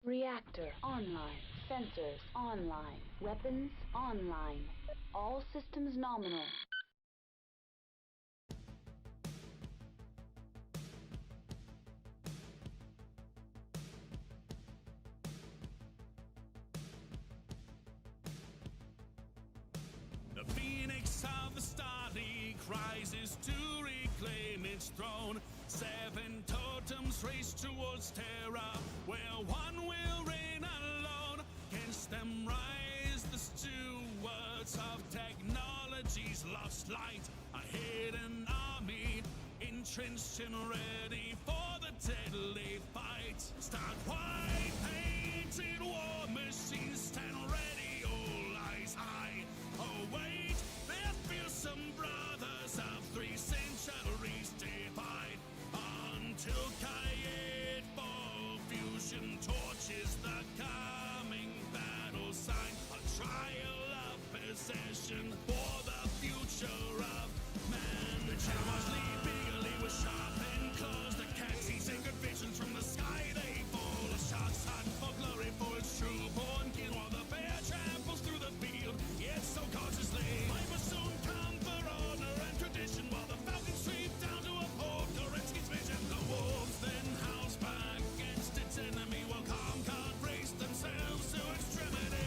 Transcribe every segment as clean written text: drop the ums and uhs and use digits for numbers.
Reactor online. Sensors online. Weapons online. All systems nominal. The phoenix of the Star League rises to reclaim its throne. 7 totems race towards terror, where one will reign alone. Against them rise the stewards of technology's lost light. A hidden army, entrenched and ready for the deadly fight. Start white painted war machines, stand ready, all eyes high. Oh wait, they're fearsome brothers of 3 centuries divide. Until Kayet for fusion torches the coming battle sign. A trial of possession for the future of man. The channels lead eagerly with sharpened claws. The cat sees sacred visions from the sky they fall. The shark's hunt for glory for its true born kin, while the bear tramples through the field, yet so cautiously. Life will soon come for honor and tradition, while the falcon sweep down to uphold Kerensky's vision. The wolves then house back against its enemy, while Comcon brace themselves to extremity.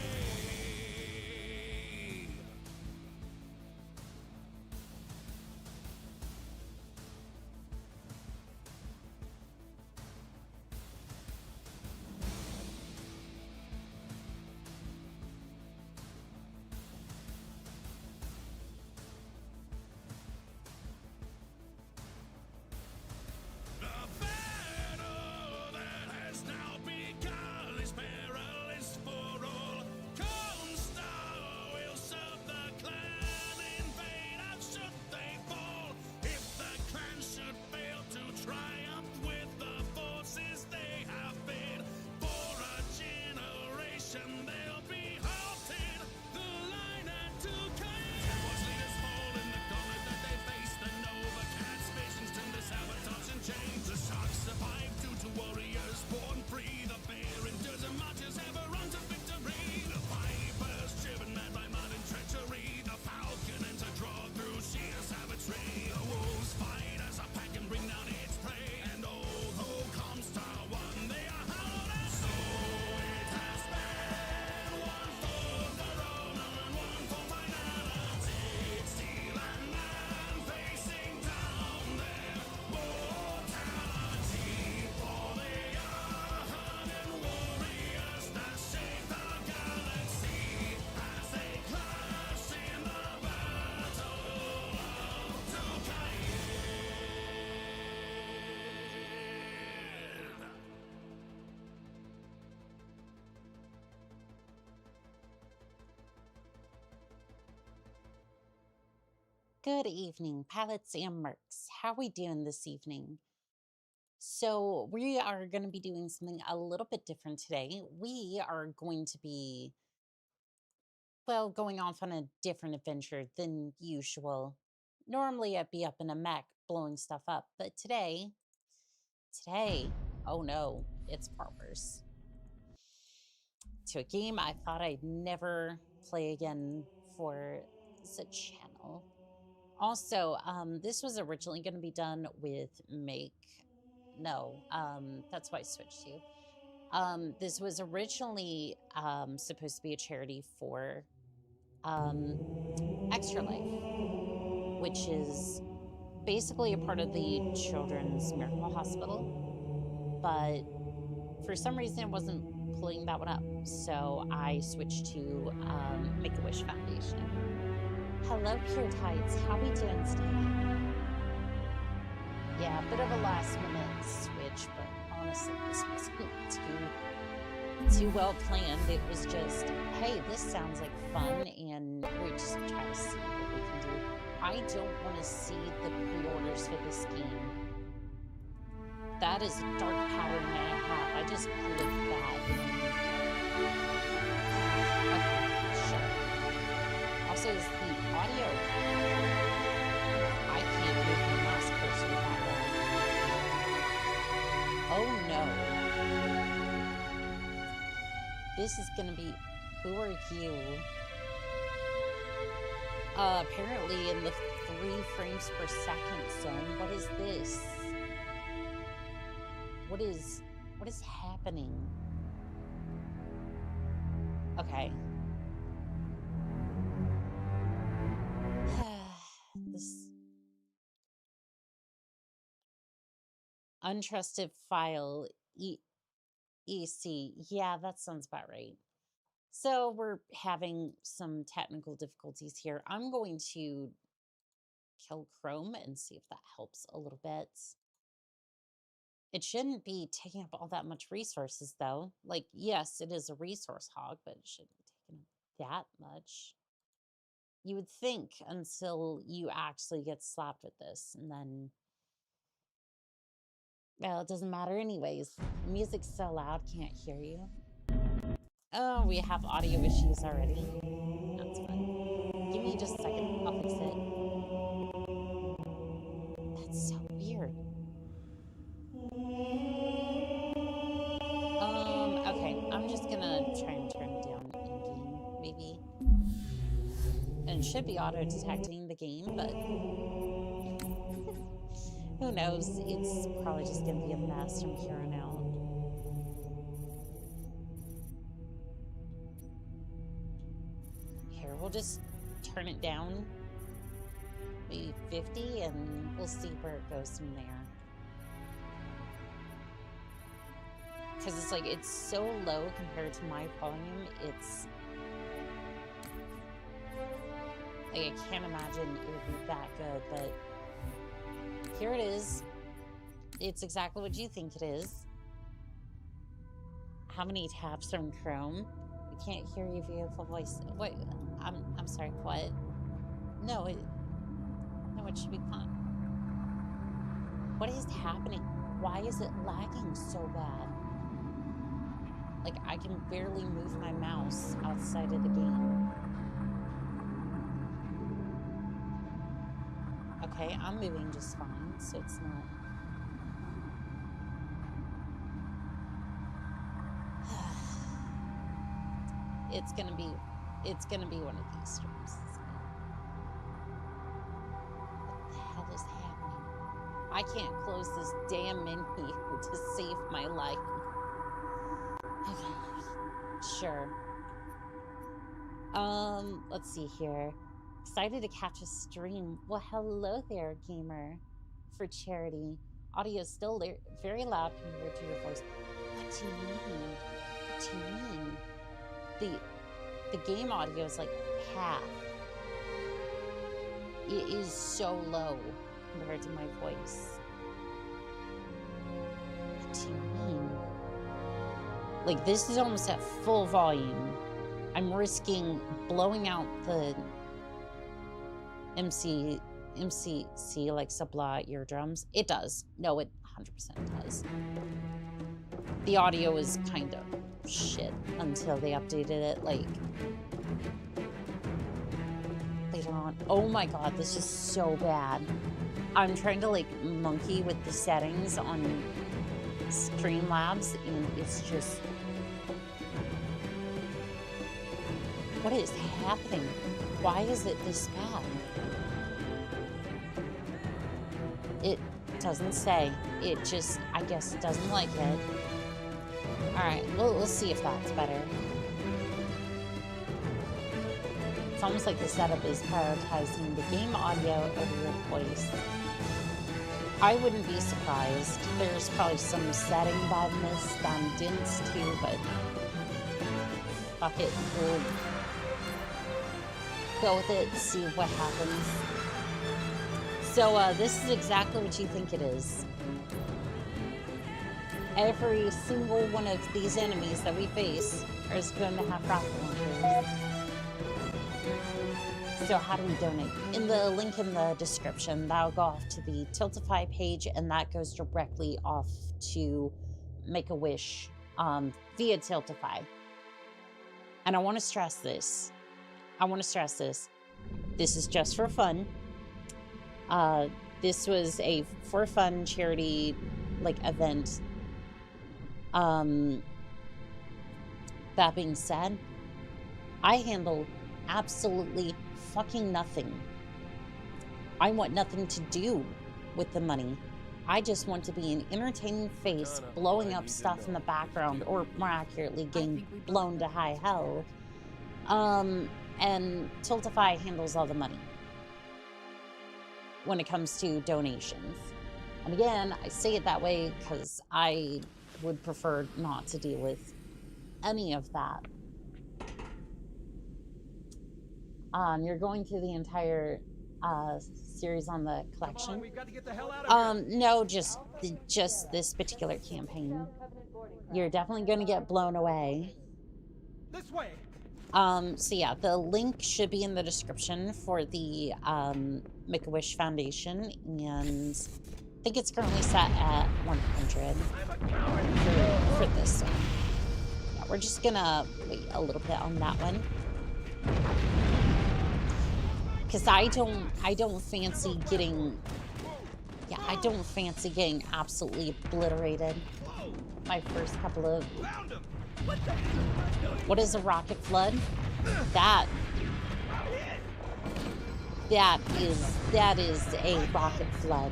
The battle that has now begun is perilous for all. Cornstar will serve the clan in vain, how should they fall? If the clan should fail to triumph with the forces they have been, for a generation they'll be halted. The line at 2K. Templar's leaders fall in the gauntlet that they face. The Nova Cat's visions turn to sabotage and change. The sharks survive due to warriors born free. The bear endures and marches ever on to victory. The viper's driven mad by mud and treachery. The falcon ends a draw through sheer savagery. The wolves fight as a pack and bring down its prey. And although Comstar won, they are howled at. So it has been one for the honor and one for finality. Steel and man facing down their mortality. For they are hardened warriors that shape the galaxy as they clash in the battle of Tukaid. Good evening, palettes and mercs. How we doing this evening? So we are going to be doing something a little bit different today. We are going to be, well, going off on a different adventure than usual. Normally I'd be up in a mech blowing stuff up, but today, oh no, it's far worse. To a game I thought I'd never play again for the channel. Also, this was originally going to be done with that's why I switched to. This was originally supposed to be a charity for Extra Life, which is basically a part of the Children's Miracle Hospital, but for some reason it wasn't pulling that one up, so I switched to Make-A-Wish Foundation. Hello, Pure Tides. How we doing today? Yeah, a bit of a last-minute switch, but honestly, this wasn't too well planned. It was just, hey, this sounds like fun, and we just try to see what we can do. I don't want to see the pre-orders for this game. That is a dark pattern that I have. I just clicked that. Okay, sure. Also, is the audio? I can't move the mouse cursor that way. Oh no. this is gonna be... Who are you? Apparently in the 3 frames per second zone. What is this? What is happening? Okay. This untrusted file EC. Yeah, that sounds about right. So we're having some technical difficulties here. I'm going to kill Chrome and see if that helps a little bit. It shouldn't be taking up all that much resources, though. Like, yes, it is a resource hog, but it shouldn't be taking up that much. You would think until you actually get slapped with this, and then... Well, it doesn't matter anyways. The music's so loud, can't hear you. Oh, we have audio issues already. That's fun. Give me just a second. I'll fix it. That's so weird. Okay. I'm just gonna try and turn it down in-game, maybe. And it should be auto-detecting the game, but... who knows? It's probably just gonna be a mess from here on out. Here, we'll just turn it down, maybe 50, and we'll see where it goes from there. Because it's like, it's so low compared to my volume, it's... like, I can't imagine it would be that good, but... here it is. It's exactly what you think it is. How many tabs from Chrome? We can't hear your beautiful voice. Wait, I'm sorry, what? No, it should be fine. What is happening? Why is it lagging so bad? Like, I can barely move my mouse outside of the game. Okay, I'm moving just fine, so it's not... It's gonna be one of these streams. What the hell is happening? I can't close this damn menu to save my life. Okay, sure. Let's see here. Excited to catch a stream. Well, hello there, gamer. For charity. Audio is still very loud compared to your voice. What do you mean? What do you mean? The game audio is like half. It is so low compared to my voice. What do you mean? Like, this is almost at full volume. I'm risking blowing out the MCC, like, Subla eardrums. It does. No, it 100% does. The audio is kind of shit until they updated it, like, later on. Oh my god, this is so bad. I'm trying to, like, monkey with the settings on Streamlabs, and it's just... what is happening? Why is it this bad? It doesn't say. It just, I guess, doesn't like it. Alright, we'll see if that's better. It's almost like the setup is prioritizing the game audio over your voice. I wouldn't be surprised. There's probably some setting badness on Dints too, but fuck it, we'll go with it, see what happens. So this is exactly what you think it is. Every single one of these enemies that we face is going to have rocket launchers. So how do we donate? In the link in the description, that'll go off to the Tiltify page, and that goes directly off to Make-A-Wish via Tiltify. And I want to stress this. This is just for fun. This was a for fun charity, like, event. But That being said, I handle absolutely fucking nothing. I want nothing to do with the money. I just want to be an entertaining face blowing up stuff in the background, or more accurately, getting blown to high hell. And Tiltify handles all the money when it comes to donations. And again, I say it that way because I would prefer not to deal with any of that. You're going through the entire series on the collection. We've got to get the hell out of here. No, just this particular campaign. You're definitely going to get blown away. This way. So yeah, the link should be in the description for the Make-A-Wish Foundation, and I think it's currently set at 100 for this one. Yeah, we're just gonna wait a little bit on that one. Because I don't fancy getting absolutely obliterated my first couple of... What is a rocket flood? That is a rocket flood.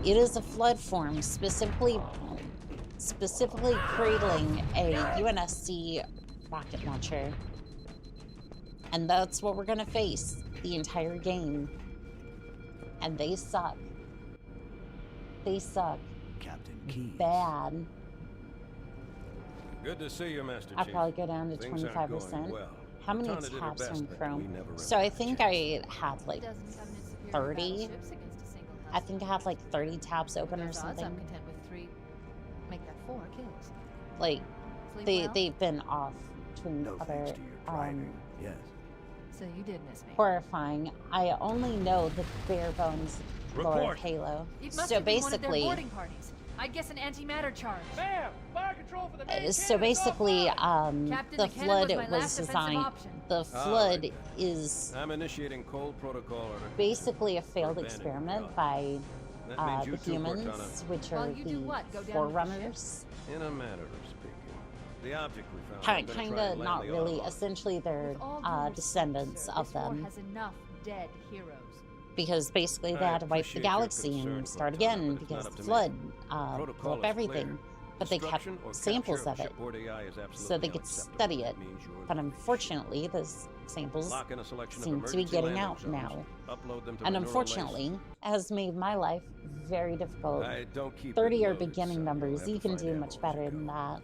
It is a flood form specifically cradling a UNSC rocket launcher. And that's what we're gonna face the entire game. And they suck. They suck. Captain Keyes. Bad. Good to see you, Master Chief. I'll probably go down to Things aren't 25%. going well. How many Katana did her tabs are best, in but Chrome? we never really So I had a think chance. I had like 30. I think I have like 30 tabs open or something. I'm content with 3. Make that 4 kills. Like Sleep well? they've been off between No other thanks to your driving. Yes. So you did miss me. horrifying. I only know the bare bones lore of Report. Halo. It must So have been one of their basically, boarding parties. I guess an antimatter charge. Bam! Fire control for the main so basically, Captain, the the cannon flood was my was last defensive designed. option. The flood is I'm initiating cold protocol order. basically a failed Abandoned experiment God. by That means you the two, humans, Cortana, which While are you do what? Go the down with the forerunners. in a matter of speaking. The object we found. I'm gonna Kind try and of, land not the really. Autobot. Essentially, they're With all due respect, descendants sir, of this war them, has enough dead heroes. because basically they I had to wipe the appreciate your galaxy concern, and start Cortana, again but it's because not up the to me. flood blew Protocol up is everything. clear. But they kept Destruction or samples capture of it, shipboard AI is so they absolutely could unacceptable. study it. That means you're But the unfortunately, those samples Lock in a selection of seem to be emergency getting landing out zones. now. Upload them to And my neural unfortunately, has made my life very difficult. lace. I don't keep 30 it are loaded, beginning so numbers. you'll have You to can find do ammo much as better you than go. that.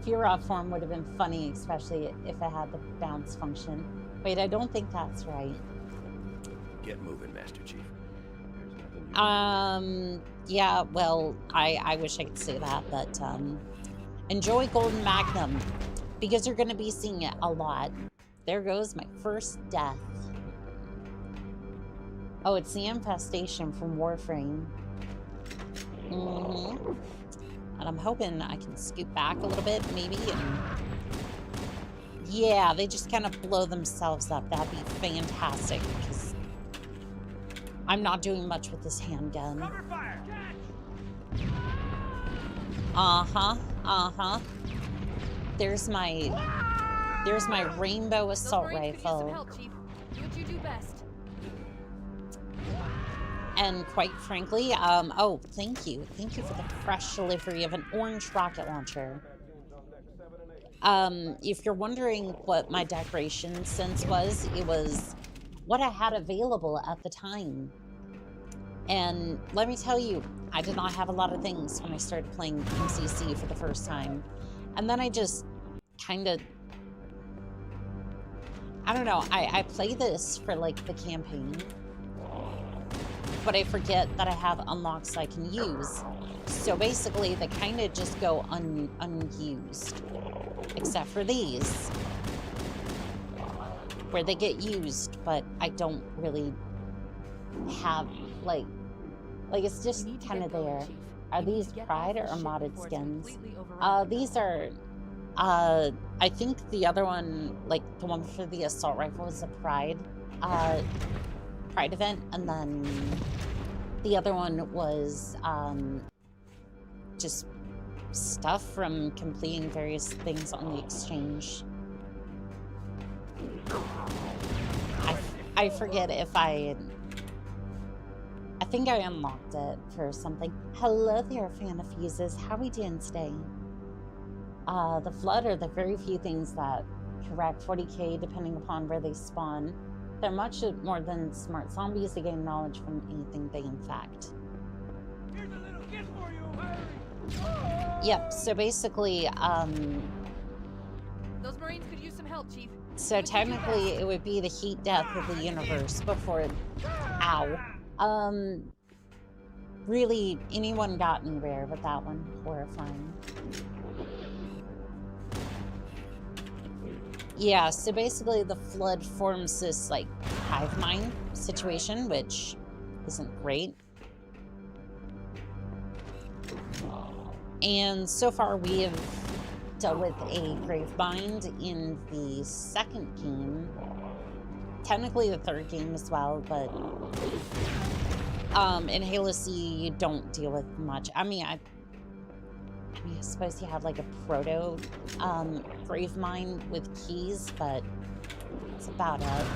Pure raw form would have been funny, especially if it had the bounce function. Wait, I don't think that's right. Get moving, Master Chief. There's nothing you Yeah, well, I wish I could say that, but, enjoy Golden Magnum, because you're gonna be seeing it a lot. There goes my first death. Oh, it's the infestation from Warframe. And I'm hoping I can scoot back a little bit, maybe, and... Yeah, they just kind of blow themselves up. That'd be fantastic, because I'm not doing much with this handgun. Cover fire! There's my rainbow assault Those Marines could use some rifle. help, Chief. Do what you do best. And quite frankly, oh, thank you. Thank you for the fresh delivery of an orange rocket launcher. If you're wondering what my decoration sense was, it was what I had available at the time. And let me tell you, I did not have a lot of things when I started playing MCC for the first time. And then I just kind of, I don't know, I play this for like the campaign, but I forget that I have unlocks I can use. So basically, they kind of just go unused, except for these, where they get used, but I don't really have, like it's just You need to kind get of going, there. Chief. Are You need these to get Pride off the or ship modded before it's skins? completely overrun. These are, I think the other one, like the one for the assault rifle is a Pride event, and then the other one was, just stuff from completing various things on the exchange. I forget if I think I unlocked it for something. Hello there, fan of fuses. How we doing today? The flood are the very few things that correct 40k depending upon where they spawn. They're much more than smart zombies. They gain knowledge from anything they infect. Here's a little gift for you, Harry. Yep, so basically, Those Marines could use some help, Chief. so technically it would be the heat death of the universe before, ow. Really, anyone got me rare with that one. Horrifying. Yeah, so basically the flood forms this, like, hive mind situation, which isn't great. And so far we have dealt with a grave bind in the second game. Technically the third game as well, but in Halo C you don't deal with much. I mean, I suppose you have like a proto grave mine with keys, but that's about it.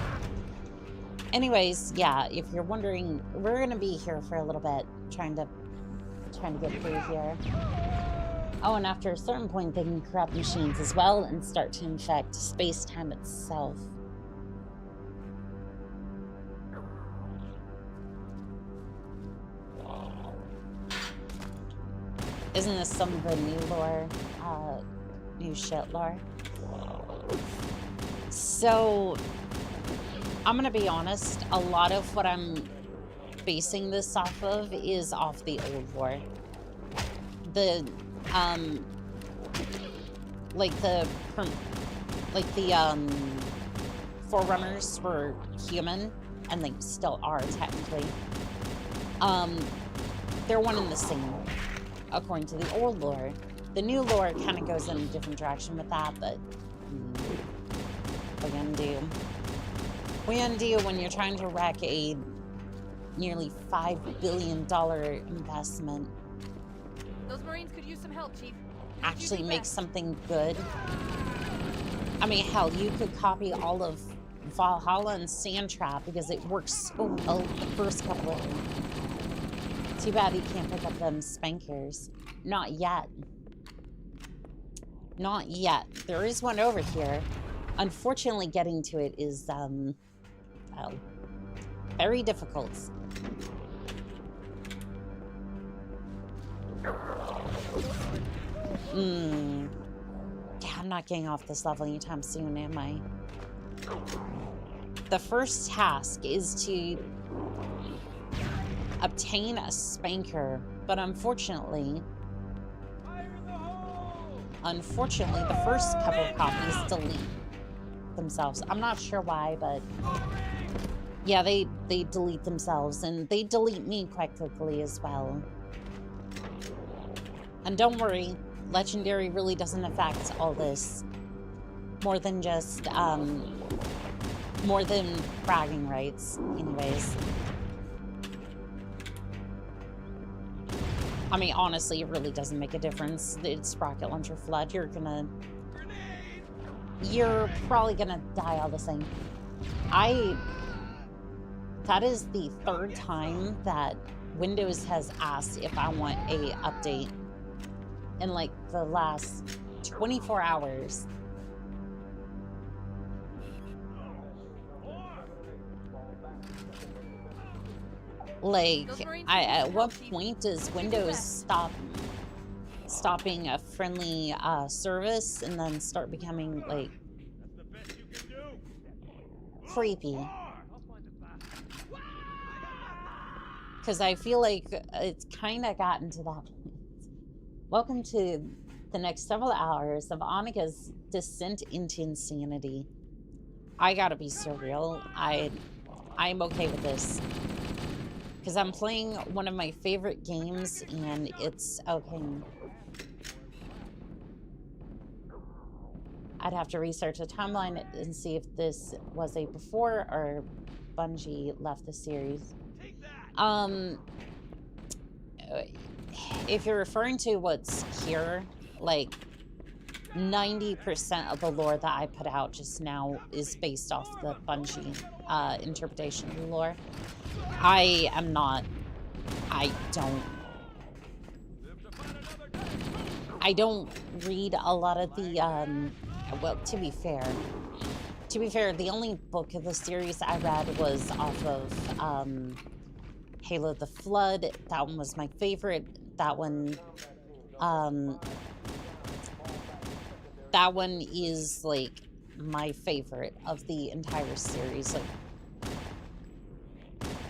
Anyways, yeah, if you're wondering, we're gonna be here for a little bit, trying to get through here. Oh, and after a certain point, they can corrupt machines as well and start to infect space-time itself. Isn't this some of the new lore, new shit lore? So, I'm gonna be honest, a lot of what I'm basing this off of is off the old lore. The, Forerunners were human, and they still are, technically. They're one and the same, according to the old lore. The new lore kind of goes in a different direction with that, but what are you gonna do? What are you gonna do when you're trying to wreck a nearly $5 billion investment? Those Marines could use some help, Chief. Actually make something good? I mean, hell, you could copy all of Valhalla and Sandtrap because it works so well the first couple of them. Too bad you can't pick up them spankers. Not yet. Not yet. There is one over here. Unfortunately, getting to it is, well, very difficult. Yeah, I'm not getting off this level anytime soon, am I? The first task is to obtain a spanker, but unfortunately, the first couple of copies delete themselves. I'm not sure why, but yeah, they delete themselves, and they delete me quite quickly as well. And don't worry, Legendary really doesn't affect all this more than just, more than bragging rights, anyways. I mean, honestly, it really doesn't make a difference. It's rocket launcher flood. You're probably gonna die all the same. That is the third time that Windows has asked if I want a update in like the last 24 hours. Like, at what point does Windows stopping a friendly service and then start becoming like creepy? Because I feel like it's kind of gotten to that point. Welcome to the next several hours of Annika's descent into insanity. I gotta be surreal. I'm okay with this. Because I'm playing one of my favorite games, and it's okay. I'd have to research the timeline and see if this was a before or Bungie left the series. if you're referring to what's here, like 90% of the lore that I put out just now is based off the Bungie interpretation of the lore. I don't read a lot of the, well, to be fair, the only book of the series I read was off of Halo the Flood. That one was my favorite. That one is like my favorite of the entire series. Like,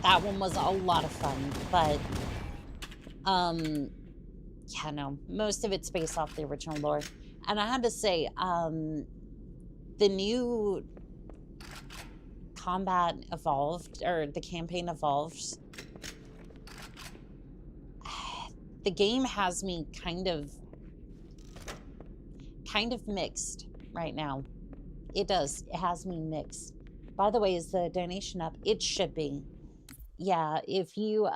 that one was a lot of fun, but yeah, no, most of it's based off the original lore. And I had to say, the new combat evolved, or the campaign evolved. The game has me kind of mixed right now. It does. It has me mixed. By the way, is the donation up? It should be. Yeah, if you,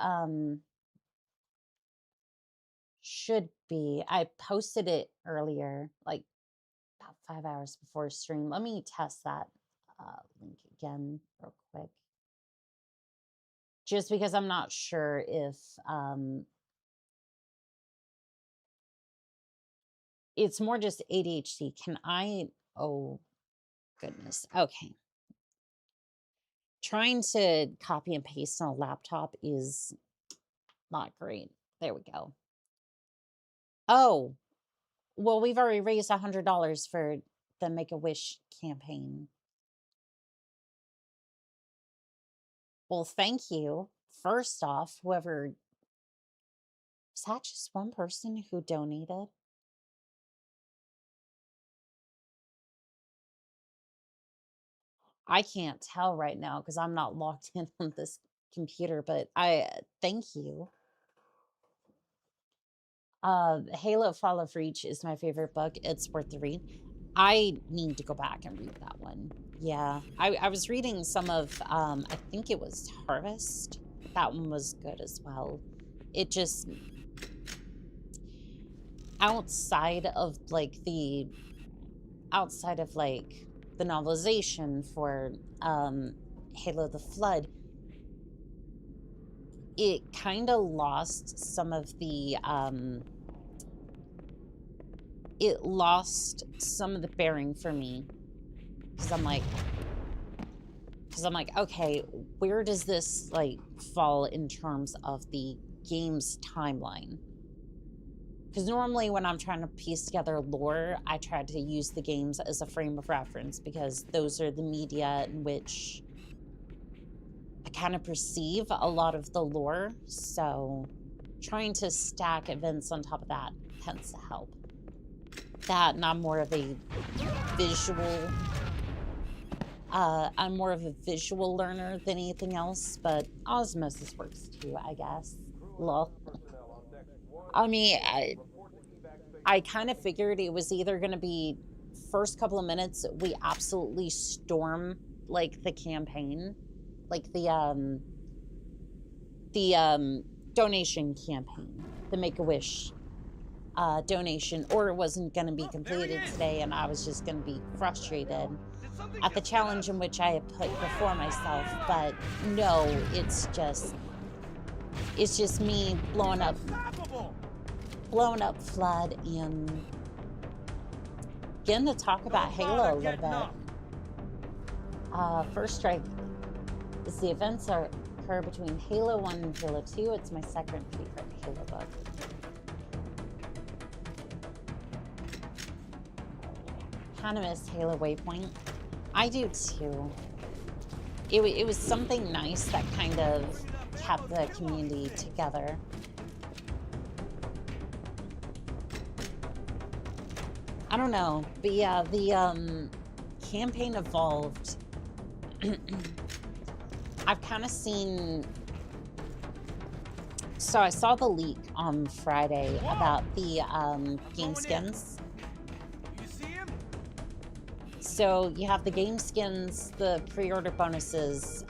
should be. I posted it earlier, like about 5 hours before stream. Let me test that link again real quick. Just because I'm not sure if it's more just ADHD. Can I, oh goodness, okay. Trying to copy and paste on a laptop is not great. There we go. Oh, well, we've already raised $100 for the Make-A-Wish campaign. Well, thank you. First off, whoever, is that just one person who donated? I can't tell right now because I'm not logged in on this computer, but I thank you. Halo Fall of Reach is my favorite book. It's worth the read. I need to go back and read that one. Yeah, I was reading some of, I think it was Harvest. That one was good as well. It just, outside of the novelization for Halo the Flood, it kind of lost some of the, it lost some of the bearing for me. Because I'm like, okay, where does this, like, fall in terms of the game's timeline? Because normally when I'm trying to piece together lore, I try to use the games as a frame of reference because those are the media in which I kind of perceive a lot of the lore. So trying to stack events on top of that tends to help. That, and I'm more of a visual, learner than anything else, but osmosis works too, I guess. Lol. I mean, I kind of figured it was either going to be first couple of minutes, we absolutely storm, like, the campaign, like the donation campaign, the Make-A-Wish donation, or it wasn't going to be completed today, and I was just going to be frustrated at the challenge in which I had put before myself. But no, it's just me blowing up Flood and getting to talk about Halo a little bit. First Strike is the events occur between Halo 1 and Halo 2. It's my second favorite Halo book. Kind of miss Halo Waypoint. I do too. It was something nice that kind of kept the community together. I don't know, but yeah, the campaign evolved. I've kind of seen. So I saw the leak on Friday about the game skins. So you have the game skins, the pre-order bonuses,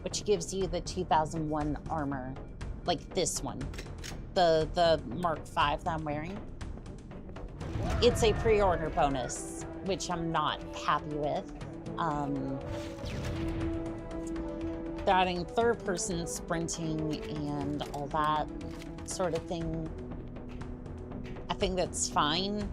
which gives you the 2001 armor, like this one. the Mark V that I'm wearing. It's a pre-order bonus, which I'm not happy with. They're adding third-person sprinting and all that sort of thing. I think that's fine.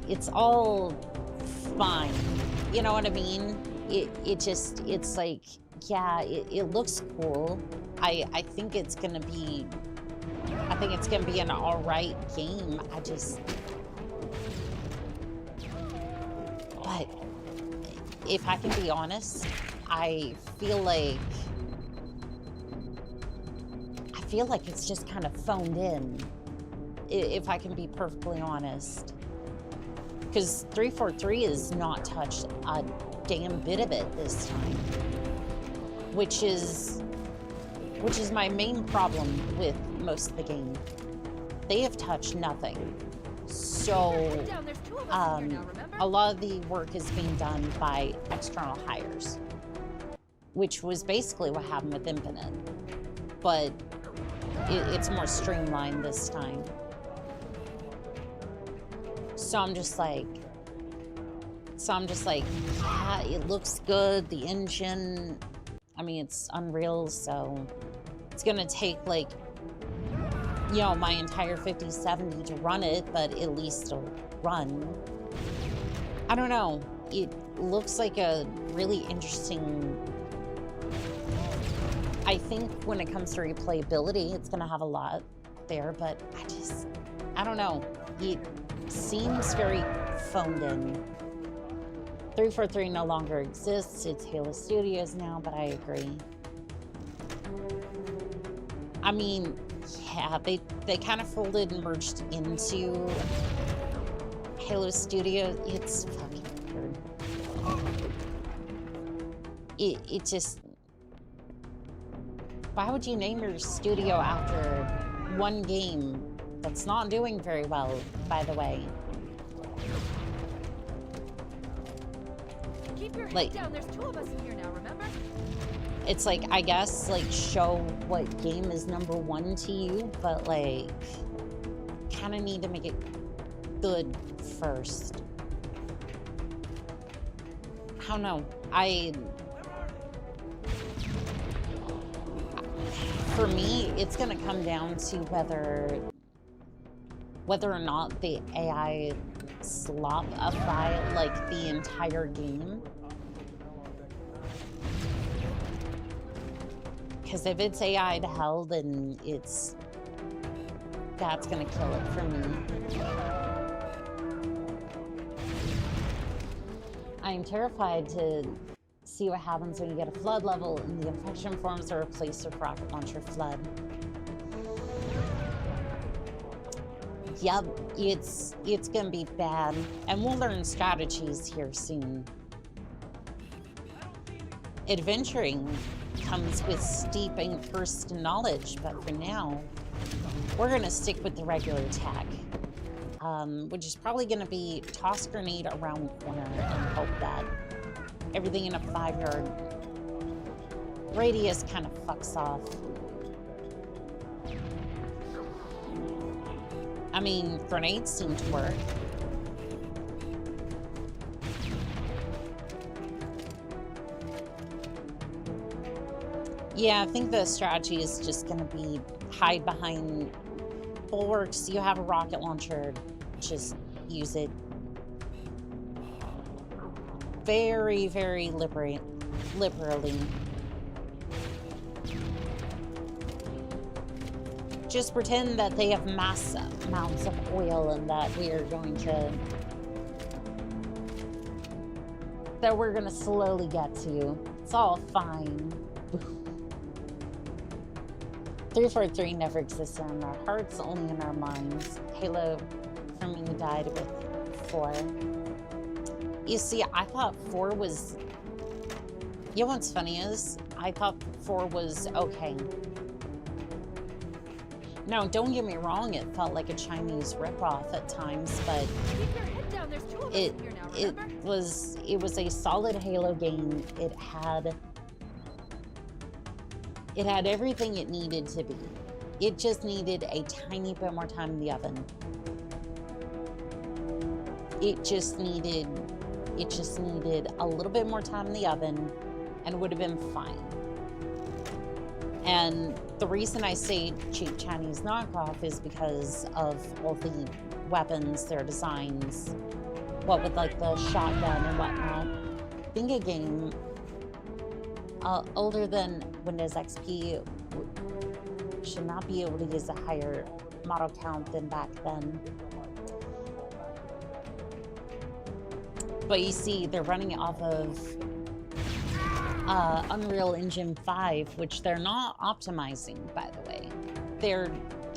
It's all fine. You know what I mean? It's like, yeah, it looks cool. I think it's gonna be an alright game. But if I can be honest, I feel like it's just kind of phoned in, if I can be perfectly honest. Because 343 has not touched a damn bit of it this time, which is my main problem with most of the game. They have touched nothing. So a lot of the work is being done by external hires, which was basically what happened with Infinite, but it's more streamlined this time. So I'm just like, yeah, it looks good. The engine, I mean, it's Unreal, so it's gonna take like, you know, my entire 5070 to run it, but at least it'll run. I don't know. It looks like a really interesting... I think when it comes to replayability, it's gonna have a lot there, but I don't know. It seems very phoned in. 343 no longer exists. It's Halo Studios now, but I agree. I mean, yeah, they kind of folded and merged into Halo Studios. It's fucking weird. It just... Why would you name your studio after one game that's not doing very well, by the way? Keep your head down. There's two of us in here now, remember? It's like, I guess, like, show what game is #1 to you, but, like, kind of need to make it good first. I don't know. For me, it's gonna come down to whether or not the AI slop-ify, like, the entire game. Because if it's AI to hell, then that's gonna kill it for me. I am terrified to see what happens when you get a flood level and the infection forms are replaced with rocket launcher flood. Yep, it's gonna be bad, and we'll learn strategies here soon. Adventuring comes with steep and first knowledge, but for now, we're gonna stick with the regular attack, which is probably gonna be toss grenade around the corner and hope that everything in a 5-yard radius kind of fucks off. I mean, grenades seem to work. Yeah, I think the strategy is just going to be hide behind bulwarks. You have a rocket launcher, just use it. Very, very liberally. Just pretend that they have mass amounts of oil and that we are going to... that we're gonna slowly get to. It's all fine. 343 never existed in our hearts, only in our minds. Halo, for me, died with 4. You see, I thought 4 was... You know what's funny is, I thought 4 was okay. No, don't get me wrong, it felt like a Chinese ripoff at times, but... Keep your head down. There's two of us in here now, it was a solid Halo game. It had everything it needed to be. It just needed a tiny bit more time in the oven. It just needed a little bit more time in the oven, and it would have been fine. And the reason I say cheap Chinese knockoff is because of all the weapons, their designs, what with like the shotgun and whatnot. Being a game older than Windows XP should not be able to use a higher model count than back then. But you see, they're running off of Unreal Engine 5, which they're not optimizing, by the way. They're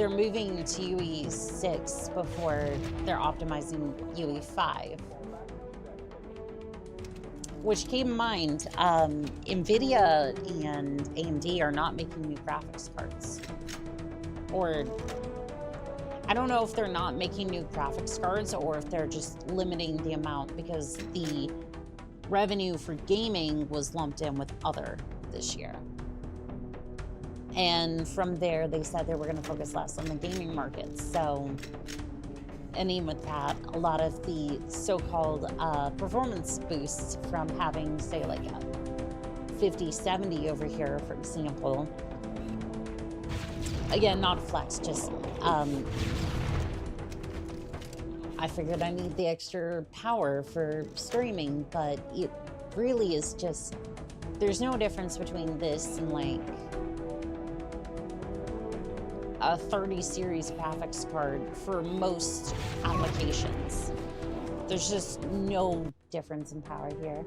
moving to UE 6 before they're optimizing UE 5. Which, keep in mind, NVIDIA and AMD are not making new graphics cards. Or, I don't know if they're not making new graphics cards or if they're just limiting the amount because the revenue for gaming was lumped in with other this year. And from there, they said they were going to focus less on the gaming market. So, and even with that, a lot of the so-called performance boosts from having, say, like a 5070 over here, for example. Again, not a flex, just I figured I need the extra power for streaming, but it really is just, there's no difference between this and like a 30 series graphics card for most applications. There's just no difference in power here.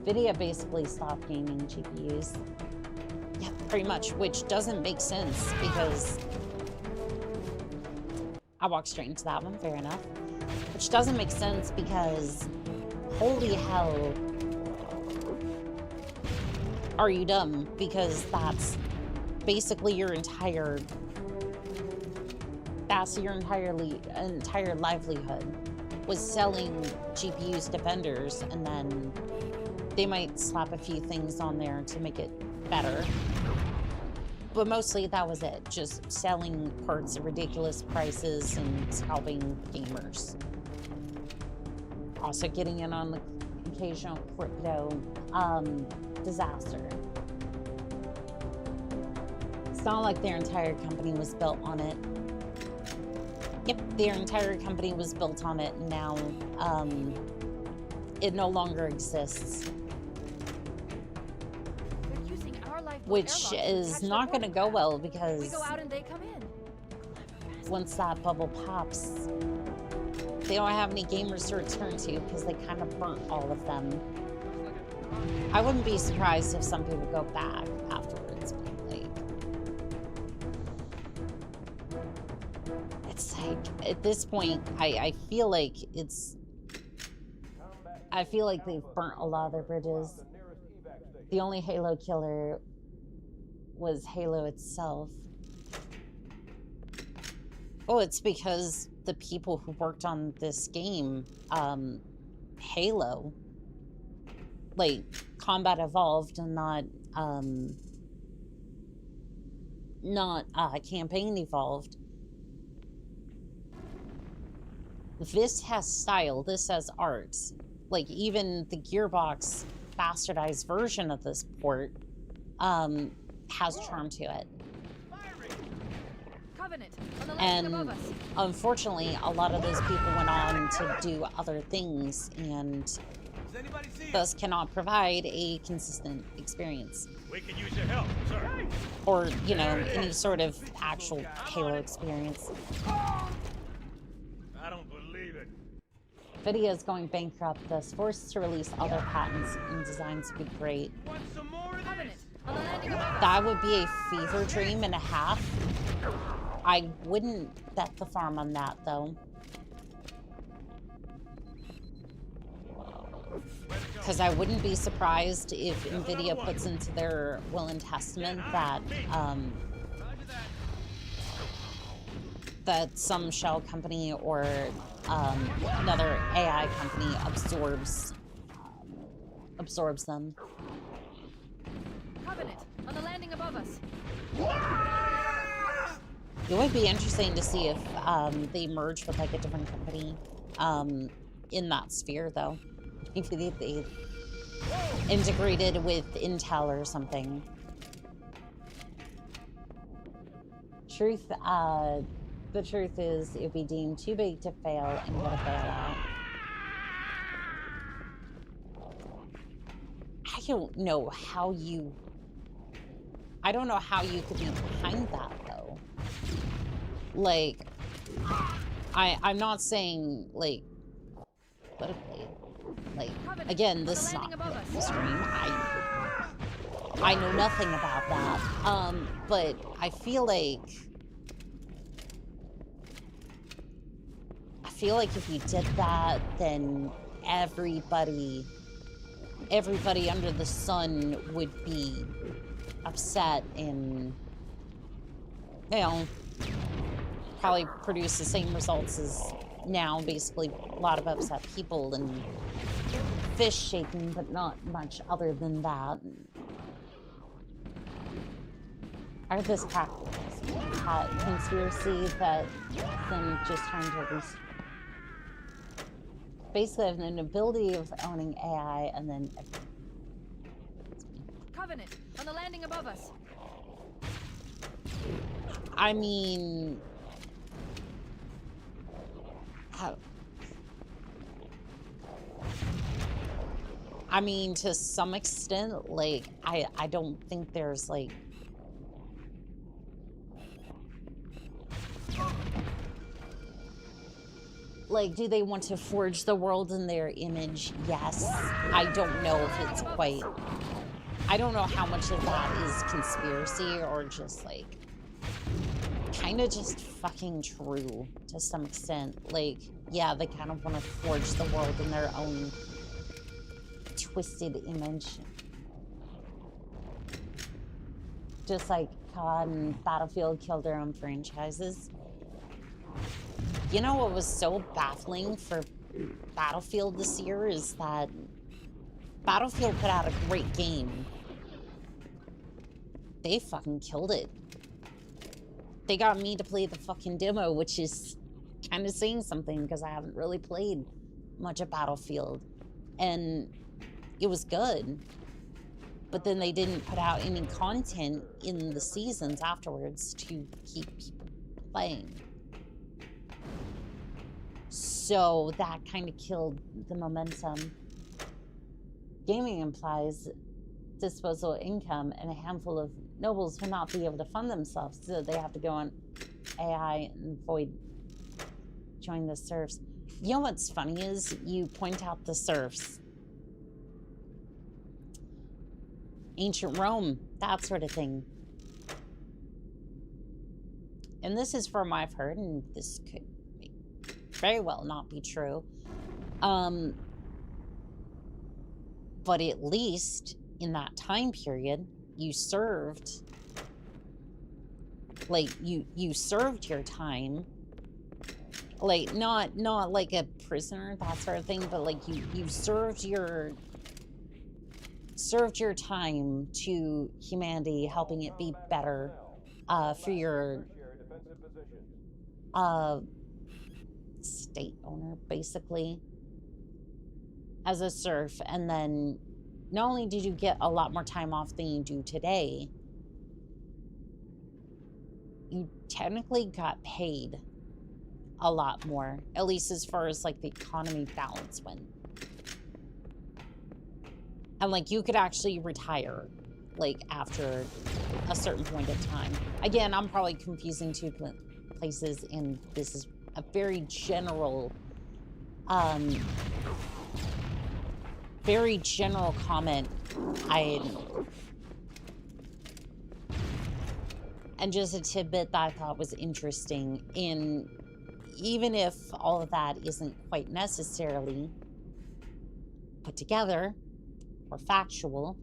NVIDIA basically stopped gaming GPUs. Yeah, pretty much, which doesn't make sense because I walked straight into that one, fair enough. Which doesn't make sense because holy hell, are you dumb? Because that's basically your entire livelihood was selling GPUs to vendors, and then they might slap a few things on there to make it better. But mostly that was it, just selling parts at ridiculous prices and scalping gamers. Also getting in on the occasional crypto disaster. It's not like their entire company was built on it. Yep, their entire company was built on it, and now it no longer exists. Which is not going to go well because we go out and they come in. Once that bubble pops, they don't have any gamers to return to because they kind of burnt all of them. I wouldn't be surprised if some people go back afterwards, but like, it's like at this point, I feel like they've burnt a lot of their bridges. The only Halo killer was Halo itself. Oh, it's because the people who worked on this game, Halo, like Combat Evolved and not Campaign Evolved. This has style, this has art. Like even the Gearbox bastardized version of this port has charm to it. And unfortunately, a lot of those people went on to do other things and thus cannot provide a consistent experience. We can use your help, sir. Or, you know, any sort of actual Halo experience. I don't believe it. NVIDIA is going bankrupt, thus forced to release other patents and designs would be great. Want some more of this? That would be a fever dream and a half. I wouldn't bet the farm on that, though. Because I wouldn't be surprised if NVIDIA puts into their will and testament that that some shell company or another AI company absorbs them. Covenant, on the landing above us. It would be interesting to see if they merge with like a different company in that sphere, though. Maybe they integrated with Intel or something. The truth is, it'd be deemed too big to fail and get a bailout. I don't know how you could be behind that, though. Like, I'm not saying, like, politically. Like, again, this is not the stream. I know nothing about that. But I feel like if you did that, then everybody under the sun would be upset and, you know, probably produce the same results as now. Basically, a lot of upset people and fish shaking, but not much other than that. Are this conspiracy that them just trying to basically have an ability of owning AI and then Covenant on the landing above us. I mean, to some extent, like, I don't think there's, like, do they want to forge the world in their image? Yes. I don't know if it's quite, I don't know how much of that is conspiracy or just, like, kind of just fucking true to some extent. Like, yeah, they kind of want to forge the world in their own twisted image. Just like COD and Battlefield killed their own franchises. You know what was so baffling for Battlefield this year is that Battlefield put out a great game. They fucking killed it. They got me to play the fucking demo, which is kind of saying something because I haven't really played much of Battlefield. And it was good. But then they didn't put out any content in the seasons afterwards to keep people playing. So that kind of killed the momentum. Gaming implies disposable income, and a handful of nobles will not be able to fund themselves, so they have to go on AI and join the serfs. You know what's funny is you point out the serfs. Ancient Rome, that sort of thing. And this is from what I've heard, and this could very well not be true. But at least in that time period, you served, like, you served your time, like, not like a prisoner, that sort of thing, but like you served your time to humanity, helping it be better for your state owner, basically, as a serf. And then not only did you get a lot more time off than you do today, you technically got paid a lot more, at least as far as like the economy balance went. And like you could actually retire like after a certain point of time. Again, I'm probably confusing two places, and this is a very general comment. And just a tidbit that I thought was interesting. In even if all of that isn't quite necessarily put together or factual,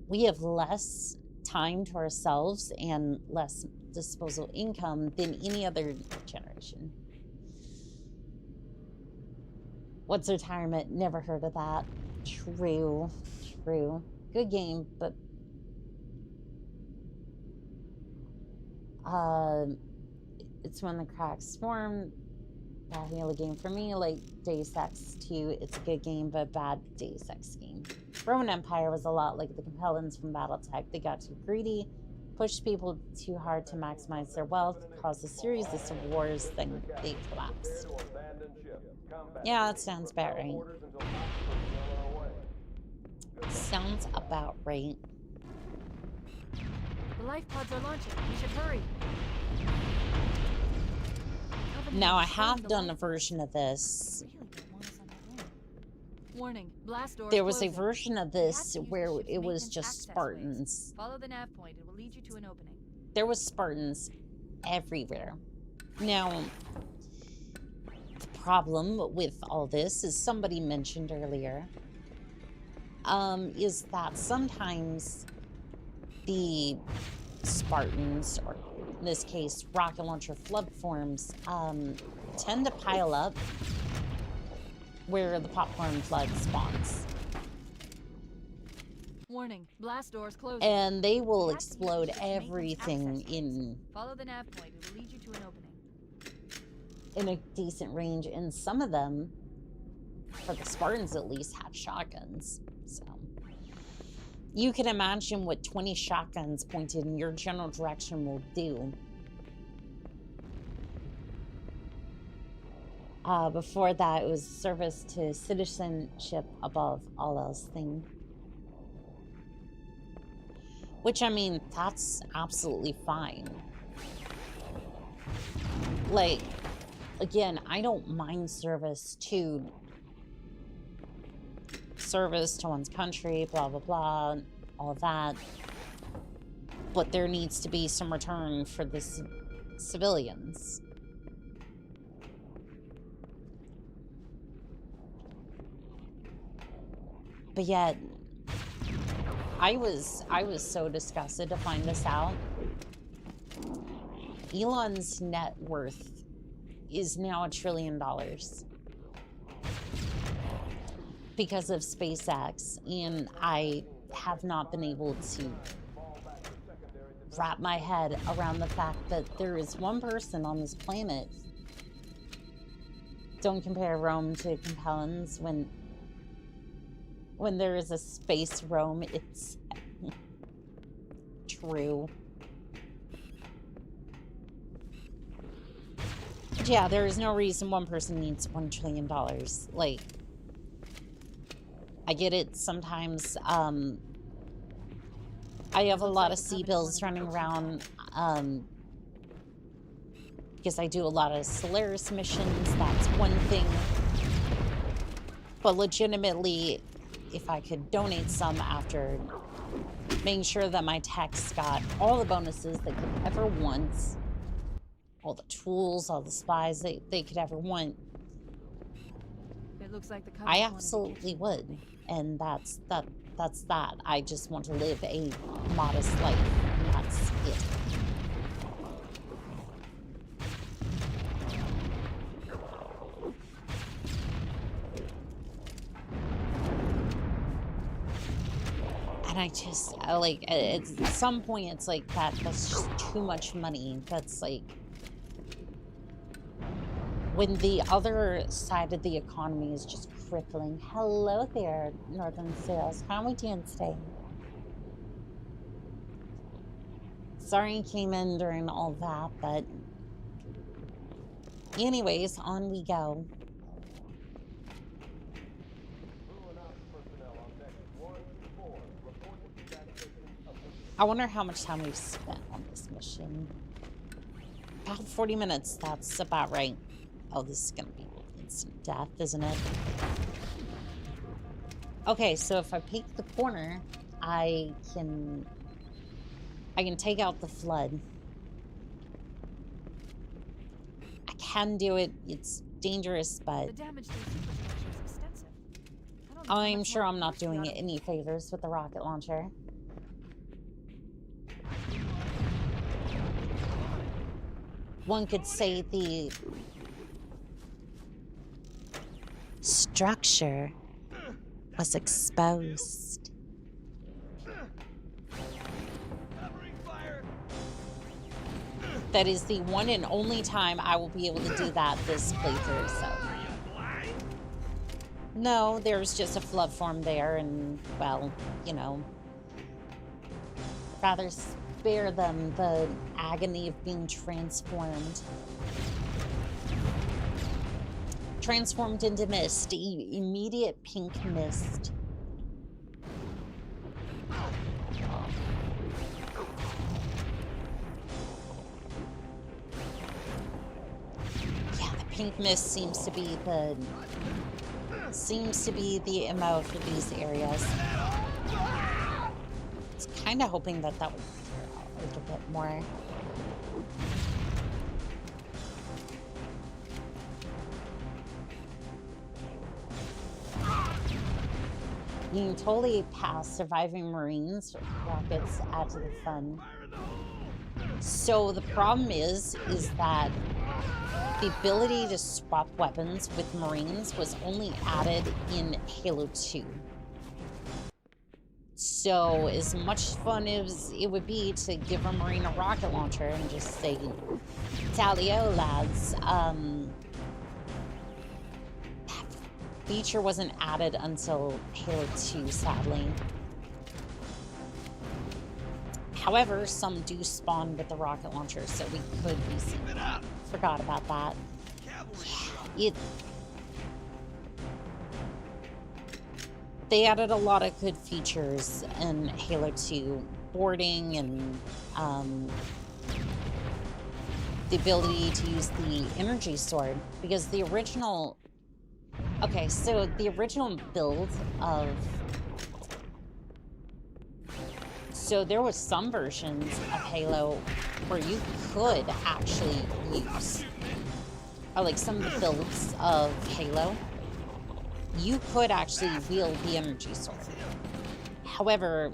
we have less time to ourselves and less disposable income than any other generation. What's retirement? Never heard of that. True. True. Good game, but it's when the cracks form. Bad Halo game for me, like Deus Ex 2. It's a good game, but bad Deus Ex game. Roman Empire was a lot like the Compellans from BattleTech. They got too greedy, pushed people too hard to maximize their wealth, caused a series of civil wars, then they collapsed. Yeah, that sounds about right. Sounds about right. The life pods are launching. We should hurry. Now, I have done a version of this. Warning, blast doors There was a closing. version of You have this to use where the ship's it was maintenance just access Spartans. ways. Follow the nav point. It will lead you to an opening. There was Spartans everywhere. Now, the problem with all this, as somebody mentioned earlier, is that sometimes the Spartans, or in this case, rocket launcher flood forms, tend to pile up where the popcorn flood spawns. Warning, blast doors closing. And they will You have to use the explode ship's maintenance everything access ways. in Follow the nav point. It will lead you to an opening. a decent range, and some of them, for the Spartans at least, had shotguns. So you can imagine what 20 shotguns pointed in your general direction will do. Before that, it was service to citizenship above all else thing. Which, I mean, that's absolutely fine. Like, again, I don't mind service to one's country, blah, blah, blah, all that. But there needs to be some return for the civilians. But yet, I was so disgusted to find this out. Elon's net worth is now $1 trillion because of SpaceX, and I have not been able to wrap my head around the fact that there is one person on this planet. Don't compare Rome to Compellans. When there is a space Rome, it's true. But yeah, there is no reason one person needs $1 trillion. Like, I get it. Sometimes, I have a lot of C-bills running around, because I do a lot of Solaris missions. That's one thing. But legitimately, if I could donate some after making sure that my techs got all the bonuses they could ever want, all the tools, all the spies they could ever want, It looks like the I absolutely would. And that's that. I just want to live a modest life, and that's it. And I just, like, at some point, it's like, that's just too much money. That's like, when the other side of the economy is just crippling. Hello there, Northern Sales. How are we doing today? Sorry I came in during all that, but anyways, on we go. I wonder how much time we've spent on this mission. About 40 minutes, that's about right. Oh, this is gonna be instant death, isn't it? Okay, so if I peek the corner, I can take out the flood. I can do it. It's dangerous, but The damage to the superstructure is extensive. I don't know how I'm much sure more I'm not force we doing ought it to- any favors with the rocket launcher. one could say the structure was exposed. That is the one and only time I will be able to do that this playthrough, so. No, there's just a flood form there, and, well, you know, rather spare them the agony of being transformed. Transformed into mist, immediate pink mist. Yeah, the pink mist seems to be the MO for these areas. I was kind of hoping that that would clear out a little bit more. You can totally pass surviving Marines. Rockets add to the fun. So the problem is that the ability to swap weapons with Marines was only added in Halo 2. So as much fun as it would be to give a Marine a rocket launcher and just say, "Tally-o, lads," feature wasn't added until Halo 2, sadly. However, some do spawn with the rocket launcher, so we could be seeing that. Forgot about that. Yeah, they added a lot of good features in Halo 2. Boarding and the ability to use the energy sword. Because the original... Okay, so the original build of... So there was some versions of Halo where you could actually use... Or like some of the builds of Halo, you could actually wield the energy sword. However,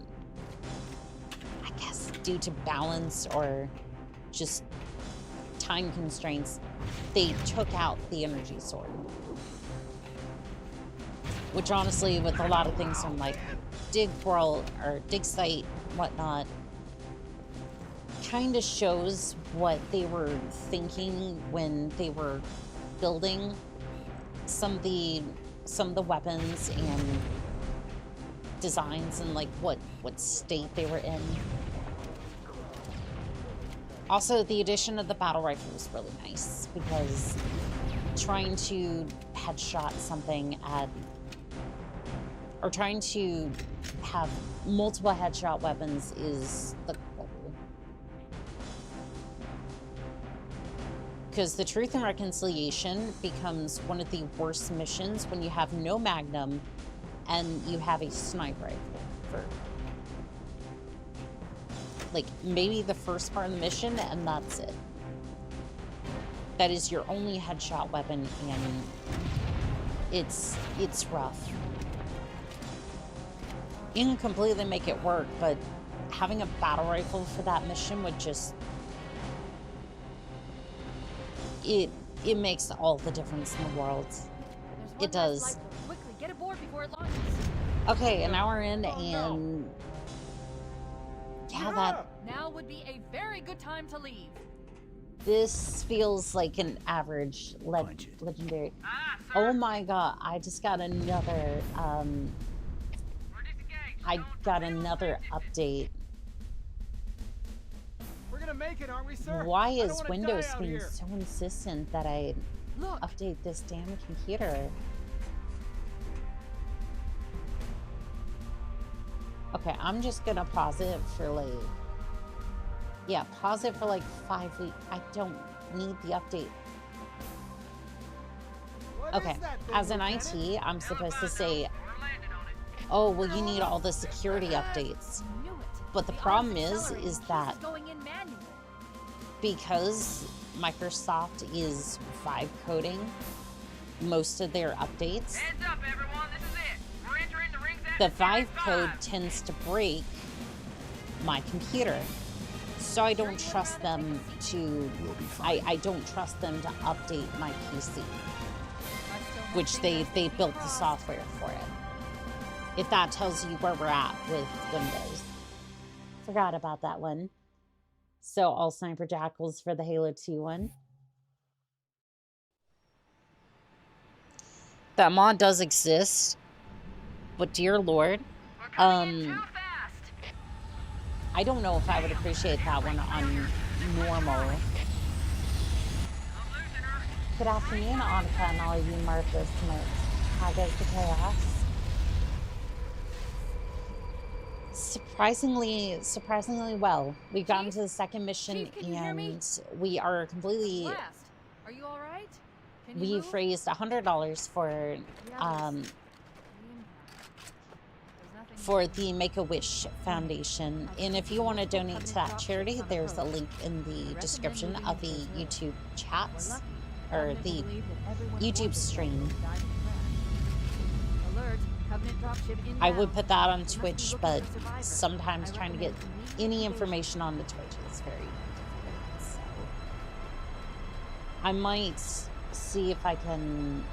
I guess due to balance or just time constraints, they took out the energy sword. Which honestly, with a lot of things from like dig world or dig site, whatnot, kind of shows what they were thinking when they were building some of the weapons and designs and like what state they were in. Also, the addition of the battle rifle was really nice because trying to headshot something at, or trying to have multiple headshot weapons is the goal. Because the Truth and Reconciliation becomes one of the worst missions when you have no magnum and you have a sniper rifle for like maybe the first part of the mission, and that's it. That is your only headshot weapon, and it's rough. You can completely make it work, but having a battle rifle for that mission would just... It makes all the difference in the world. It does. Quickly, get aboard before it launches. Okay, an hour in, and... Yeah, that... Now would be a very good time to leave. This feels like an average legendary. Oh my god, I just got another, I got another update. We're gonna make it, aren't we, sir? Why I don't is wanna Windows die out being here. so insistent that I update this damn computer? Okay, I'm just gonna pause it for like... Yeah, pause it for like 5 weeks. I don't need the update. What Okay, is that thing, as an Lieutenant? IT, I'm supposed to say, oh, well, you need all the security updates. Knew it. But the The problem auto is accelerating that is going in manually. because Microsoft is vibe coding most of their updates, Heads up, everyone. This is it. We're entering the rings the at vibe code tends to break my computer. So I don't trust them to, I don't trust them to update my PC, which they built the software for it. If that tells you where we're at with Windows. Forgot about that one. So all Sniper Jackals for the Halo 2 one. That mod does exist, but dear Lord, I don't know if I would appreciate that one on normal. Good afternoon, Annika, and all of you Martha Smiths. How goes the chaos? Surprisingly well. We got into the second mission, and we are completely. Are you all right? We've raised $100 for the Make-A-Wish Foundation. And if you want to donate to that charity, there's a link in the description of the YouTube chats, or the YouTube stream. I would put that on Twitch, but sometimes trying to get any information on the Twitch is very difficult. So I might see if I can.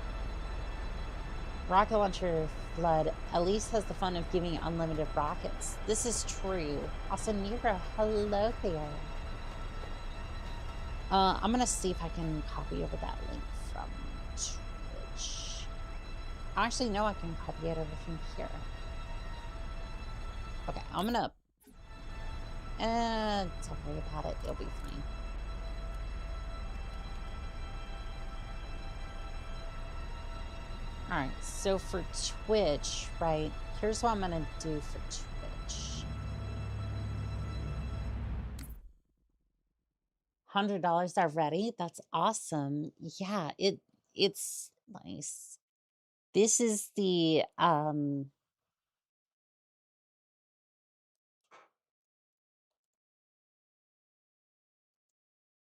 Rocket launcher flood at least has the fun of giving unlimited rockets. This is true. Also, Nero, hello there. I'm gonna see if I can copy over that link from Twitch. Actually, no, I can copy it over from here. Okay, I'm gonna. Don't worry about it. It'll be fine. All right, so for Twitch, right, here's what I'm going to do for Twitch. $100 already? That's awesome. Yeah, it's nice. This is the,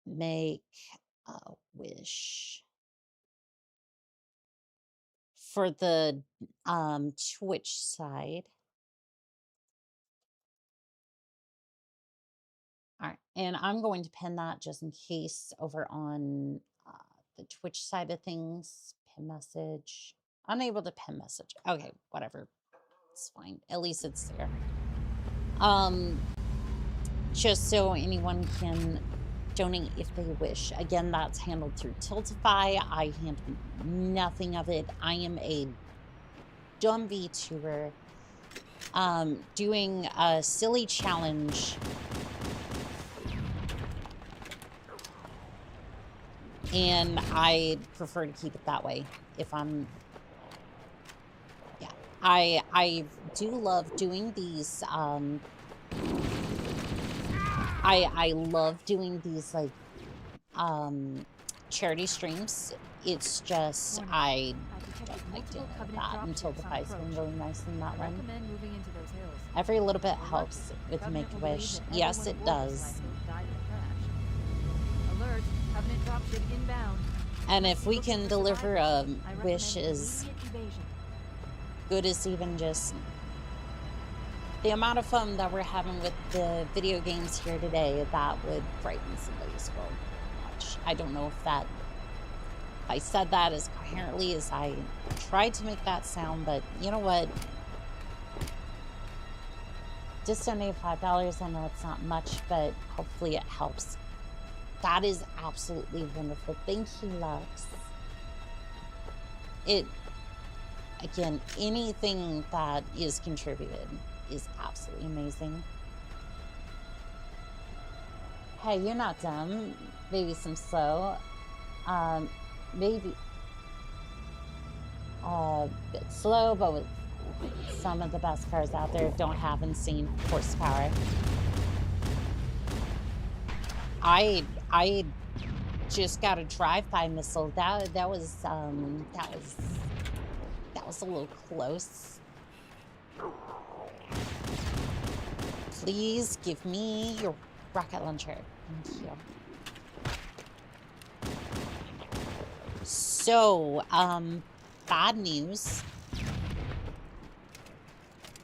Make-A-Wish. For the Twitch side. All right, and I'm going to pin that just in case over on the Twitch side of things. Pin message. Unable to pin message. Okay, whatever. It's fine. At least it's there. Just so anyone can donate if they wish. Again, that's handled through Tiltify. I handle nothing of it. I am a dumb VTuber doing a silly challenge. And I prefer to keep it that way. If I'm, yeah, I do love doing these. I love doing these like charity streams. It's just I don't like doing that until the fight's been really nice in that one. Every little bit helps with Make-A-Wish. Yes, it does. And if we can deliver a wish as good as even just the amount of fun that we're having with the video games here today, that would brighten somebody's world much. I don't know if I said that as coherently as I tried to make that sound, but you know what? Just donate $5. I know it's not much, but hopefully it helps. That is absolutely wonderful. Thank you, Lux. Again, anything that is contributed is absolutely amazing. Hey, you're not dumb. Maybe some slow. Maybe a bit slow, but with some of the best cars out there don't have insane horsepower. I just got a drive-by missile. That was a little close. Please give me your rocket launcher. Thank you. So, bad news.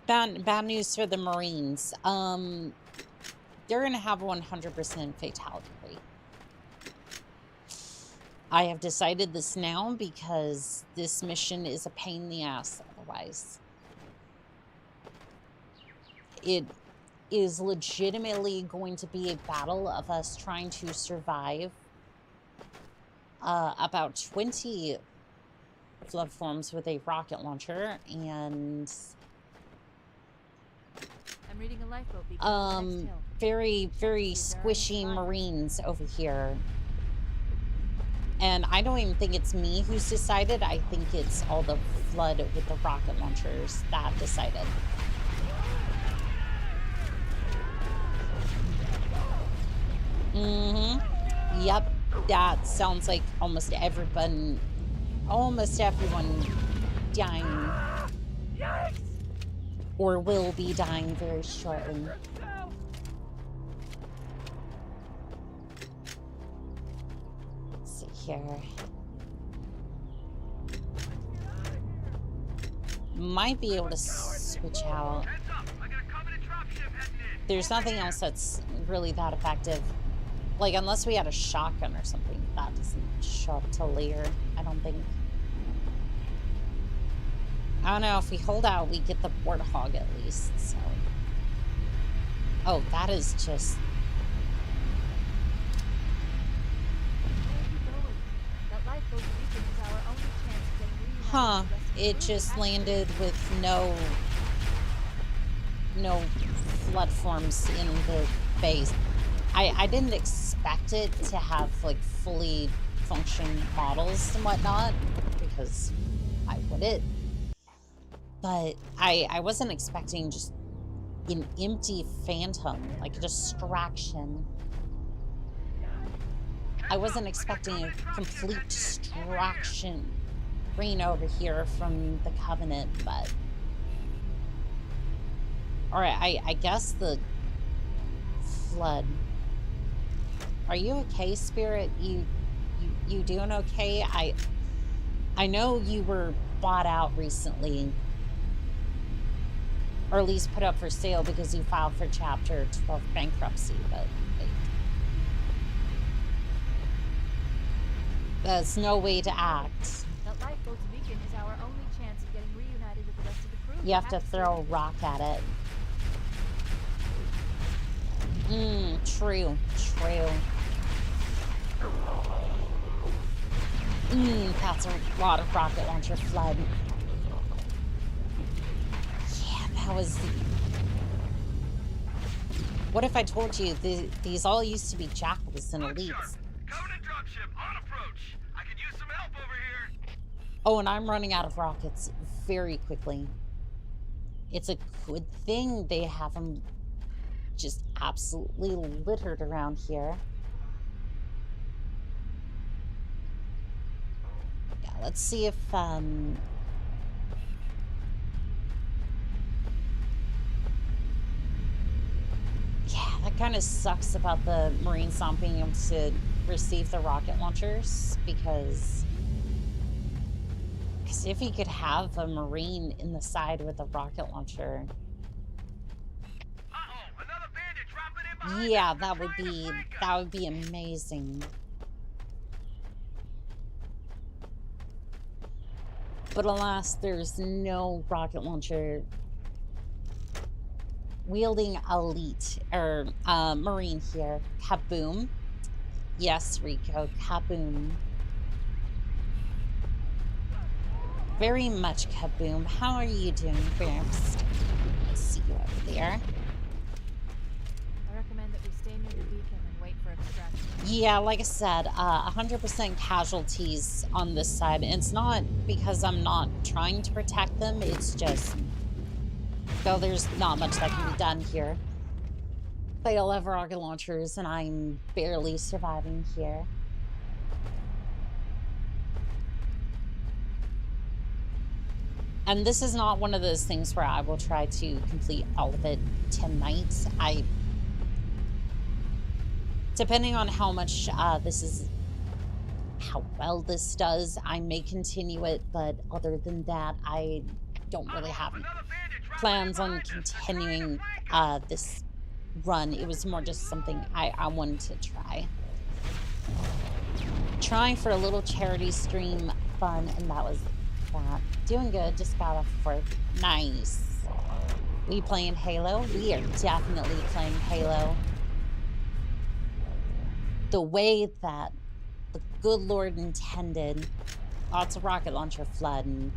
Bad news for the Marines. they're going to have a 100% fatality rate. I have decided this now because this mission is a pain in the ass otherwise. It is legitimately going to be a battle of us trying to survive about 20 flood forms with a rocket launcher, and I'm reading a lifeboat beacon on the next hill. very, very squishy marines over here. And I don't even think it's me who's decided. I think it's all the flood with the rocket launchers that decided. Yep, that sounds like almost everyone dying. Or will be dying very shortly. Let's see here. Might be able to switch out. There's nothing else that's really that effective. Like, unless we had a shotgun or something. That doesn't show up till later, I don't think. I don't know, if we hold out, we get the warthog at least, so. Oh, that is just... Huh, it just landed with no flood forms in the base. I didn't expect it to have, like, fully functioning models and whatnot, because why would it? But I wasn't expecting just an empty phantom, like a distraction. I wasn't expecting a complete distraction rain over here from the Covenant, but... Alright, I guess the flood... Are you okay, Spirit? You doing okay? I know you were bought out recently. Or at least put up for sale because you filed for Chapter 12 bankruptcy, but there's no way to act. That lifeboat's beacon is our only chance of getting reunited with the rest of the crew. You have to throw a rock at it. True. That's a lot of rocket launcher flood. Yeah, that was... What if I told you these all used to be jackals and elites? Covenant dropship on approach. I could use some help over here. Oh, and I'm running out of rockets very quickly. It's a good thing they have them just absolutely littered around here. Yeah, let's see if yeah, that kind of sucks about the Marines not being able to receive the rocket launchers, because if you could have a Marine in the side with a rocket launcher, Another bandit dropping in behind yeah, us. that would be amazing. But alas, there's no rocket launcher wielding elite or Marine here. Kaboom. Yes, Rico, kaboom. Very much kaboom. How are you doing, first? Let's see you over there. I recommend that we stay near the beacon and wait for extraction. Yeah, like I said, 100% casualties on this side. And it's not because I'm not trying to protect them. It's just, though there's not much that can be done here. They all have rocket launchers, and I'm barely surviving here. And this is not one of those things where I will try to complete all of it tonight. Depending on how much how well this does, I may continue it, but other than that, I don't really have plans on continuing this run. It was more just something I wanted to try. Trying for a little charity stream fun, and that was that. Doing good, just got off work. Nice. We playing Halo? We are definitely playing Halo. The way that the good Lord intended. Lots of rocket launcher flood and,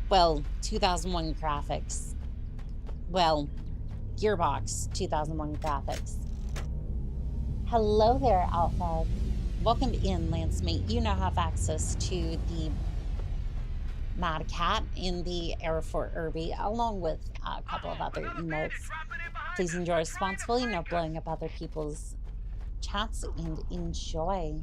well, 2001 graphics. Well, Gearbox 2001 graphics. Hello there, Alpha. Welcome in, Lance Mate. You now have access to the Mad Cat in the Air Fort Irby, along with a couple of other emotes. Please enjoy responsibly, no blowing up other people's chats, and enjoy.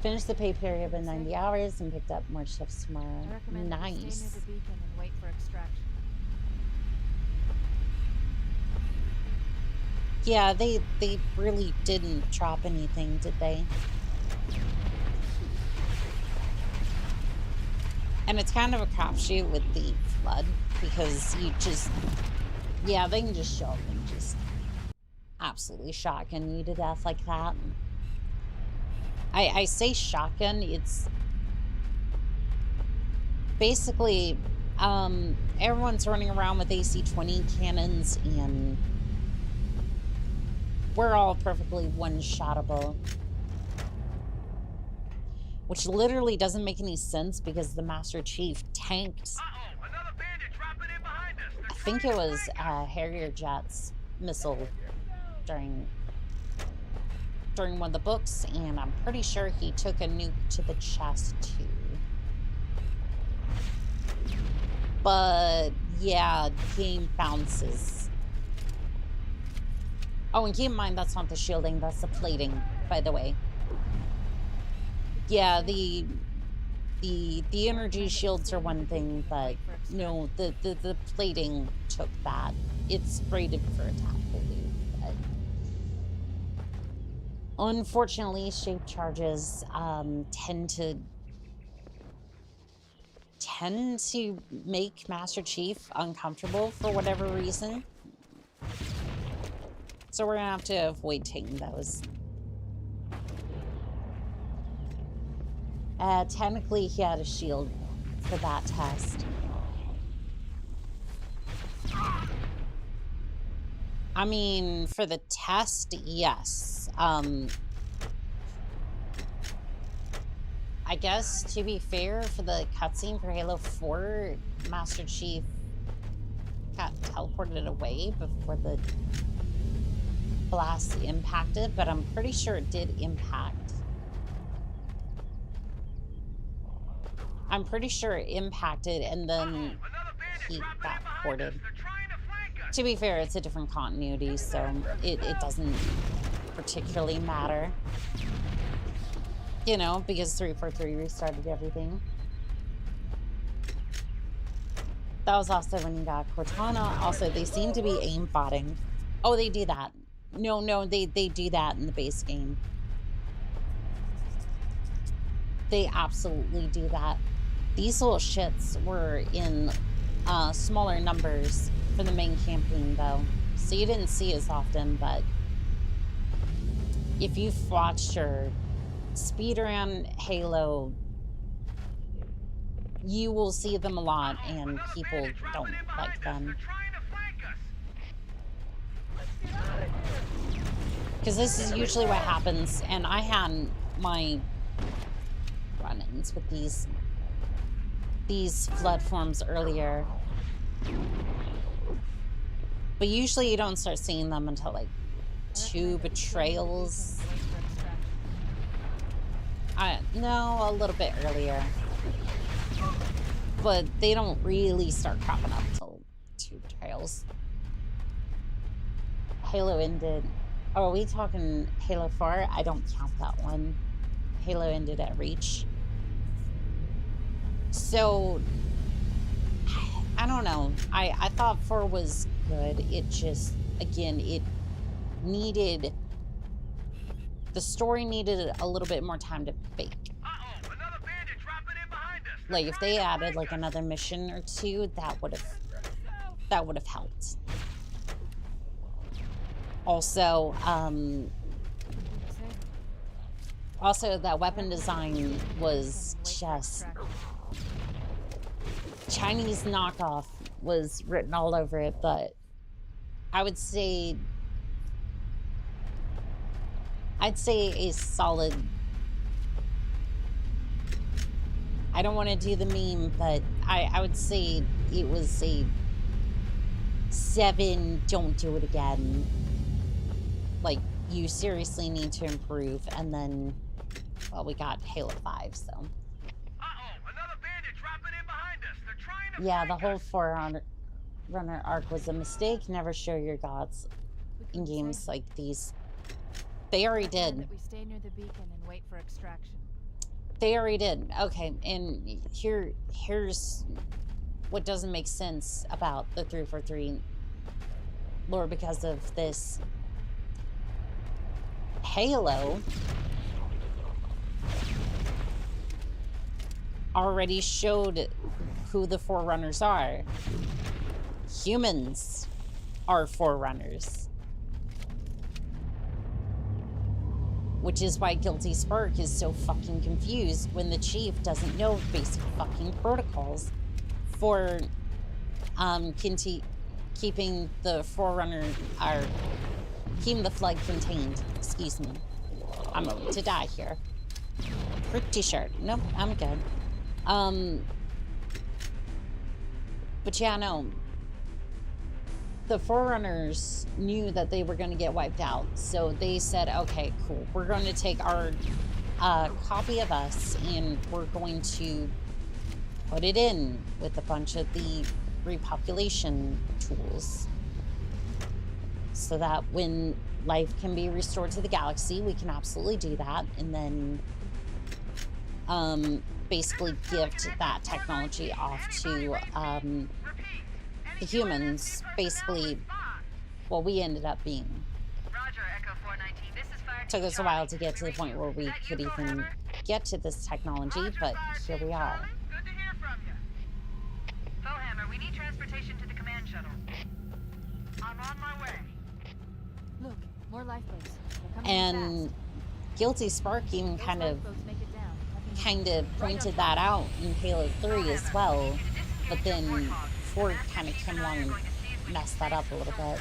Finished the pay period in 90 hours and picked up more shifts tomorrow. Nice. Stay near the beacon and wait for extraction. Yeah, they really didn't drop anything, did they? And it's kind of a crapshoot with the flood because you just, yeah, they can just show up and just absolutely shotgun you to death like that. I say shotgun, it's basically everyone's running around with AC-20 cannons and we're all perfectly one-shottable. Which literally doesn't make any sense because the Master Chief tanked, I think it was Harrier Jet's missile during one of the books, and I'm pretty sure he took a nuke to the chest too. But yeah, game bounces. Oh, and keep in mind that's not the shielding, that's the plating, by the way. Yeah, the energy shields are one thing, but no, the plating took that. It's rated for a tactical loot, but unfortunately, shape charges tend to make Master Chief uncomfortable for whatever reason. So we're gonna have to avoid taking those. Technically, he had a shield for that test. I mean, for the test, yes. I guess, to be fair, for the cutscene for Halo 4, Master Chief got teleported away before the blast impacted, but I'm pretty sure it did impact. I'm pretty sure it impacted and then he got ported. To be fair, it's a different continuity, so it doesn't particularly matter. You know, because 343 restarted everything. That was also when you got Cortana. Also, they seem to be aimbotting. Oh, they do that. No, they do that in the base game. They absolutely do that. These little shits were in smaller numbers for the main campaign, though. So you didn't see as often, but if you've watched your speedrun Halo, you will see them a lot, and people don't like them. Because this is usually what happens, and I had my run-ins with these flood forms earlier. But usually you don't start seeing them until like 2 betrayals. No, a little bit earlier. But they don't really start cropping up until 2 betrayals. Halo ended. Oh, are we talking Halo 4? I don't count that one. Halo ended at Reach. So, I don't know. I thought 4 was good. It just, again, it needed... The story needed a little bit more time to bake. Like, if they added, like, another mission or 2, that would have that would have helped. Also, that weapon design was just Chinese knockoff was written all over it, but I'd say a solid. I don't want to do the meme, but I would say it was a 7. Don't do it again. Like, you seriously need to improve. And then, well, we got Halo 5, so. Uh-oh, another bandit dropping in behind us. They're trying to Yeah, the flank whole us. Forerunner arc was a mistake. Never show your gods in games like these. They already did. That we stay near the beacon and wait for extraction. They already did. Okay, and here's what doesn't make sense about the 343 lore because of this. Halo already showed who the Forerunners are. Humans are Forerunners. Which is why Guilty Spark is so fucking confused when the chief doesn't know basic fucking protocols for keeping the Forerunner, or keeping the flood contained. Excuse me. I'm about to die here. Pretty sure. Nope, I'm good. But yeah, no. The Forerunners knew that they were going to get wiped out, so they said, okay, cool. We're going to take our copy of us and we're going to put it in with a bunch of the repopulation tools so that when life can be restored to the galaxy, we can absolutely do that, and then basically gift that technology off to the humans, basically, well, we ended up being. Roger, Echo 419. This is Fire Took Team us a while Charlie. to get to the point where we Is that could you, even Hammer? get to this technology, Roger, but Fire here Team we are. Charlie. Good to hear from you. Hammer, we need transportation to the command shuttle. I'm on my way. Look, more lifeboats. They're coming in And fast. Guilty Spark even Those kind of lifeboats make it down. Nothing pointed that out in Halo 3 as well, but then Ford kind of came along and messed that up a little bit.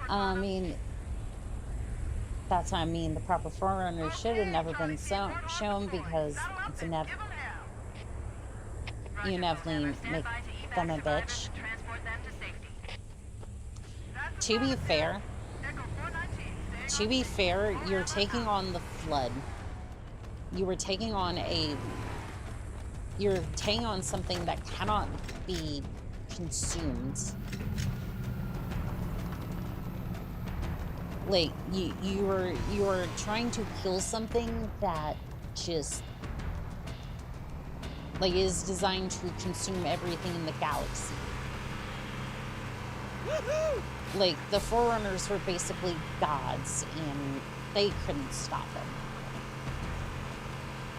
I mean, that's what I mean. The proper Forerunner should have never been shown because it's you inevitably make them a bitch. To be fair, you're taking on the flood. You're taking on something that cannot be consumed. Like, you are trying to kill something that just, like, is designed to consume everything in the galaxy. Woohoo! Like, the Forerunners were basically gods, and they couldn't stop them.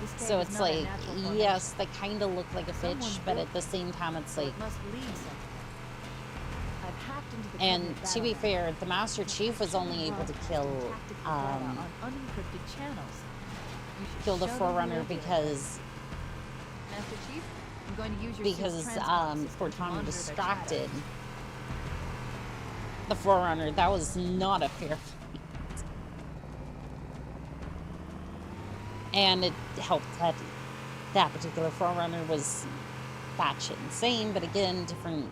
This cave So is it's not a like, natural formation. yes, they kind of look like a Someone bitch, but built at the same time, it's So like, it must lead somewhere. I've hacked into the and covenant to be battle fair, the Master Chief was only able to kill, tactical data on unencrypted channels. You should kill the show them Forerunner your data. because Master Chief, I'm going to use your suit's transport system to Cortana monitor their distracted shadows. the Forerunner. That was not a fair fight. And it helped that that particular Forerunner was batshit insane, but again, different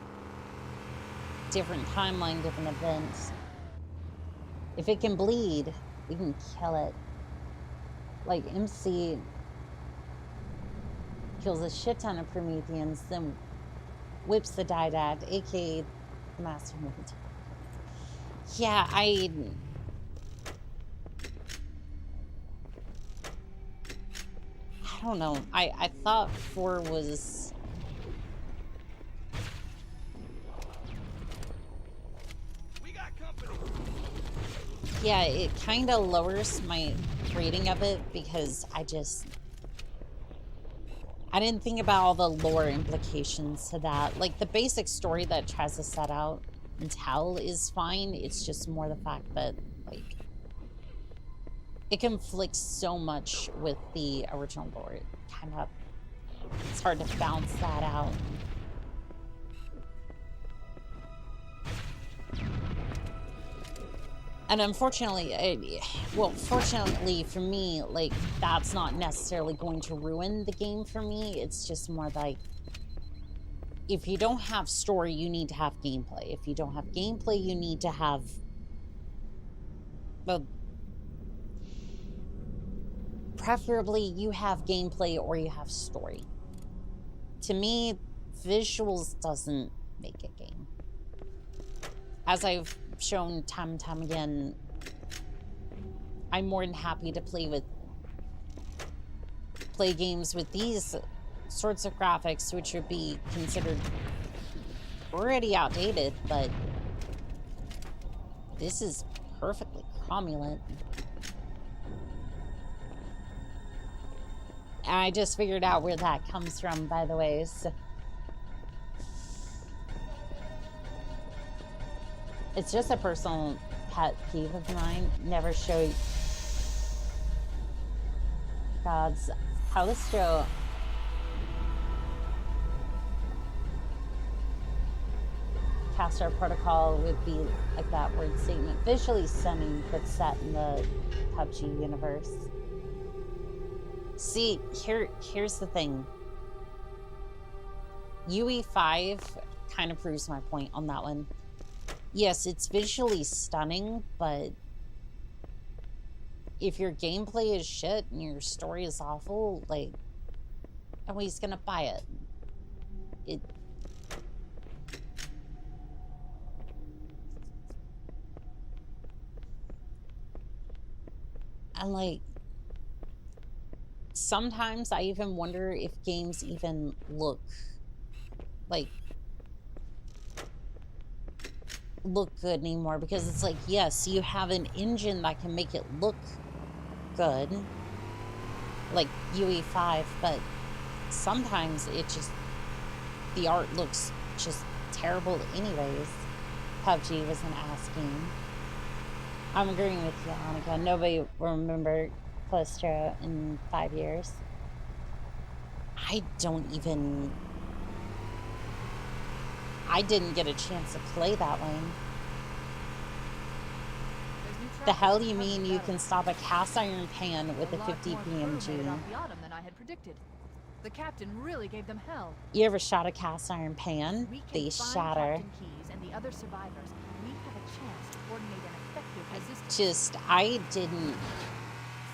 timeline, different events. If it can bleed, we can kill it. Like, MC kills a shit ton of Prometheans, then whips the Didact, aka the Master Movement. Yeah, I don't know. I thought 4 was... We got company. Yeah, it kind of lowers my rating of it because I didn't think about all the lore implications to that. Like, the basic story that it tries to set out and tell is fine. It's just more the fact that, like, it conflicts so much with the original lore. It kind of, it's hard to balance that out. And unfortunately, well, fortunately for me, like, that's not necessarily going to ruin the game for me. It's just more like, if you don't have story, you need to have gameplay. If you don't have gameplay, you need to have, well, preferably you have gameplay or you have story. To me, visuals doesn't make a game. As I've shown time and time again, I'm more than happy to play games with these sorts of graphics, which would be considered pretty outdated, but this is perfectly cromulent. And I just figured out where that comes from, by the way, so it's just a personal pet peeve of mine. Never show gods how this show. Castor Protocol would be like that word statement. Visually stunning, but set in the PUBG universe. See, here's the thing. UE5 kind of proves my point on that one. Yes, it's visually stunning, but if your gameplay is shit and your story is awful, like, nobody's gonna buy it. And, like, sometimes I even wonder if games even look good anymore, because it's like, yes, you have an engine that can make it look good, like UE5, but sometimes it just, the art looks just terrible anyways. PUBG was an ass game. I'm agreeing with you, Annika. Nobody will remember Callisto in 5 years. I didn't get a chance to play that one. The hell you mean you can stop a cast iron pan with a 50 PMG? Than I had predicted. The captain really gave them hell. You ever shot a cast iron pan? They shatter. Keys and the other survivors. We have a chance to coordinate an effective resistance. Just, I didn't.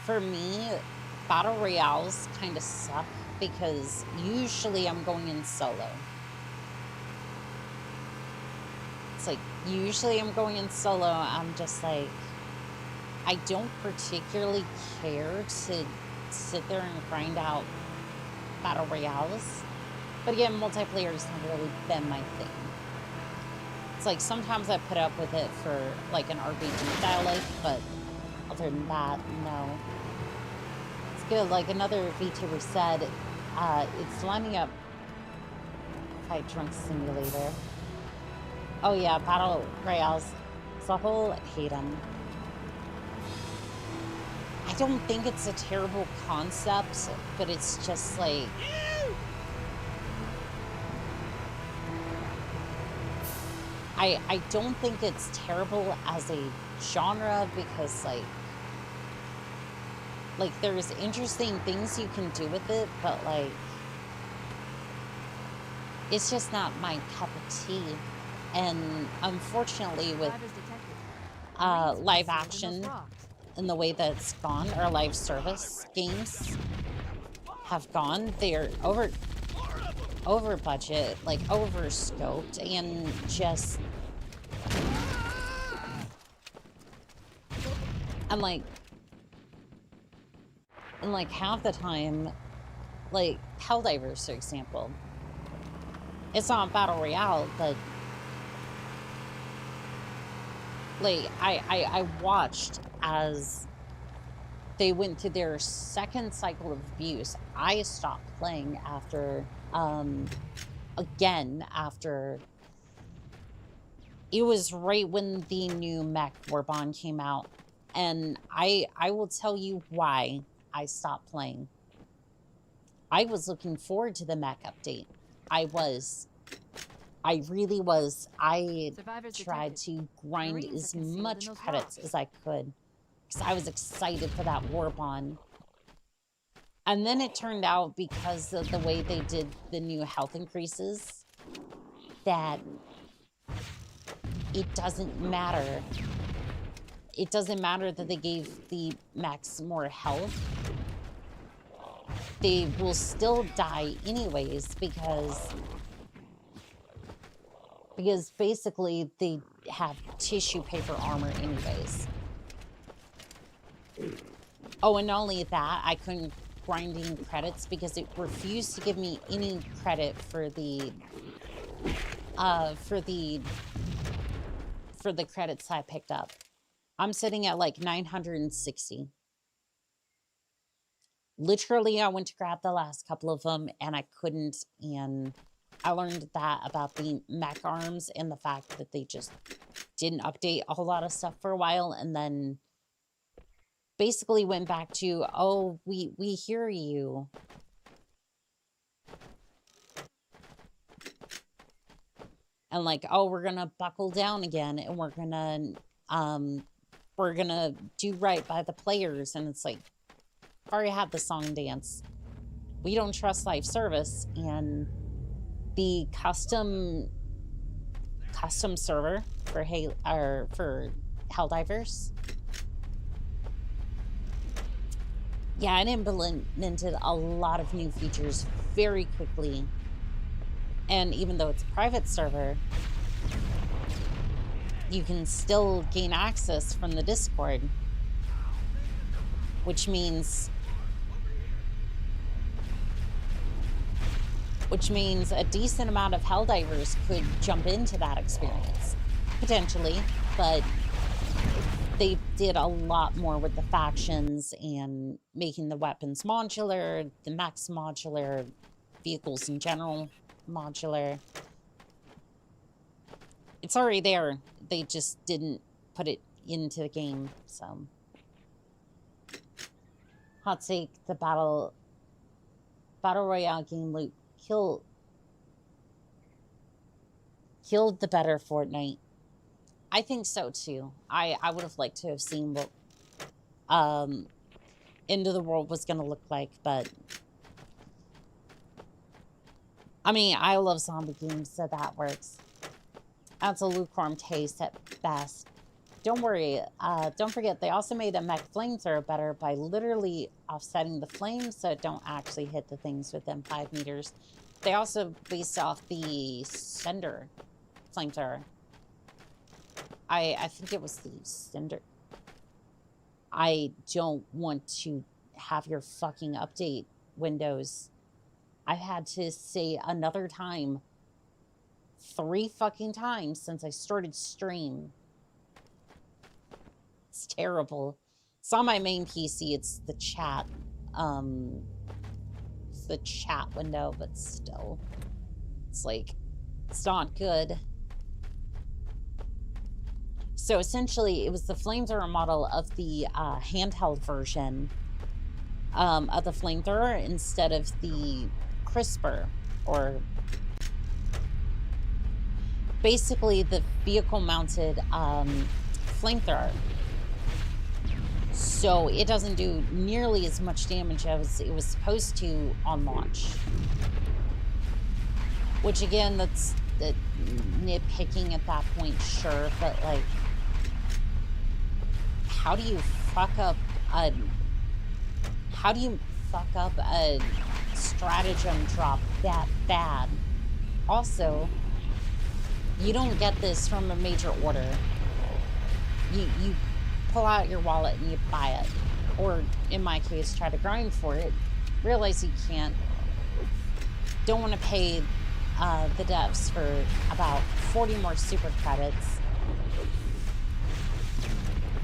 For me, battle royales kind of suck because usually I'm going in solo. It's like, usually I'm going in solo, I'm just like, I don't particularly care to sit there and grind out battle royales. But again, multiplayer has never really been my thing. It's like, sometimes I put up with it for like an RPG style life, but other than that, no. It's good. Like another VTuber said, it's lining up Fight Drunk Simulator. Oh yeah, battle royales as a whole, I hate them. I don't think it's a terrible concept, but it's just like, I don't think it's terrible as a genre because like there's interesting things you can do with it, but like it's just not my cup of tea. And unfortunately with live action and the way that it's gone, or live service games have gone, they're over budget, like over scoped, and just and like half the time, like Helldivers, for example, it's not a battle royale, but like I watched as they went through their second cycle of abuse. I stopped playing after, again, after, it was right when the new mech Warbond came out. And I will tell you why I stopped playing. I was looking forward to the mech update. I really was. I tried to grind as much credits as I could because I was excited for that Warbond. And then it turned out, because of the way they did the new health increases, that it doesn't matter. It doesn't matter that they gave the mechs more health. They will still die anyways because basically they have tissue paper armor anyways. Oh, and not only that, I couldn't grind any credits because it refused to give me any credit for the credits I picked up. I'm sitting at like 960. Literally, I went to grab the last couple of them and I couldn't, and I learned that about the mech arms and the fact that they just didn't update a whole lot of stuff for a while, and then basically went back to, oh, we hear you. And like, oh, we're gonna buckle down again and we're gonna do right by the players. And it's like, I've already had the song and dance. We don't trust live service, and the custom server for Helldivers. Yeah, it implemented a lot of new features very quickly. And even though it's a private server, you can still gain access from the Discord, which means a decent amount of Helldivers could jump into that experience, potentially, but they did a lot more with the factions and making the weapons modular, the mechs modular, vehicles in general modular. It's already there. They just didn't put it into the game, so. Hot take, the Battle Royale game loop killed the better Fortnite. I think so too. I would have liked to have seen what End of the World was going to look like, but I mean, I love zombie games, so that works. That's a lukewarm taste at best. Don't worry, don't forget, they also made a mech flamethrower better by literally offsetting the flames so it don't actually hit the things within 5 meters. They also based off the Cinder flamethrower. I think it was the Cinder. I don't want to have your fucking update windows. I've had to say another time 3 fucking times since I started stream. It's terrible. It's on my main PC. It's the chat. It's the chat window, but still. It's like, it's not good. So essentially, it was the flamethrower model of the handheld version of the flamethrower instead of the crisper, or basically the vehicle-mounted flamethrower. So it doesn't do nearly as much damage as it was supposed to on launch. Which again, that's the nitpicking at that point, sure, but like, how do you fuck up a stratagem drop that bad? Also, you don't get this from a major order. You pull out your wallet and you buy it. Or, in my case, try to grind for it. Realize you can't. Don't want to pay the devs for about 40 more super credits.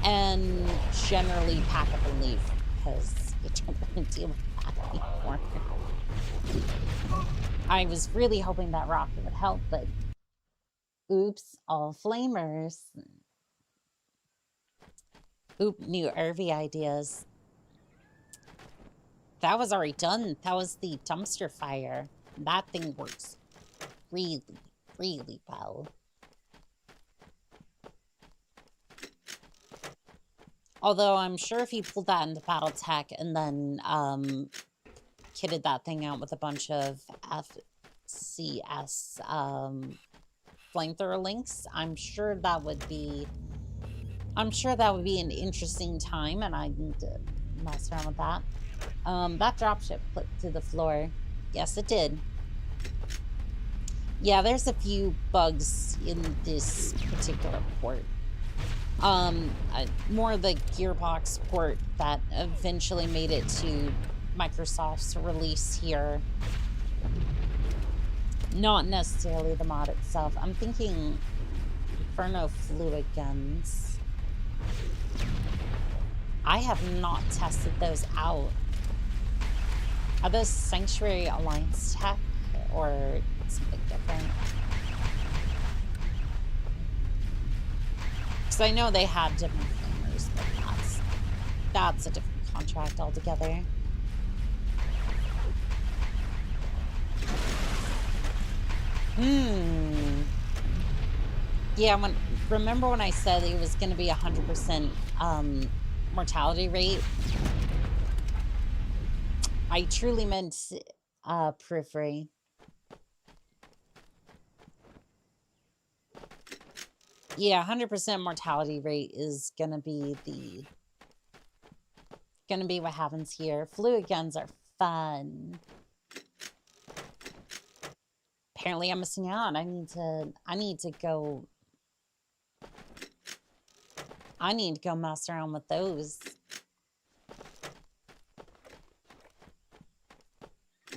And generally pack up and leave. because you don't want to deal with that anymore. I was really hoping that rocket would help, but oops, all flamers. Oop, new RV ideas. That was already done. That was the dumpster fire. That thing works really, really well. Although I'm sure if you pulled that into Battletech and then kitted that thing out with a bunch of FCS flamethrower links, I'm sure that would be an interesting time, and I need to mess around with that. That dropship clipped to the floor. Yes, it did. Yeah, there's a few bugs in this particular port. More the Gearbox port that eventually made it to Microsoft's release here. Not necessarily the mod itself. I'm thinking Inferno fluid guns. I have not tested those out. Are those Sanctuary Alliance tech or something different? Because I know they had different flamers, but that's a different contract altogether. Yeah, remember when I said it was going to be 100% mortality rate? I truly meant periphery. Yeah, 100% mortality rate is gonna be what happens here. Fluid guns are fun. Apparently I'm missing out. I need to go mess around with those.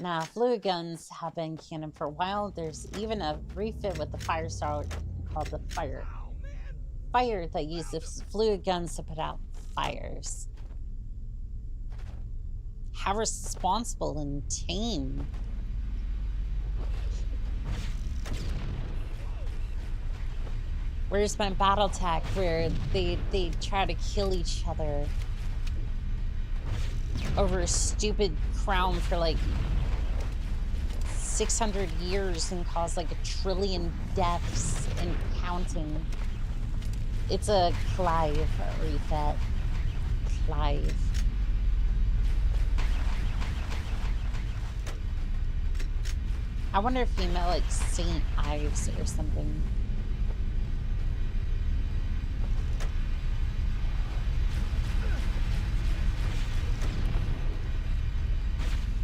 Now, fluid guns have been canon for a while. There's even a refit with the Firestar called the Fire that uses fluid guns to put out fires. How responsible and tame. Where's my Battletech where they try to kill each other over a stupid crown for like 600 years and cause like 1 trillion deaths and counting. It's a Clive refit. Clive. I wonder if you meant like St. Ives or something.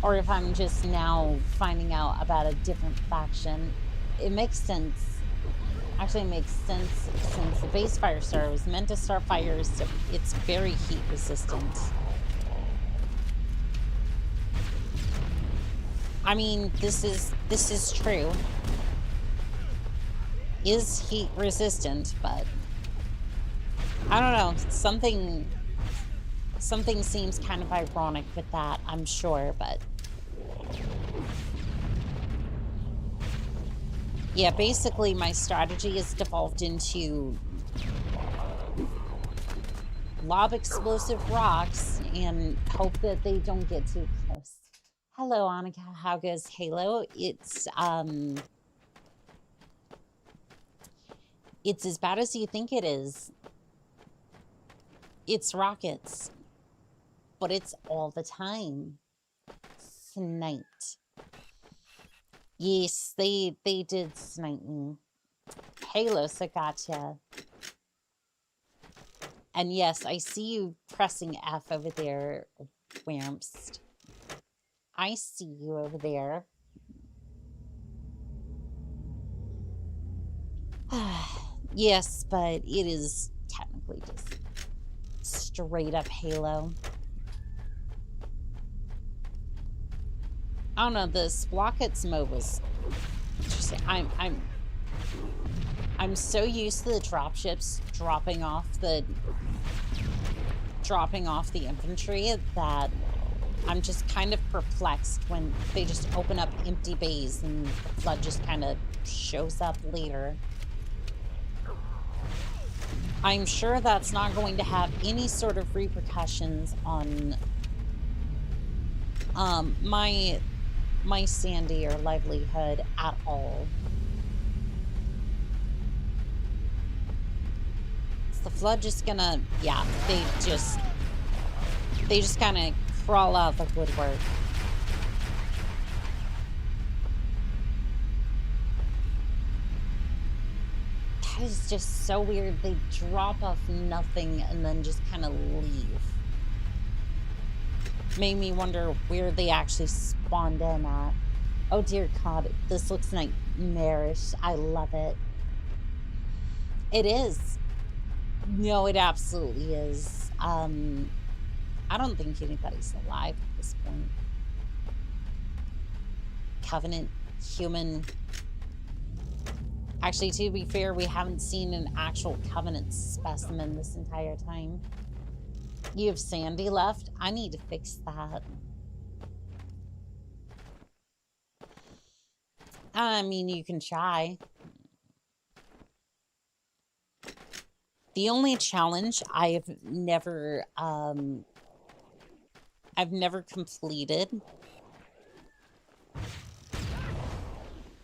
Or if I'm just now finding out about a different faction. It makes sense. Actually, it makes sense since the base Firestar was meant to start fires. So it's very heat resistant. I mean, this is true. Is heat resistant, but I don't know. Something seems kind of ironic with that, I'm sure, but yeah, basically my strategy has devolved into lob explosive rocks and hope that they don't get too close. Hello, Annika. How goes Halo? It's as bad as you think it is. It's rockets, but it's all the time. Sniped. Yes, they did snipe me. Halos, I gotcha. And yes, I see you pressing F over there, Wamps. I see you over there. Yes, but it is technically just straight up Halo. I don't know, the Sprockets mode was interesting. I'm so used to the dropships dropping off the dropping off the infantry that I'm just kind of perplexed when they just open up empty bays and the flood just kind of shows up later. I'm sure that's not going to have any sort of repercussions on my sanity or livelihood at all. Is the flood just gonna, yeah, they just kind of crawl out the woodwork. That is just so weird. They drop off nothing and then just kind of leave. Made me wonder where they actually spawned in at. Oh dear God, this looks nightmarish. I love it. It is. No, it absolutely is. I don't think anybody's alive at this point. Covenant, human. Actually, to be fair, we haven't seen an actual Covenant specimen this entire time. You have Sandy left? I need to fix that. I mean, you can try. The only challenge I've never completed,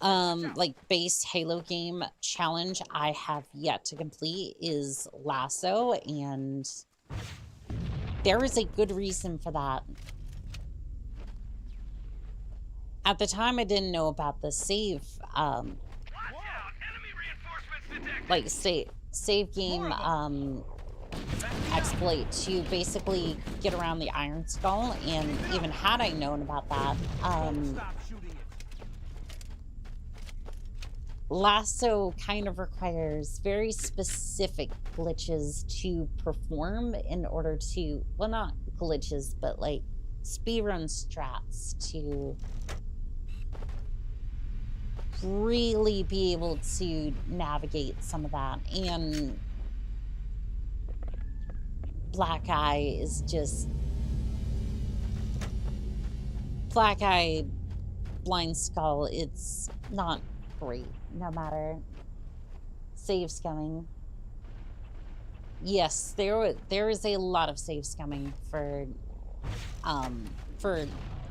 like base Halo game challenge I have yet to complete is Lasso, and there is a good reason for that. At the time, I didn't know about the save, like save game exploit to basically get around the Iron Skull, and even had I known about that, Lasso kind of requires very specific glitches to perform in order to, well, not glitches, but like speedrun strats to really be able to navigate some of that. And Black Eye is just Black Eye Blind Skull. It's not great, no matter. Save scumming. Yes, there is a lot of save scumming for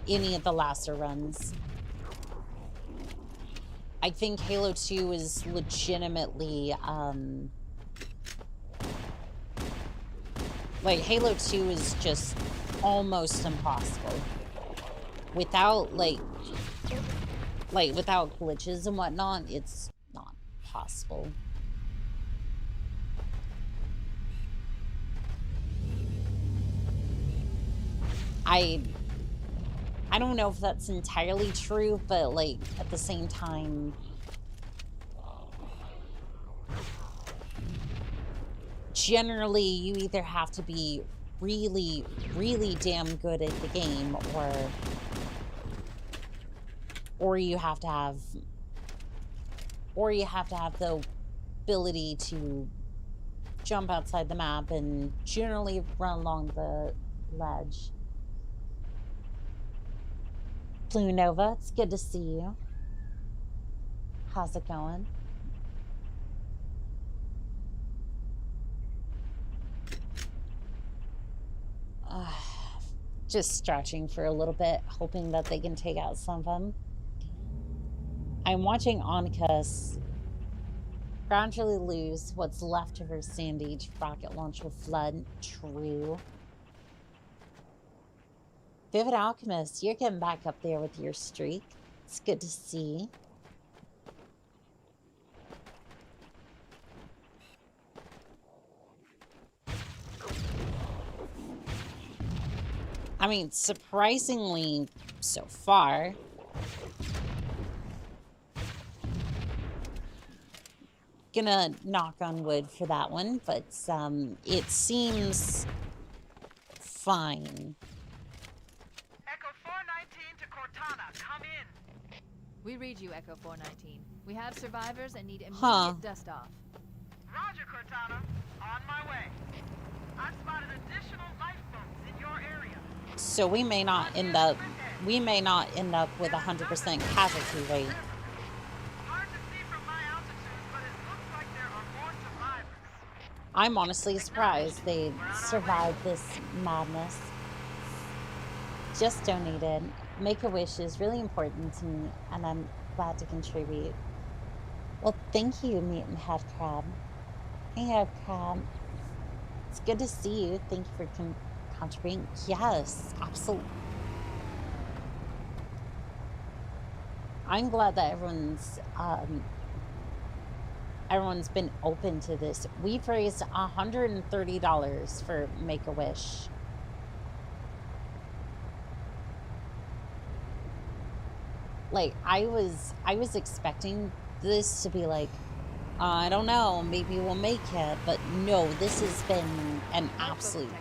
any of the Lasso runs. I think Halo 2 is legitimately, like, Halo 2 is just almost impossible. Without, without glitches and whatnot, it's not possible. I don't know if that's entirely true, but, like, at the same time, generally you either have to be really, really damn good at the game, or you have to have the ability to jump outside the map and generally run along the ledge. Blue Nova, it's good to see you. How's it going? Just stretching for a little bit, hoping that they can take out some of them. I'm watching Oni-chan gradually lose what's left of her Sandy to rocket launch with Flood. True. Vivid Alchemist, you're getting back up there with your streak. It's good to see. I mean, surprisingly, so far, gonna knock on wood for that one, but it seems fine. Echo 419 to Cortana, come in. We read you, Echo 419. We have survivors and need immediate dust off. Roger, Cortana. On my way. I've spotted additional lifeboats in your area. So we may not end up with 100% casualty rate. Hard to see from my altitude, but it looks like there are more survivors. I'm honestly surprised they survived this madness. Just donated. Make-A-Wish is really important to me, and I'm glad to contribute. Well, thank you, Mutant Head Crab. Hey, Head Crab. It's good to see you. Thank you for contributing. Yes, absolutely. I'm glad that everyone's been open to this. We've raised $130 for Make-A-Wish. Like, I was expecting this to be like, I don't know, maybe we'll make it, but no, this has been an absolute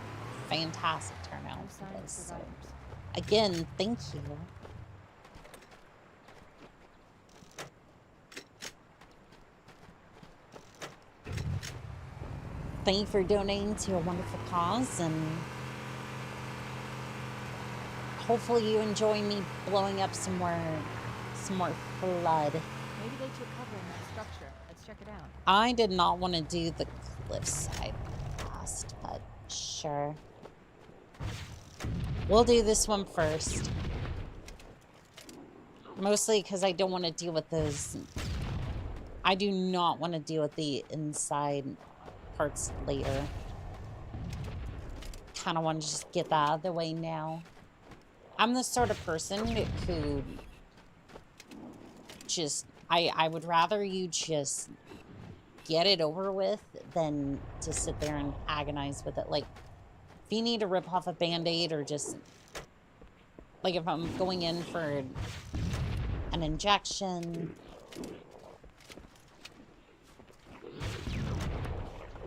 fantastic turnout for this. So, again, thank you. Thank you for donating to a wonderful cause, and hopefully you enjoy me blowing up some more flood. Maybe they took cover in that structure. Let's check it out. I did not want to do the cliffside blast, but sure. We'll do this one first. Mostly because I don't want to deal with those. I do not want to deal with the inside parts later. Kind of want to just get that out of the way now. I'm the sort of person who just, I would rather you just get it over with than to sit there and agonize with it. Like, if you need to rip off a Band-Aid, or just, like, if I'm going in for an injection,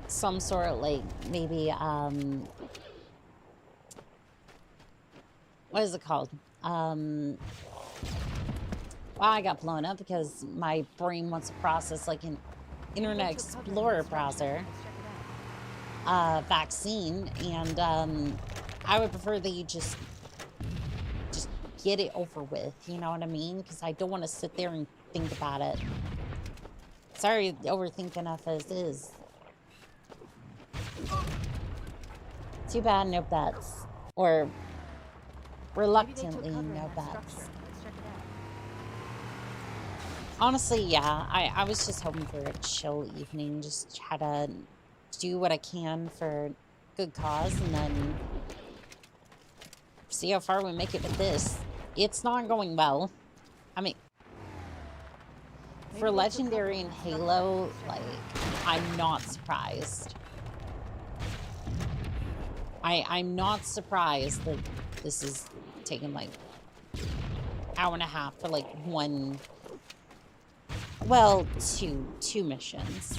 some sort of, like, maybe, what is it called? Well, I got blown up because my brain wants to process like an Internet Explorer browser vaccine, and I would prefer that you just get it over with, you know what I mean? Because I don't want to sit there and think about it. Sorry, overthink enough as is. Too bad, no bets. Or reluctantly, no bets. Honestly, yeah, I was just hoping for a chill evening, just try to do what I can for good cause, and then see how far we make it with this. It's not going well. I mean, for Legendary and Halo, like, I'm not surprised. I'm not surprised that this is taking like an hour and a half for like one, well, two missions.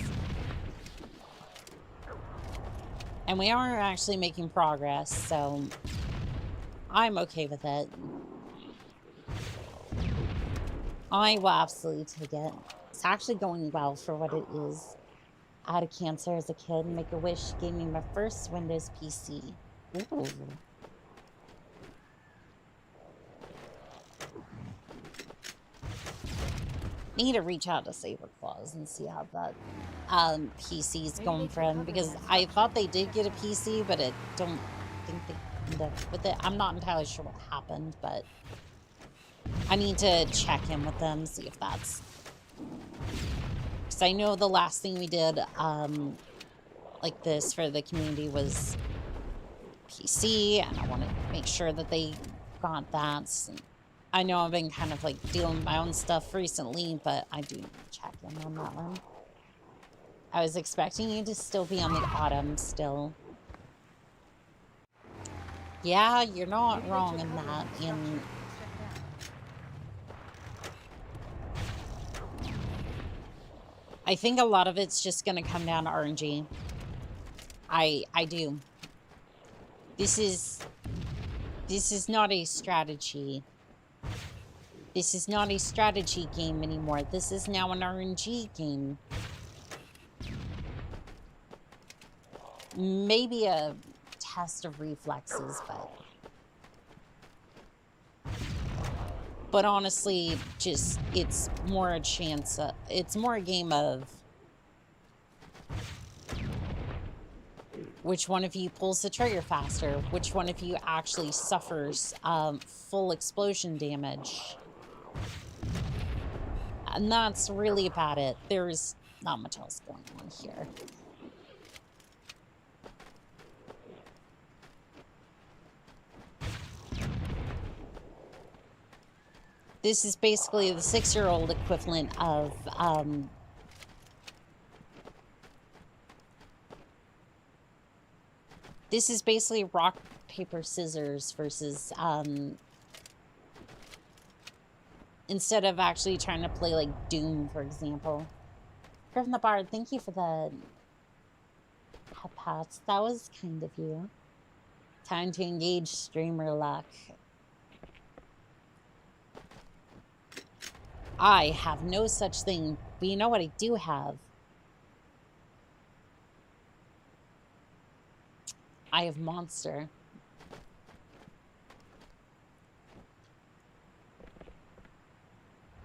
And we are actually making progress, so I'm okay with it. I will absolutely take it. It's actually going well for what it is. I had a cancer as a kid. Make-A-Wish gave me my first Windows PC. Ooh. Need to reach out to Saberclaws and see how that PC's going for him, because I thought they did get a PC, but I don't think they ended up with it. I'm not entirely sure what happened, but I need to check in with them, see if that's... Because I know the last thing we did like this for the community was PC, and I want to make sure that they got that. And I know I've been kind of like dealing with my own stuff recently, but I do need to check in on that one. I was expecting you to still be on the autumn still. Yeah, you're not wrong in that. I think a lot of it's just going to come down to RNG. I do. This is not a strategy. This is not a strategy game anymore. This is now an RNG game. maybe a test of reflexes, but honestly, just it's more a chance. It's more a game of which one of you pulls the trigger faster, which one of you actually suffers full explosion damage. And that's really about it. There's not much else going on here. This is basically the 6-year-old equivalent of this is basically rock, paper, scissors versus instead of actually trying to play like Doom, for example. Griffin the Bard, thank you for the pats. That was kind of you. Time to engage streamer luck. I have no such thing, but you know what I do have? I have Monster.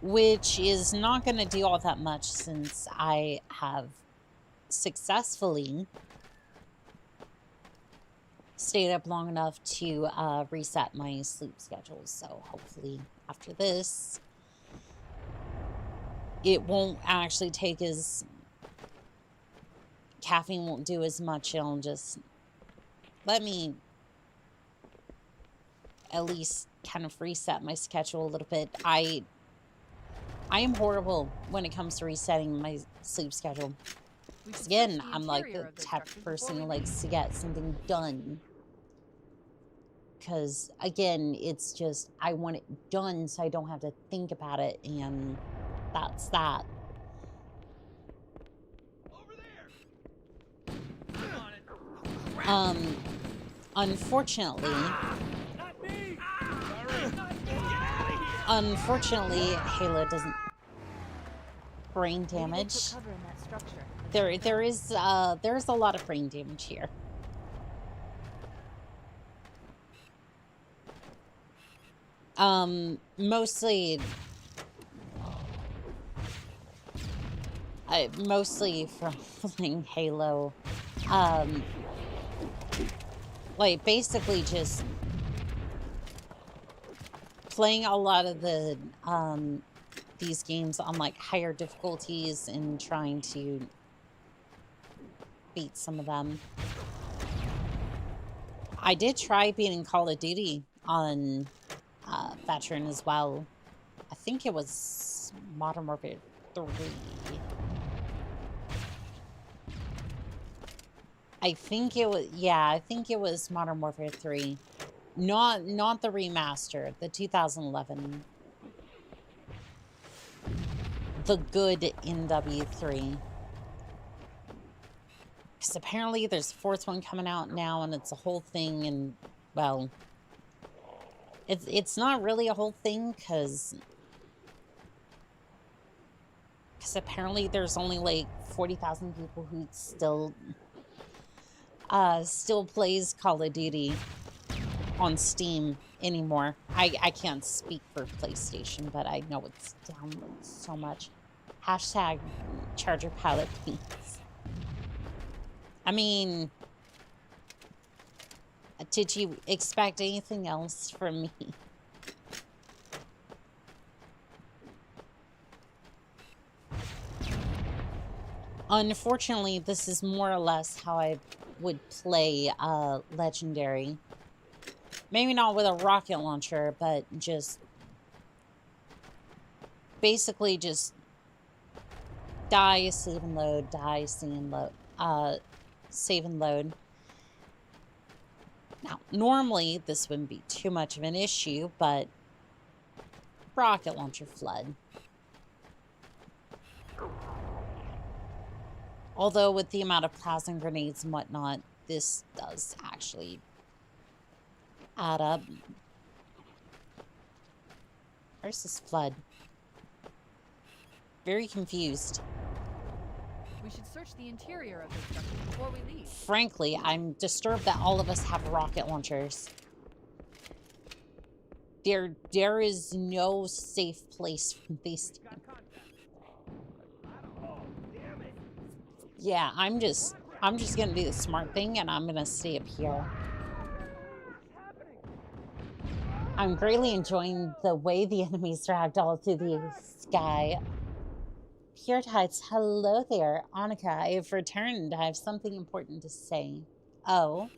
Which is not going to do all that much since I have successfully stayed up long enough to reset my sleep schedule. So hopefully after this, it won't actually take as... Caffeine won't do as much. It'll just let me at least kind of reset my schedule a little bit. I am horrible when it comes to resetting my sleep schedule. Because again, I'm like the type of person who likes to get something done. Because again, it's just, I want it done so I don't have to think about it, and that's that. Unfortunately, Halo doesn't brain damage. There's a lot of brain damage here. Mostly from playing Halo. Like basically just playing a lot of the these games on like higher difficulties and trying to beat some of them. I did try beating Call of Duty on Patron as well. I think it was Modern Warfare 3. I think it was, yeah, I think it was Modern Warfare 3. Not the remaster, the 2011. The good NW3. Because apparently there's a fourth one coming out now, and it's a whole thing, and, well, it's not really a whole thing, because apparently there's only, like, 40,000 people who still plays Call of Duty on Steam anymore. I can't speak for PlayStation, but I know it's downloaded so much. Hashtag Charger Pilot, please. I mean, did you expect anything else from me? Unfortunately, this is more or less how I would play Legendary. Maybe not with a rocket launcher, but just basically just die, save and load, die, save and load, save and load. Now, normally this wouldn't be too much of an issue, but rocket launcher flood. Although with the amount of plasma grenades and whatnot, this does actually add up. Where's this flood? Very confused. We should search the interior of the structure before we leave. Frankly, I'm disturbed that all of us have rocket launchers. There is no safe place from these things. Yeah, I'm just gonna do the smart thing and I'm gonna stay up here. I'm greatly enjoying the way the enemies ragdoll through the sky. Pure Tides, hello there. Annika, I have returned. I have something important to say. Oh.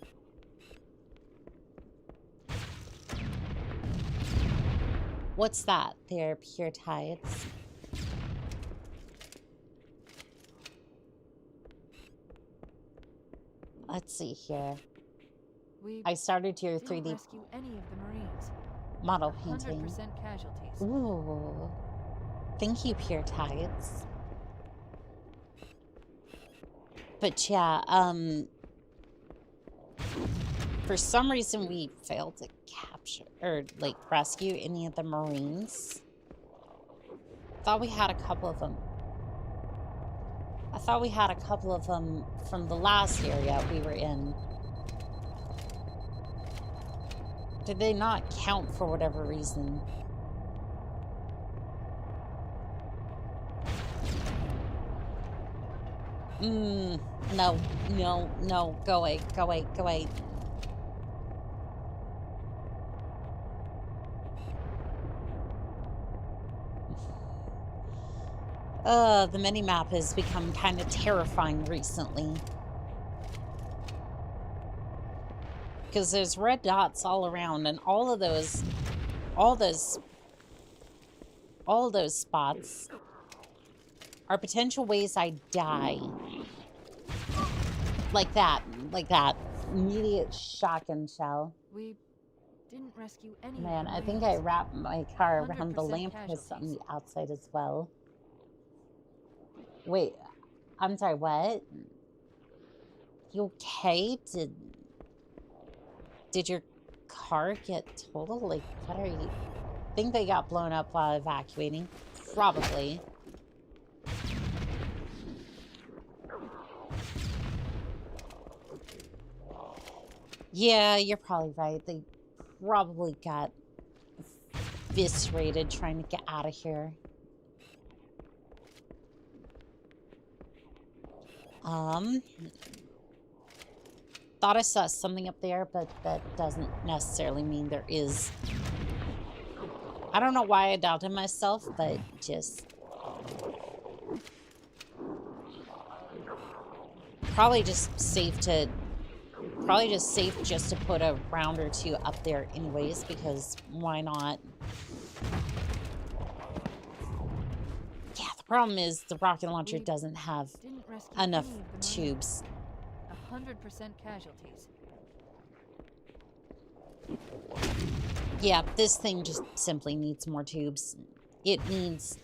What's that there, Pure Tides? Let's see here. I started your 3D rescue any of the Marines. model painting. 100% casualties. Ooh. Thank you, Pure Tides. But yeah, for some reason we failed to capture or like rescue any of the Marines. Thought we had a couple of them. I thought we had a couple of them from the last area we were in. Did they not count for whatever reason? No, no, no. Go away, go away, go away. The mini-map has become kind of terrifying recently. Because there's red dots all around, and all those spots are potential ways I die. Like that. Immediate shotgun shell. We didn't rescue any. Man, I think I wrapped my car around the lamppost on the outside as well. Wait, I'm sorry, what? You okay? Did your car get totaled? Like, what are you... I think they got blown up while evacuating. Probably. Yeah, you're probably right. They probably got eviscerated trying to get out of here. Thought I saw something up there, but that doesn't necessarily mean there is. I don't know why I doubted myself, but just... Probably just safe just to put a round or two up there anyways, because why not? Yeah, the problem is the rocket launcher doesn't have enough tubes. 100% casualties. Yeah, this thing just simply needs more tubes. It needs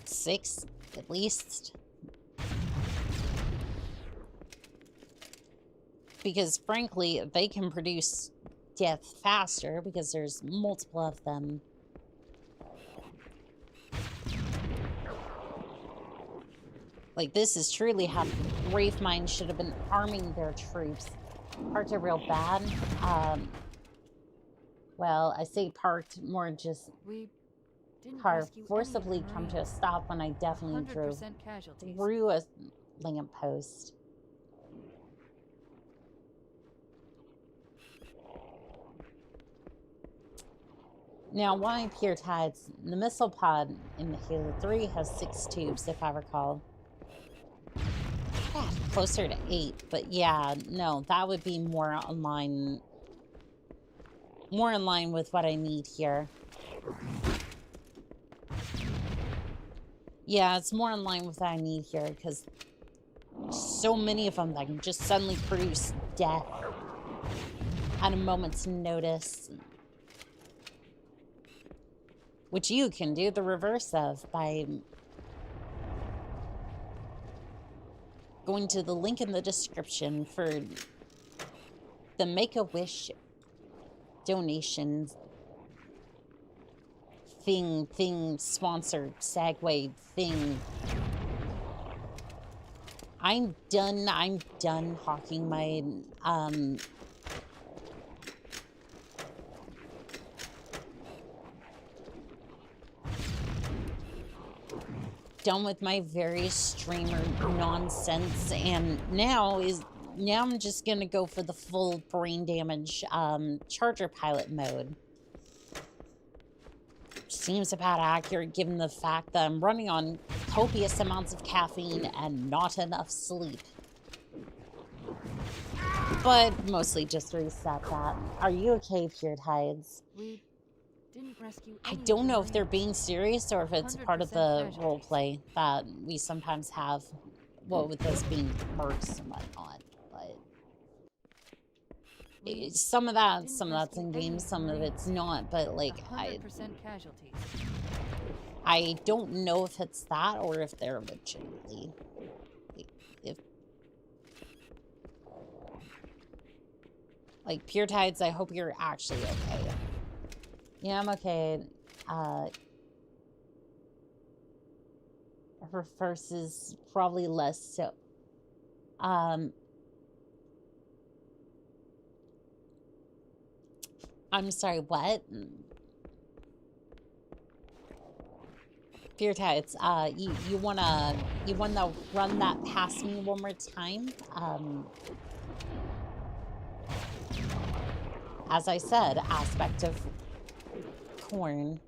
6 at least. Because frankly, they can produce death faster because there's multiple of them. Like, this is truly how Wraith Mine should have been arming their troops. Parked are real bad. Well, I say parked, more just car forcibly come to a stop when I definitely drove through a lamppost. Now, why Pure Tides? The missile pod in the Halo 3 has 6 tubes, if I recall. Yeah, closer to 8, but yeah, no, that would be more in line with what I need here. Yeah, it's more in line with what I need here, because so many of them that can just suddenly produce death at a moment's notice. Which you can do the reverse of by going to the link in the description for the Make-A-Wish donation thing, sponsor, segue thing. I'm done hawking my, done with my various streamer nonsense, and now I'm just gonna go for the full brain damage, charger pilot mode. Seems about accurate given the fact that I'm running on copious amounts of caffeine and not enough sleep. But mostly just reset that. Are you okay, Pure Tides? We didn't rescue I any of don't the know if they're Marines. being serious or if it's part of 100% the casualties. role play that we sometimes have. Well, with us being mercs and whatnot, but We some of that's didn't in rescue any game, of the some of it's Marines. not. But like, 100% casualties. I don't know if it's that or if they're legitimately, if like Pure Tides. I hope you're actually okay. Yeah, I'm okay. Her first is probably less so. I'm sorry, what? Pure Tides, you wanna run that past me one more time? As I said, aspect of corn.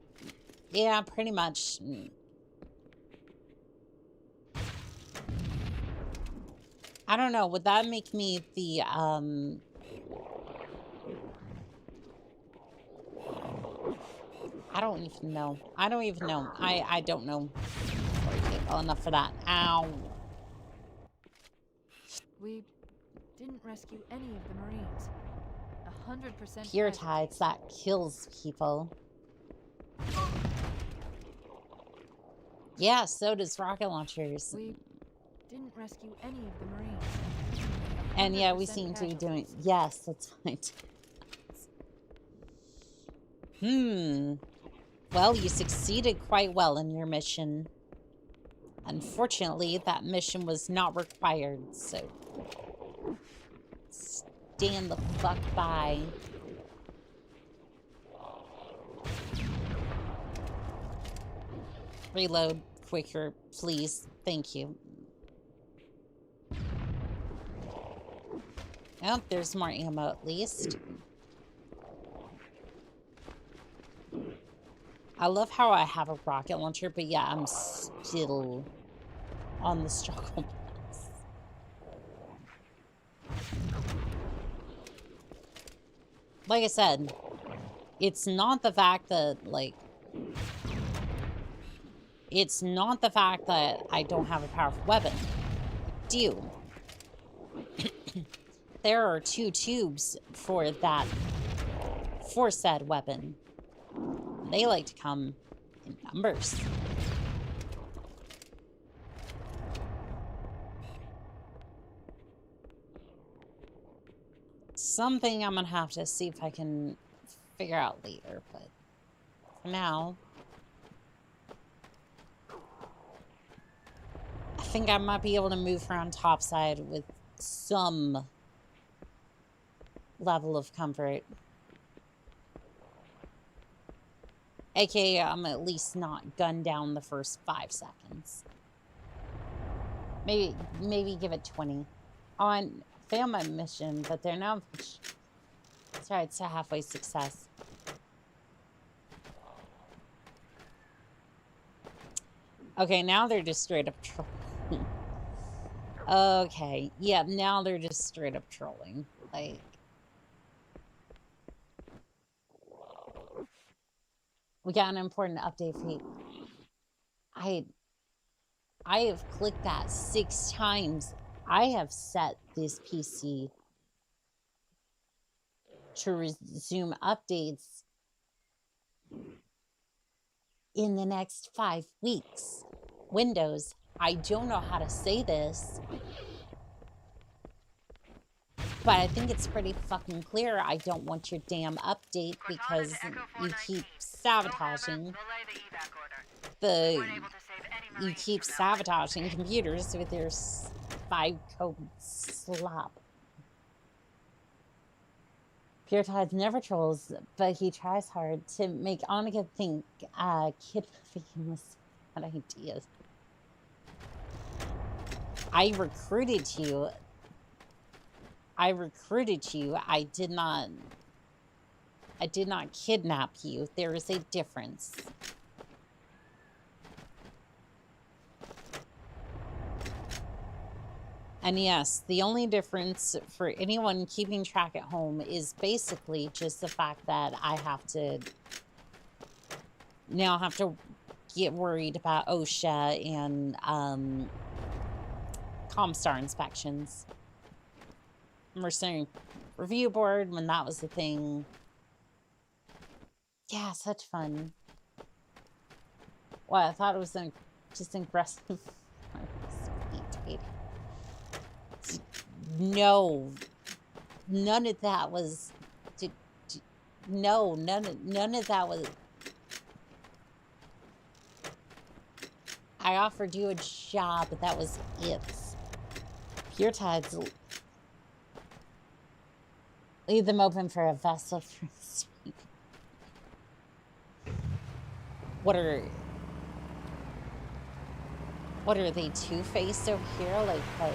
Yeah, pretty much. I don't know, would that make me the, I don't even know. I don't even know. I don't know. Well enough for that. Ow. We didn't rescue any of the Marines. 100% Pure casualties. Tides, that kills people. Yeah, so does rocket launchers. We didn't rescue any of the Marines. And yeah, we 100% seem to be doing... casualties. Yes, that's right. Well, you succeeded quite well in your mission. Unfortunately, that mission was not required, so... Stand the fuck by. Reload quicker, please. Thank you. Oh, there's more ammo at least. I love how I have a rocket launcher, but yeah, I'm still on the struggle bus. Like I said, it's not the fact that, like... It's not the fact that I don't have a powerful weapon. I do. There are 2 tubes for that... for said weapon. They like to come in numbers. Something I'm gonna have to see if I can figure out later, but for now, I think I might be able to move around topside with some level of comfort. AKA, I'm at least not gunned down the first 5 seconds. Maybe give it 20. Oh, I failed my mission, but they're now... That's right, it's a halfway success. Okay, now they're just straight up trolling. Okay, yeah, now they're just straight up trolling. Like... We got an important update for you. I have clicked that 6 times. I have set this PC to resume updates in the next 5 weeks. Windows, I don't know how to say this, but I think it's pretty fucking clear. I don't want your damn update because you keep sabotaging you keep sabotaging computers with your 5-code slop. Pure Tide never trolls, but he tries hard to make Annika think kid making was bad ideas. I recruited you. I did not kidnap you. There is a difference. And yes, the only difference for anyone keeping track at home is basically just the fact that I have to get worried about OSHA and Comstar inspections. Mercenary Review Board, when that was the thing. Yeah, such fun. Well, I thought it was just aggressive. No, none of that was. No, none of that was. I offered you a job, but that was it. Pure Tides. Leave them open for a vessel for sweep. What are they, two-faced over here? Like, what?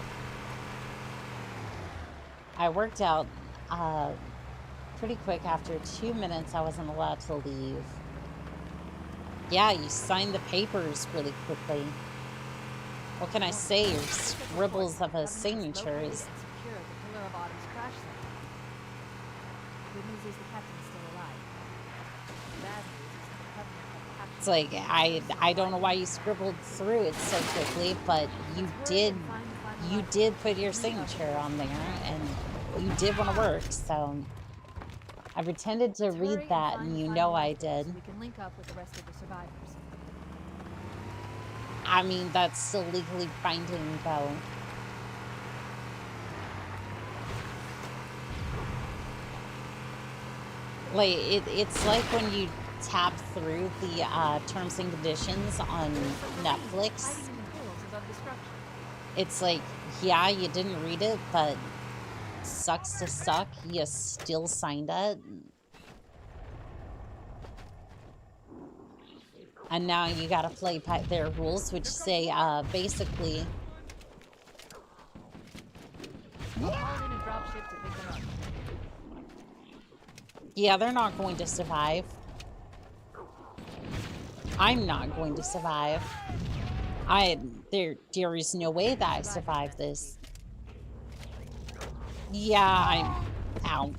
I worked out pretty quick. After 2 minutes, I wasn't allowed to leave. Yeah, you signed the papers really quickly. What can I say? Your scribbles of a signature is... It's like, I don't know why you scribbled through it so quickly, but you did put your signature on there, and you did want to work, so I pretended to read that, and you know I did. We can link up with the rest of the survivors. I mean, that's still legally binding, though. Like, it's like when you tap through the terms and conditions on Netflix. It's like, yeah, you didn't read it, but sucks to suck, you still signed it. And now you gotta play by their rules, which say, basically... Yeah, they're not going to survive. I'm not going to survive. There is no way that I survive this. Yeah, I'm out.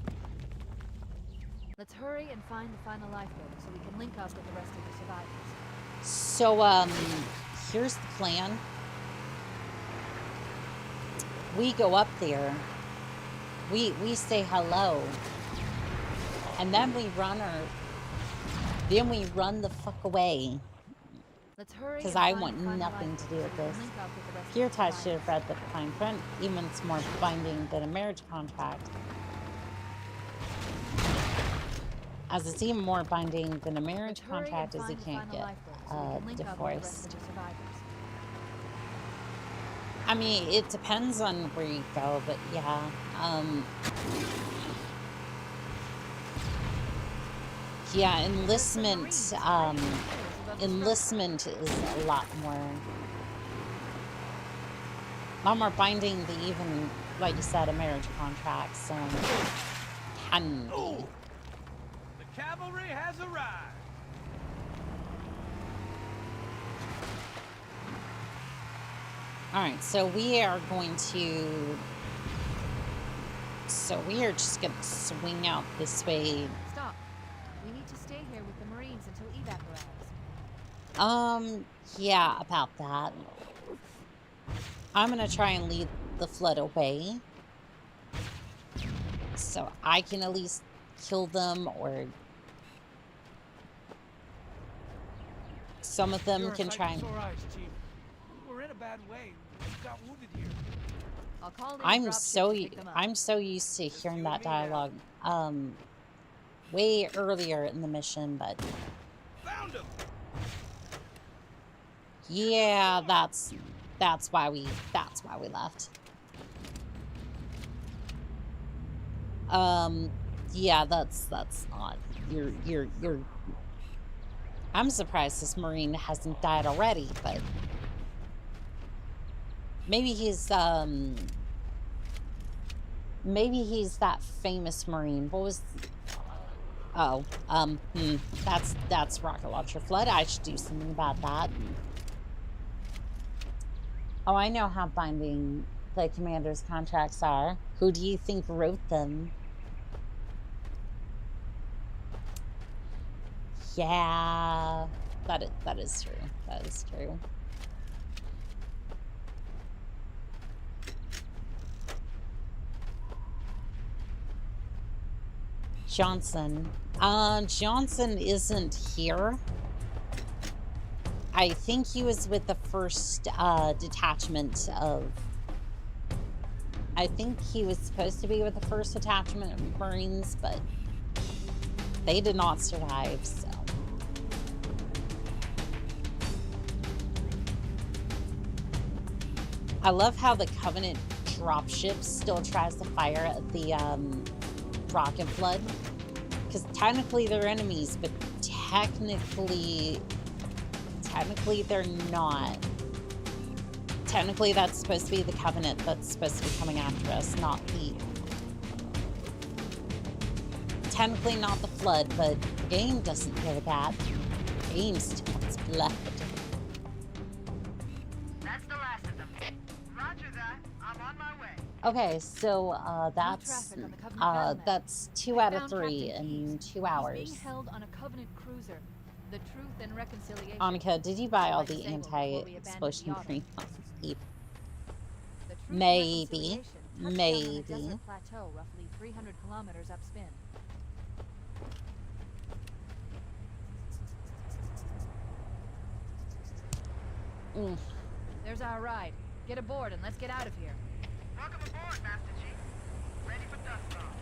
Let's hurry and find the final lifeboat so we can link up with the rest of the survivors. So, here's the plan. We go up there. We say hello. And then we run the fuck away. Because I want nothing to do with this. Pure Tide should have read the fine print. Even it's more binding than a marriage contract. As it's even more binding than a marriage contract as he can't get divorced. I mean, it depends on where you go, but yeah. Yeah, enlistment is a lot more binding than even, like you said, a marriage contract, so can be. The cavalry has arrived. Alright, so we are just gonna swing out this way. Stop. We need to stay here with the Marines until evac arrives. Yeah, about that. I'm gonna try and lead the flood away. So I can at least kill them, or some of them can try and... We're in a bad way. We got wounded here. I'll call I'm so used to hearing that dialogue way earlier in the mission, but Found him. yeah, that's why we left. Yeah, that's not. You're. I'm surprised this Marine hasn't died already, but maybe he's that famous Marine. What was? Oh, that's rocket launcher flood. I should do something about that. Oh, I know how binding the commander's contracts are. Who do you think wrote them? Yeah, that is true. That is true. Johnson. Johnson isn't here. I think he was with the first detachment of... I think he was supposed to be with the first detachment of Marines, but they did not survive, so... I love how the Covenant dropship still tries to fire at the rocket flood. Because technically they're enemies, but technically they're not. Technically that's supposed to be the Covenant that's supposed to be coming after us, not the... Technically not the Flood, but the game doesn't care that. The game still wants blood. That's the last of them. Roger that. I'm on my way. Okay, so that's 2 out of 3 in 2 hours. He's being held on a Covenant cruiser. The Truth and Reconciliation. Annika, did you buy all the anti-explosion cream? Maybe. Maybe. Plateau, roughly 300 kilometers upspin. There's our ride. Get aboard and let's get out of here. Welcome aboard, Master Chief. Ready for dust off.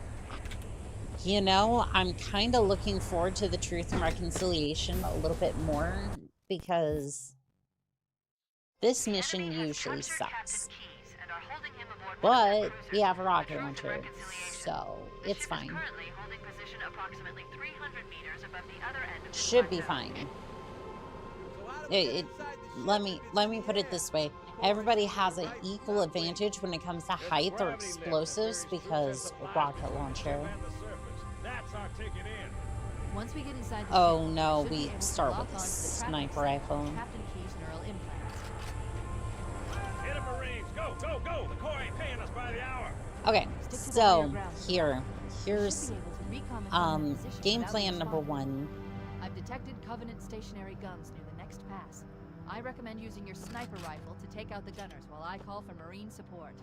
You know, I'm kind of looking forward to the Truth and Reconciliation a little bit more because this mission usually sucks. But we have a rocket launcher, so it's fine. Should be fine. Let me put it this way. Everybody has an equal advantage when it comes to height or explosives because rocket launcher. Once we get inside the Oh ship, no, should be we able to start lock with a onto the sniper tracking set rifle. with Captain Key's neural implants. Hit 'em, Marines! Go, go, go! The Corps ain't paying us by the hour. Okay, Stick to the so rear ground. here's We should be able to recon the Covenant position game without plan being number spotted. 1. I've detected Covenant stationary guns near the next pass. I recommend using your sniper rifle to take out the gunners while I call for Marine support.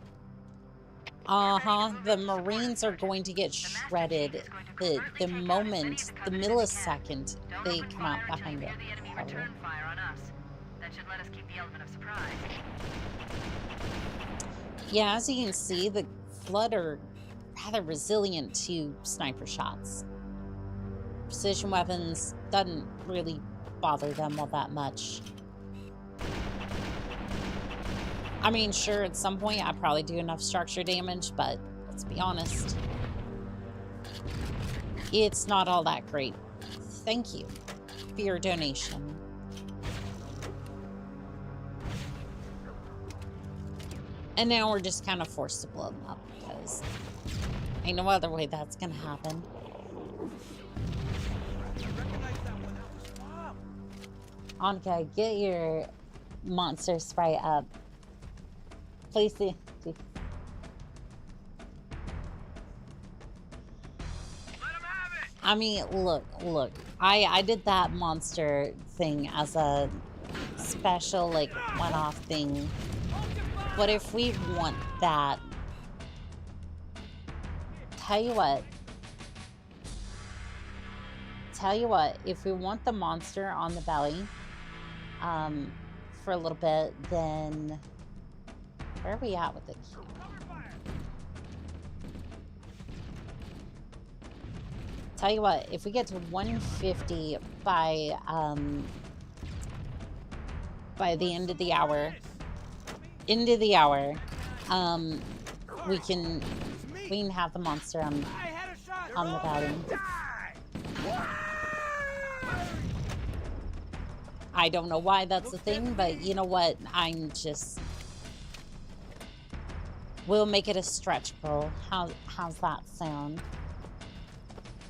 The Marines are going to get shredded the moment, the millisecond they come out behind it. Return fire on us. That should let us keep the element of surprise. Yeah, as you can see, the Flood are rather resilient to sniper shots. Precision weapons doesn't really bother them all that much. I mean, sure, at some point I'd probably do enough structure damage, but let's be honest. It's not all that great. Thank you for your donation. And now we're just kind of forced to blow them up because ain't no other way that's gonna happen. Annika, get your monster spray up. Please see. I mean, look. I did that monster thing as a special, like, one-off thing. But if we want that... Tell you what, if we want the monster on the belly, for a little bit, then... Where are we at with it? Tell you what, if we get to 150 by the end of the hour, we can have the monster on on the belly. I don't know why that's a thing, but you know what? I'm just... We'll make it a stretch goal. How's that sound?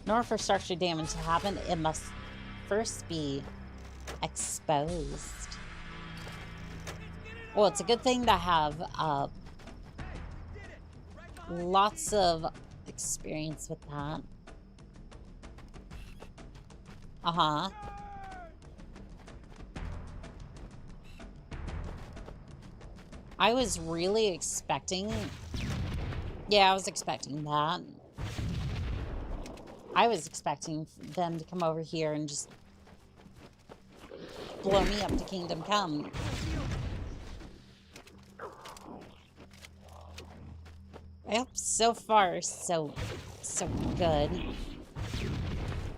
In order for structure damage to happen, it must first be exposed. Well, it's a good thing to have lots of experience with that. Uh-huh. I was really expecting... Yeah, I was expecting that. I was expecting them to come over here and just blow me up to Kingdom Come. Yep, so far, so good.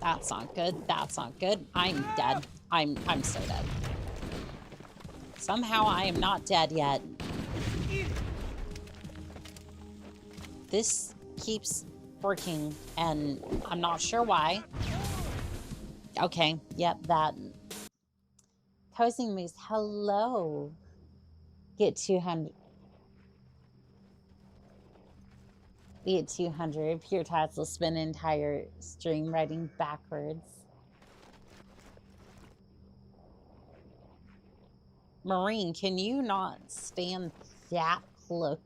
That's not good. That's not good. I'm dead. I'm so dead. Somehow I am not dead yet. This keeps working, and I'm not sure why. Okay, yep, that. Cozy Moose, hello. Get 200. We get 200. Pure Tots will spend an entire stream writing backwards. Marine, can you not stand that close?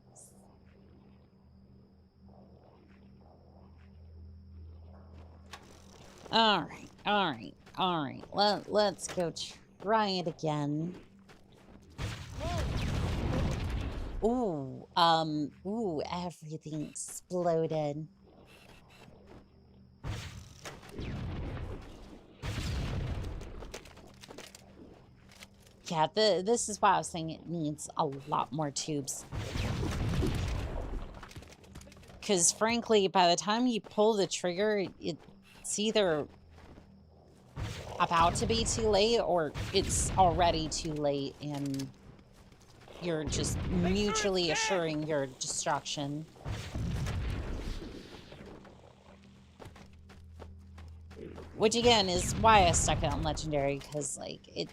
All right. Let's go try it again. Ooh, everything exploded. Yeah, this is why I was saying it needs a lot more tubes. Because frankly, by the time you pull the trigger, it's either about to be too late or it's already too late and you're just mutually assuring your destruction. Which again is why I stuck it on legendary, because like it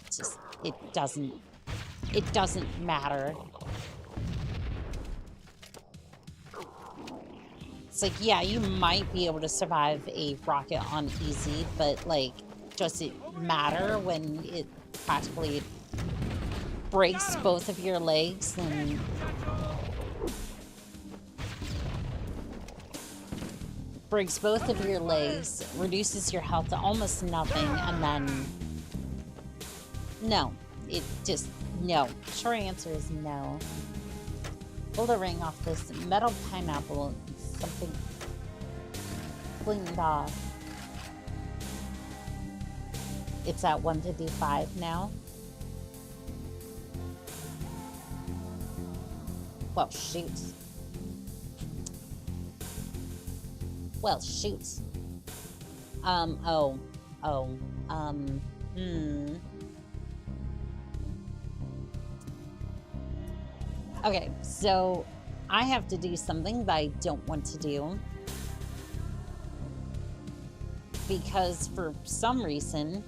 doesn't matter. It's like, yeah, you might be able to survive a rocket on easy, but like, does it matter when it practically breaks both of your legs and breaks both of your legs, reduces your health to almost nothing, and then no, it just no. Short answer is no. Pull the ring off this metal pineapple, something cleaned off. It's at 155 now. Well, shoot. Well, shoot. Okay, so I have to do something that I don't want to do. Because for some reason,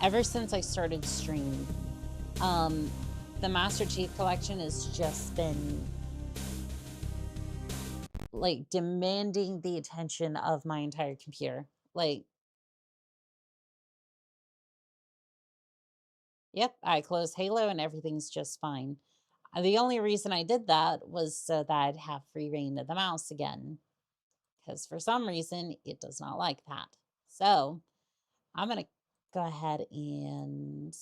ever since I started streaming, the Master Chief Collection has just been like demanding the attention of my entire computer. Like, yep, I closed Halo and everything's just fine. The only reason I did that was so that I'd have free reign of the mouse again. Because for some reason, it does not like that. So, I'm going to go ahead and...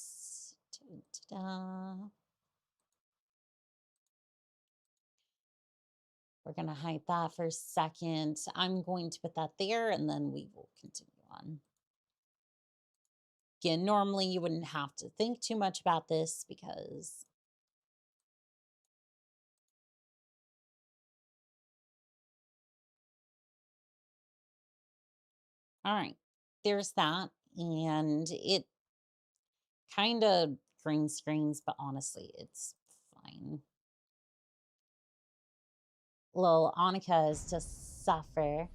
We're going to hide that for a second. I'm going to put that there, and then we will continue on. Again, normally you wouldn't have to think too much about this because... All right, there's that. And it kind of green screens, but honestly, it's fine. Little Annika is just suffer.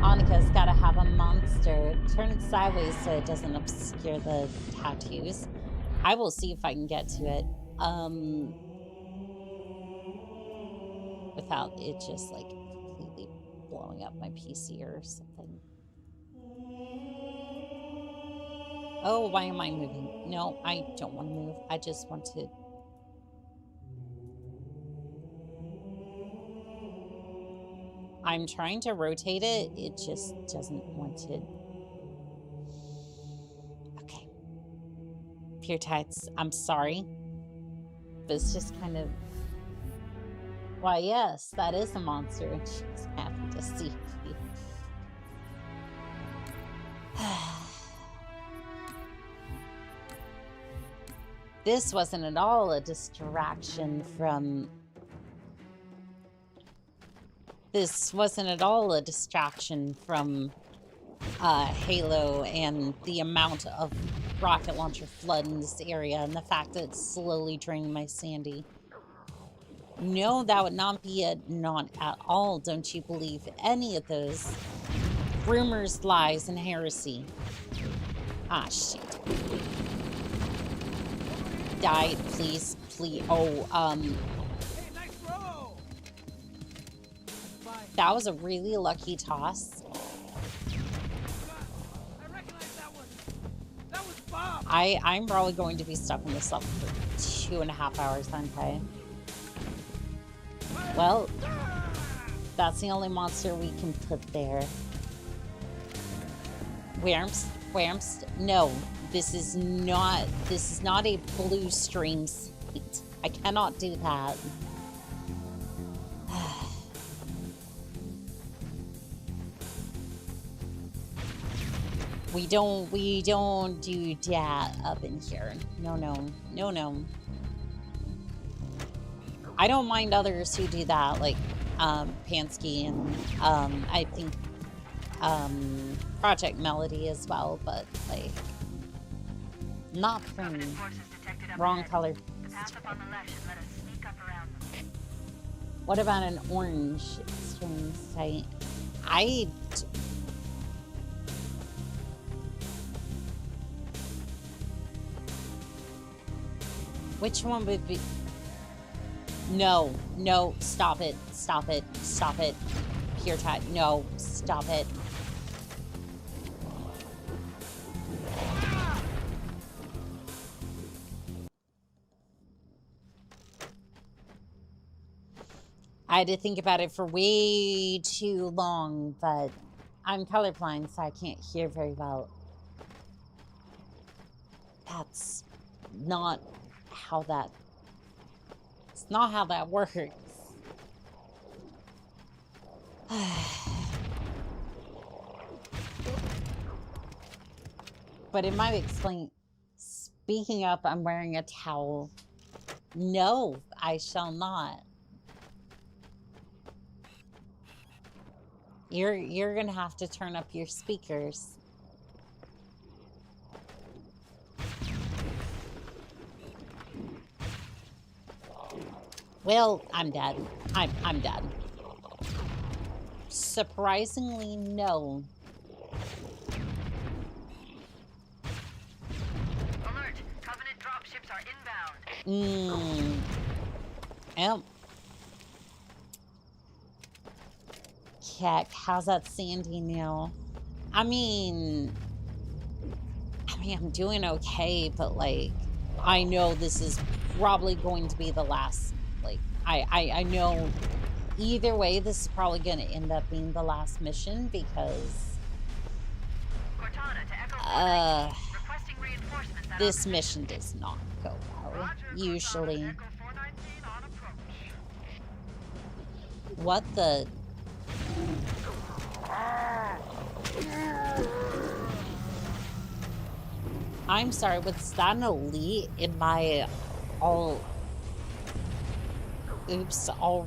Annika's gotta have a monster. Turn it sideways so it doesn't obscure the tattoos. I will see if I can get to it. Without it just like completely blowing up my PC or something. Oh, why am I moving? No, I don't want to move. I just want to... I'm trying to rotate it. It just doesn't want to... Okay. Pure Tights, I'm sorry. But it's just kind of... Why, yes, that is a monster, and she's happy to see me. This wasn't at all a distraction from... This wasn't at all a distraction from Halo and the amount of rocket launcher flood in this area and the fact that it's slowly draining my sandy. No, that would not be it. Not at all. Don't you believe any of those rumors, lies, and heresy? Ah, shit. Die, please, please. Oh, that was a really lucky toss. I recognize that one. That was Bob. I'm probably going to be stuck in this level for 2.5 hours then, okay? Well, that's the only monster we can put there. Whamps. No, this is not a blue stream site. I cannot do that. We don't do that up in here. No. I don't mind others who do that, like Pansky and I think Project Melody as well, but like not for me. Wrong color. The path up on the left should let us sneak up around them. What about an orange stream site? Which one would be? No, stop it. Pure Tide, no, stop it. I had to think about it for way too long, but I'm colorblind, so I can't hear very well. That's not how that... It's not how that works. But it might explain... Speaking up, I'm wearing a towel. No, I shall not. You're gonna have to turn up your speakers. Well, I'm dead. I'm dead. Surprisingly, no. Alert! Covenant dropships are inbound. Yep. Keck, how's that sandy now? I mean, I'm doing okay, but like, I know this is probably going to be the last. Like, I know either way, this is probably going to end up being the last mission because Cortana to Echo 419, requesting reinforcements at this mission does not go well, Roger, usually. Cortana to Echo 419 on approach. What the... I'm sorry, was that an elite in my all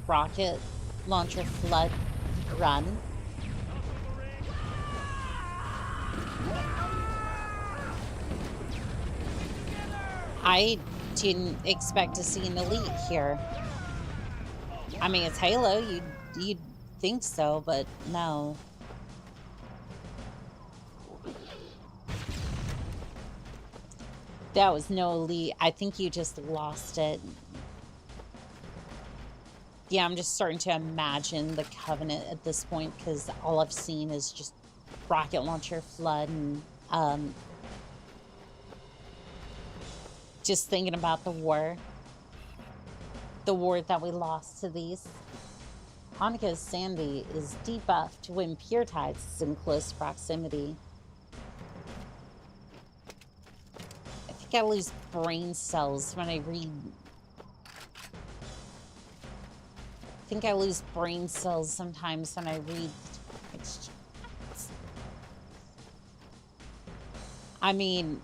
rocket launcher flood run? I didn't expect to see an elite here. I mean, it's Halo. You'd think so, but no. That was no elite. I think you just lost it. Yeah, I'm just starting to imagine the Covenant at this point because all I've seen is just rocket launcher flood and just thinking about the war that we lost to these. Hanika's Sandy is debuffed when Pure Tides is in close proximity. I think I lose brain cells when I read. I think I lose brain cells sometimes when I read. I mean,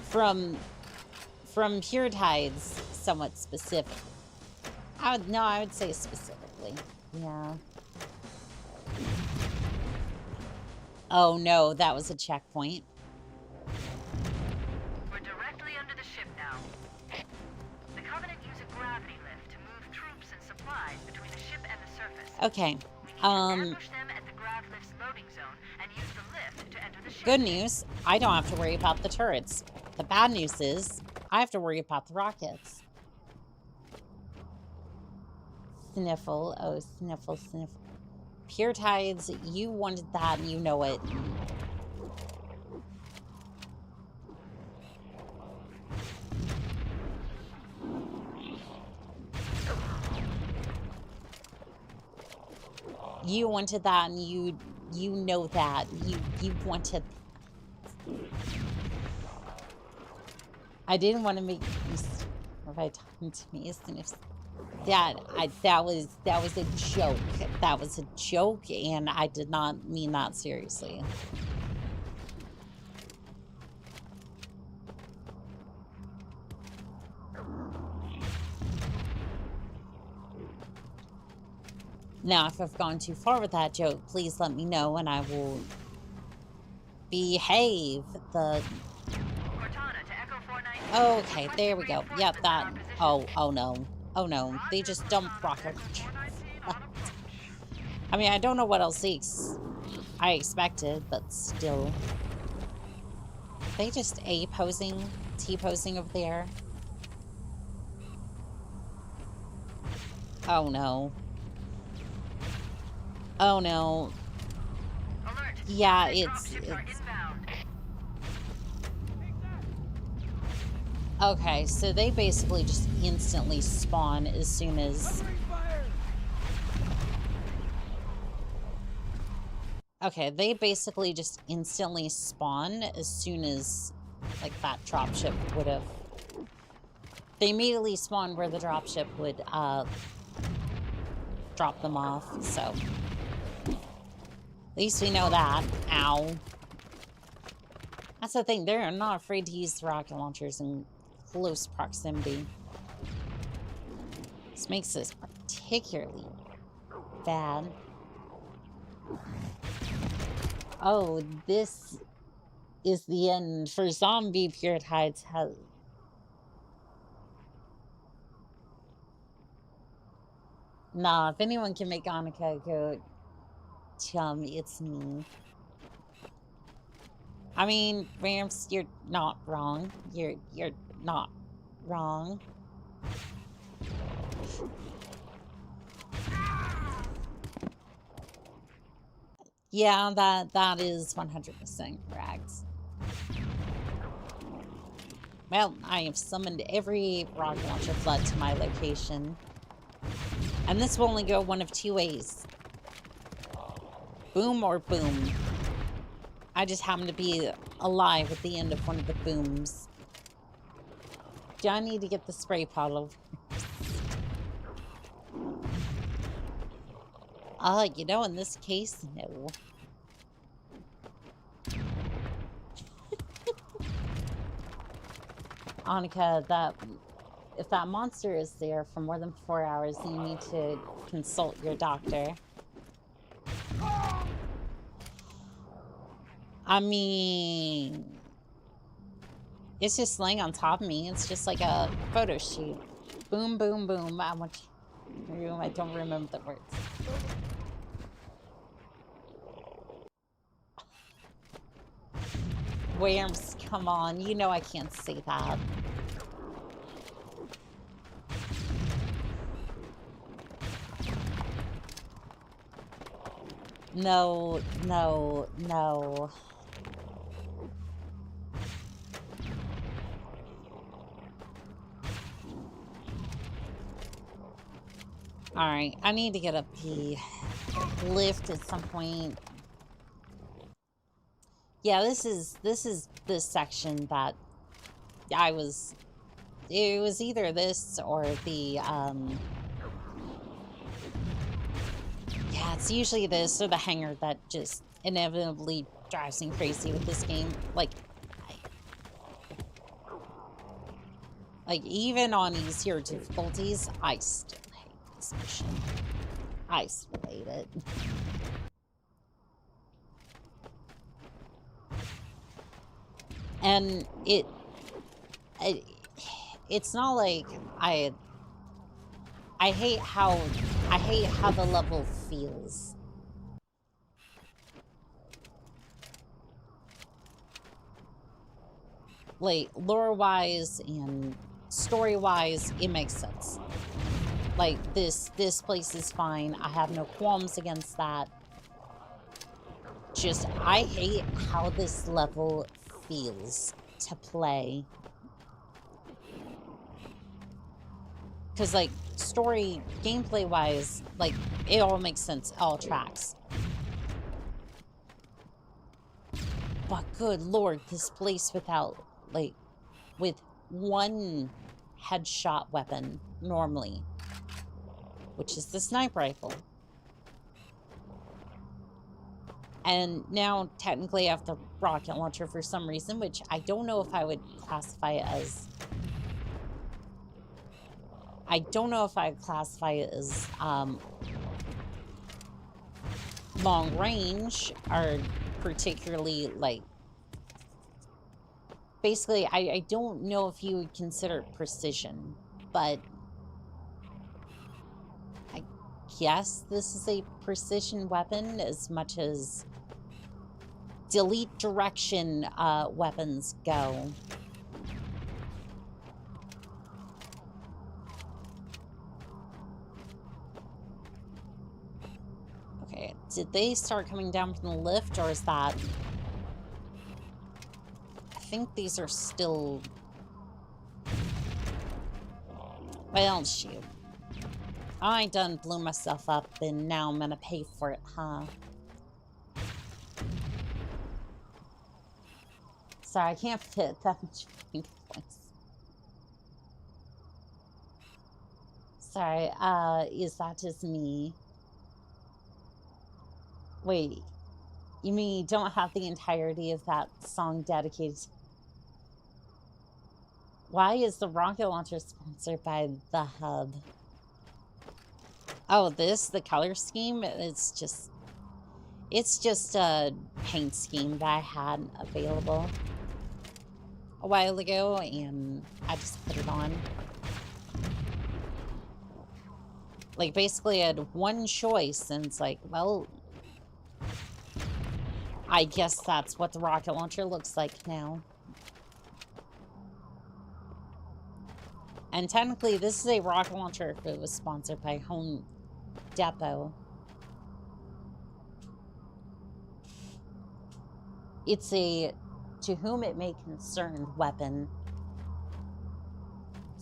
from Pure Tides, somewhat specific. I would say specifically. Yeah. Oh no, that was a checkpoint. We're directly under the ship now. The Covenant use a gravity lift to move troops and supplies between the ship and the surface. Okay. We need to ambush them at the grav lift's loading zone and use the lift to enter the ship. Good news, I don't have to worry about the turrets. The bad news is, I have to worry about the rockets. Sniffle, oh, sniffle, sniffle. Pure Tides, you wanted that and you know it. You wanted that and you know that. You wanted. I didn't want to make you by talking to me as soon as that was a joke. That was a joke, and I did not mean that seriously. Now, if I've gone too far with that joke, please let me know, and I will behave. Okay, there we go. Yep, that. Oh no. Oh no, they just dumped rocket. I mean, I don't know what else I expected, but still. They just A-posing, T-posing over there. Oh no. Oh no. Yeah, it's... Okay, so they basically just instantly spawn as soon as... Okay, they basically just instantly spawn as soon as, like, that dropship would have... They immediately spawned where the dropship would, drop them off, so... At least we know that. Ow. That's the thing, they're not afraid to use the rocket launchers in close proximity. This makes this particularly bad. Oh, this is the end for zombie Pure Tides. Nah, if anyone can make Annika go chum, it's me. I mean, Ramps, you're not wrong. You're not wrong. Yeah, that is 100% correct. Well, I have summoned every rocket launcher flood to my location. And this will only go one of two ways. Boom or boom. I just happen to be alive at the end of one of the booms. Do I need to get the spray bottle? You know, in this case, no. Annika, if that monster is there for more than 4 hours, you need to consult your doctor. I mean... It's just laying on top of me. It's just like a photo shoot. Boom, boom, boom. I don't remember the words. Whams, come on. You know I can't say that. No, no, no. Alright, I need to get up the lift at some point. Yeah, this is this section that it was either this or the yeah, it's usually this or the hangar that just inevitably drives me crazy with this game. Like even on easier difficulties, I still hate this mission. I still hate it. And it's not like I hate how the level feels. Like lore-wise and story-wise, it makes sense. Like this place is fine. I have no qualms against that. Just I hate how this level feels to play. Because like story gameplay wise, like it all makes sense, all tracks. But good lord, this place without like with one headshot weapon normally, which is the sniper rifle. And now, technically, I have the rocket launcher for some reason, which I don't know if I would classify it as... I don't know if I would classify it as long range or particularly, like... Basically, I don't know if you would consider it precision, but... I guess this is a precision weapon as much as... delete direction weapons go. Okay, did they start coming down from the lift, or is that... I think these are still... Well, shoot. I done blew myself up, and now I'm gonna pay for it, huh? Sorry, I can't fit that much points. Sorry, is that just me? Wait, you mean you don't have the entirety of that song dedicated? Why is the rocket launcher sponsored by the Hub? Oh, the color scheme, it's just a paint scheme that I had available a while ago, and I just put it on. Like, basically I had one choice, and it's like, well, I guess that's what the rocket launcher looks like now. And technically, this is a rocket launcher if it was sponsored by Home Depot. It's a to whom it may concern weapon.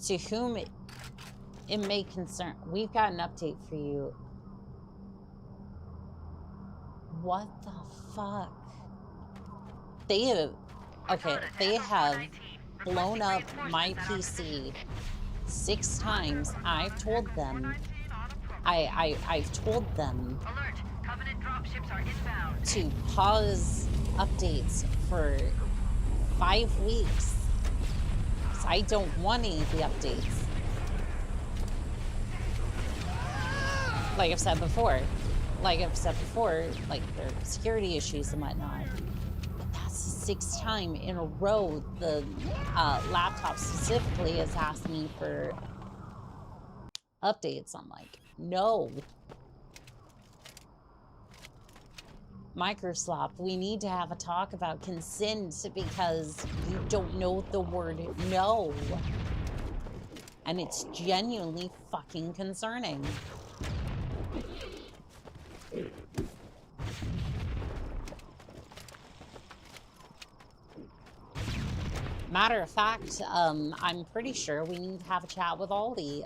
To whom it may concern. We've got an update for you. What the fuck? They have... Okay, they have blown up my PC 6 times. I've told them... I've told them to pause updates for 5 weeks. So I don't want any of the updates. Like I've said before, like there are security issues and whatnot. But that's 6th time in a row the laptop specifically has asked me for updates. I'm like, no. Microsoft, we need to have a talk about consent because you don't know the word no. And it's genuinely fucking concerning. Matter of fact, I'm pretty sure we need to have a chat with all the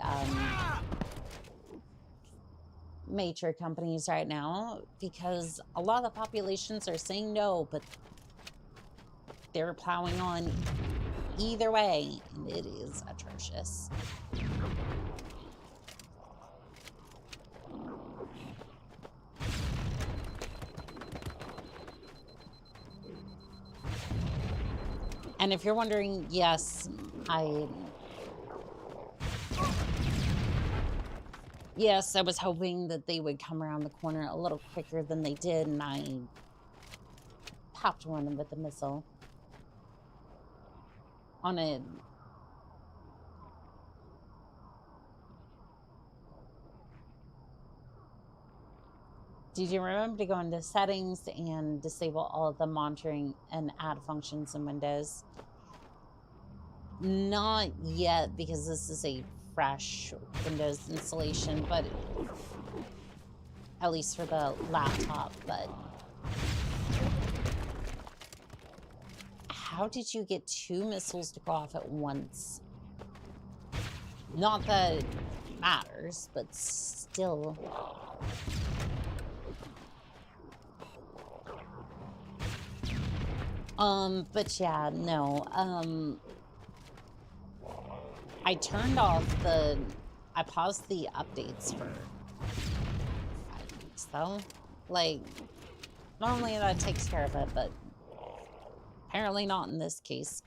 major companies right now, because a lot of the populations are saying no, but they're plowing on either way, and it is atrocious. And if you're wondering, yes, I was hoping that they would come around the corner a little quicker than they did, and I popped one with a missile on it. Did you remember to go into settings and disable all of the monitoring and add functions in Windows? Not yet, because this is a fresh Windows installation, but at least for the laptop. But how did you get 2 missiles to go off at once? Not that it matters, but still. But yeah, no, I turned off I paused the updates for 5 weeks, though. Like, normally that takes care of it, but apparently not in this case,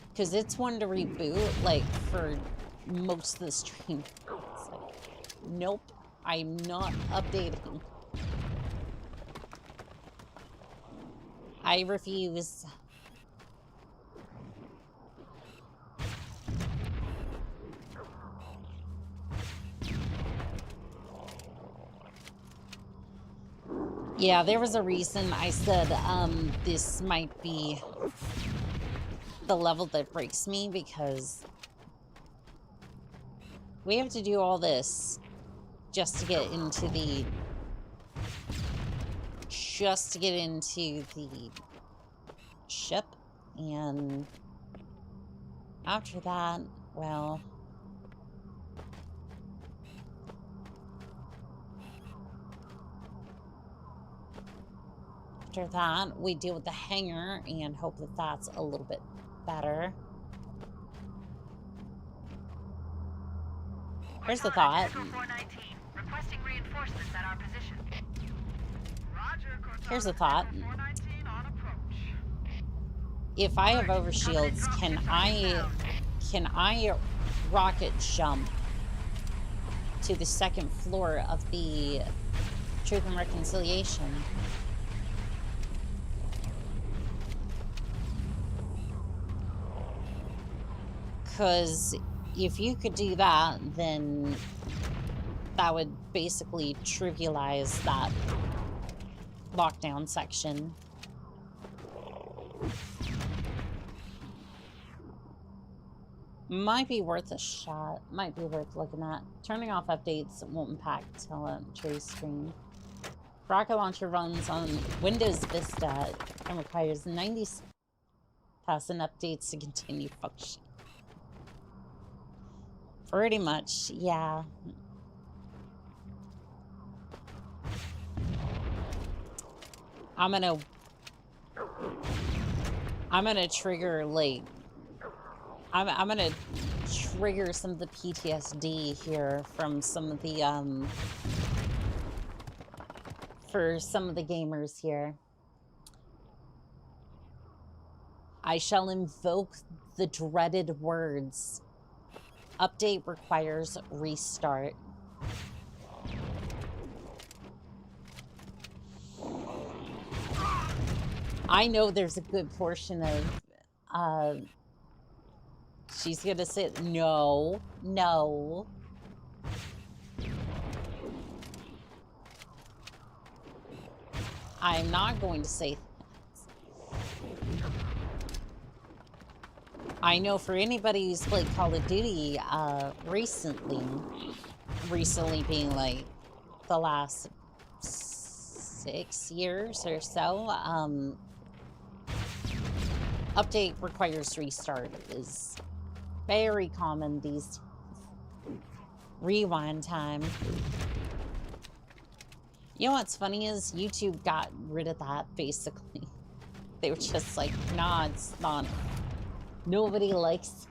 because it's one to reboot, like, for most of the stream. It's like, nope, I'm not updating. I refuse. Yeah, there was a reason I said this might be the level that breaks me, because we have to do all this just to get into the ship, and after that, well, after that we deal with the hangar and hope that that's a little bit better. Here's the thought. Requesting reinforcements at our position. Here's a thought. If I have overshields, can I rocket jump to the 2nd floor of the Truth and Reconciliation? Because if you could do that, then that would basically trivialize that lockdown section. Might be worth a shot. Might be worth looking at. Turning off updates won't impact telemetry screen. Rocket launcher runs on Windows Vista and requires 90,000 updates to continue function. Pretty much, yeah. I'm gonna trigger, like, I'm gonna trigger some of the PTSD here from some of the for some of the gamers here. I shall invoke the dreaded words. Update requires restart. I know there's a good portion of, she's gonna say, no, no. I'm not going to say that. I know for anybody who's played Call of Duty recently being like the last 6 years or so, update requires restart is very common these days. Rewind time. You know what's funny is YouTube got rid of that basically. They were just like, nah, it's not. Nobody likes it.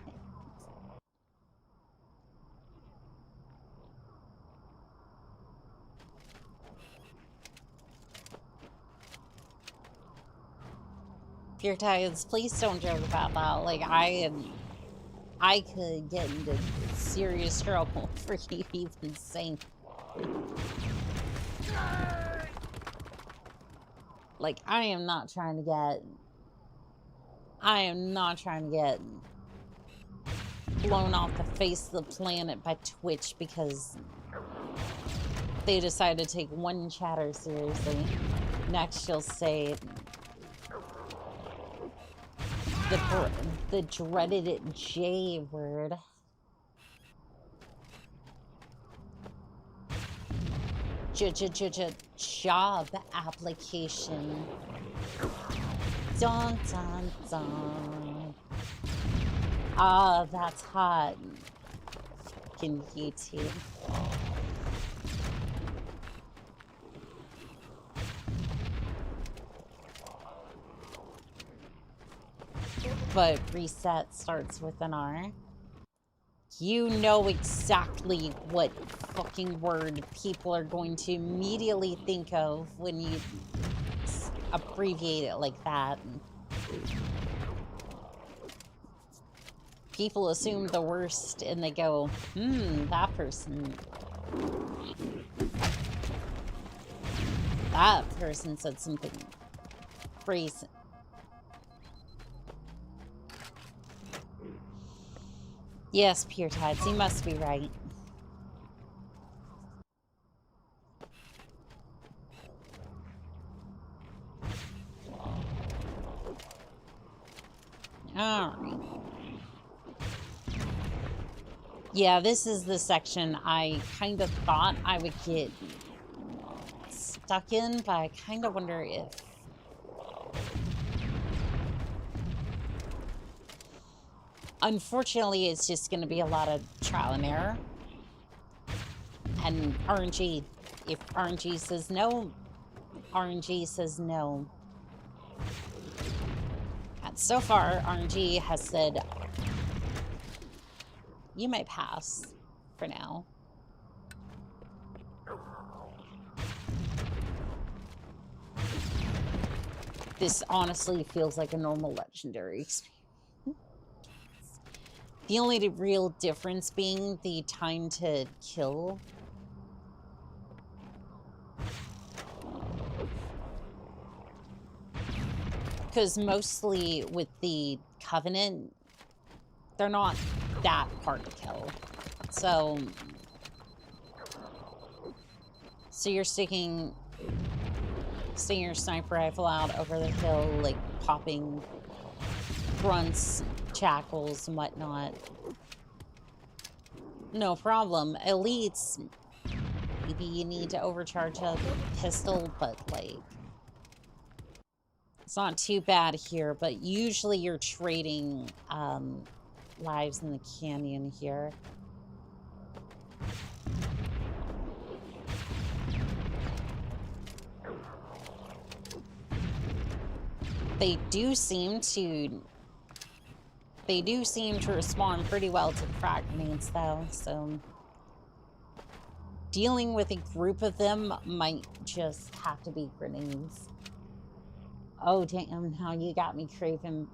Pure Tides, please don't joke about that. Like, I could get into serious trouble for you even saying. Like, I am not trying to get blown off the face of the planet by Twitch because they decide to take one chatter seriously. Next, she'll say the dreaded J word. Job application. Dun dun dun. Ah, that's hot. Fucking YouTube. But reset starts with an R. You know exactly what fucking word people are going to immediately think of when you abbreviate it like that. People assume the worst and they go, that person said something crazy. Yes, Pure Tides, you must be right. Alright. Yeah, this is the section I kind of thought I would get stuck in, but I kind of wonder if... Unfortunately, it's just going to be a lot of trial and error. And RNG, if RNG says no, RNG says no. And so far, RNG has said, you may pass for now. This honestly feels like a normal legendary experience. The only real difference being the time to kill. Because mostly with the Covenant, they're not that hard to kill. So you're sticking your sniper rifle out over the hill, like popping grunts, shackles, and whatnot. No problem. Elites, maybe you need to overcharge a pistol, but like, it's not too bad here, but usually you're trading lives in the canyon here. They do seem to respond pretty well to frag grenades, though, so dealing with a group of them might just have to be grenades. Oh, damn, now you got me craving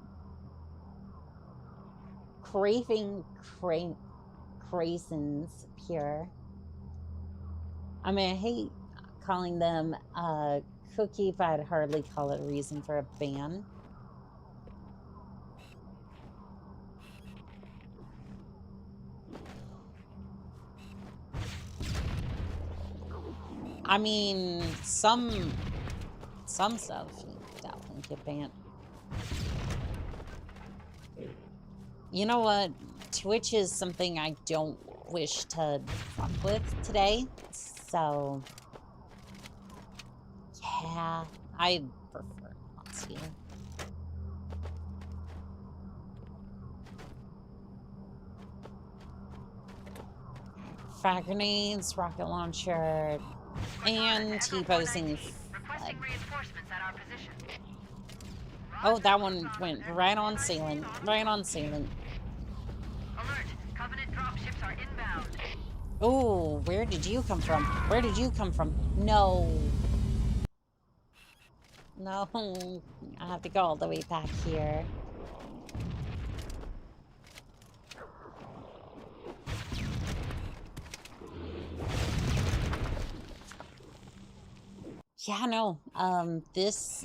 craisins, Pure. I mean, I hate calling them cookie, but I'd hardly call it a reason for a ban. I mean, some stuff you definitely get banned. You know what? Twitch is something I don't wish to fuck with today, so yeah, I prefer not to. Frag grenades, rocket launcher, and T-posing flood. Oh, that one went right on ceiling. Right on ceiling. Alert! Covenant dropships are inbound. Oh, where did you come from? Where did you come from? No. No. I have to go all the way back here. Yeah, no. This...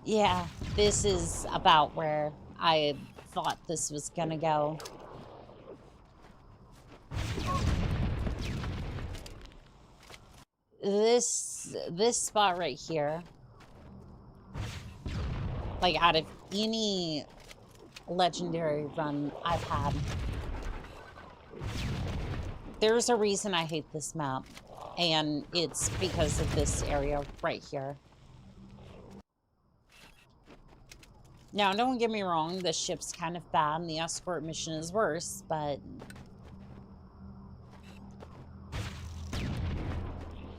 Yeah, this is about where I thought this was gonna go. This spot right here, like out of any legendary run I've had, there's a reason I hate this map, and it's because of this area right here. Now, don't get me wrong, the ship's kind of bad and the escort mission is worse, but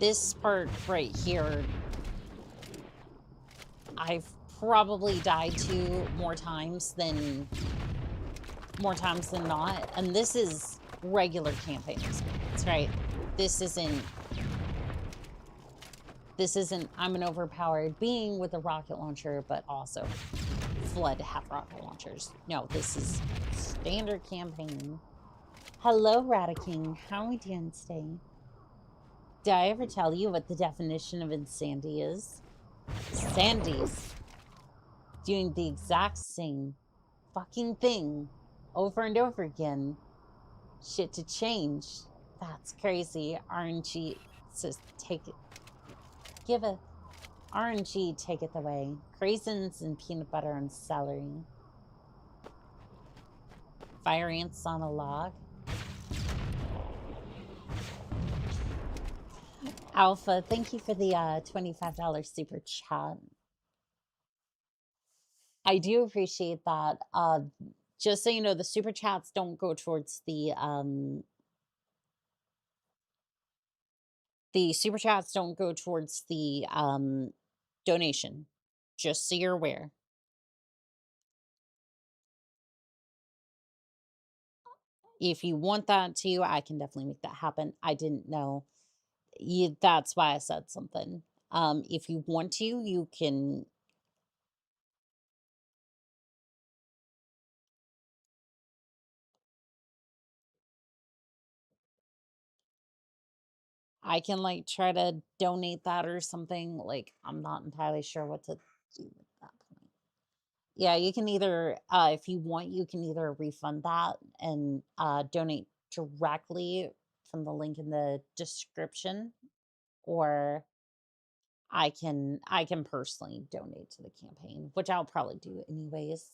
this part right here, I've probably died to more times than not, and this is regular campaign experience, right? This isn't I'm an overpowered being with a rocket launcher, but also flood have rocket launchers. No, this is standard campaign. Hello, Radiking. How are we doing today? Did I ever tell you what the definition of insanity is? Sandy's doing the exact same fucking thing over and over again. Shit to change. That's crazy. RNG says take it. Give it. RNG, take it away. Craisins and peanut butter and celery. Fire ants on a log. Alpha, thank you for the $25 super chat. I do appreciate that. Just so you know, the super chats don't go towards the super chats don't go towards the donation. Just so you're aware. If you want that too, I can definitely make that happen. I didn't know. That's why I said something. If you want to, you can. I can like try to donate that or something. Like, I'm not entirely sure what to do at that point. Yeah, you can either, if you want, you can either refund that and donate directly from the link in the description, or I can personally donate to the campaign, which I'll probably do anyways.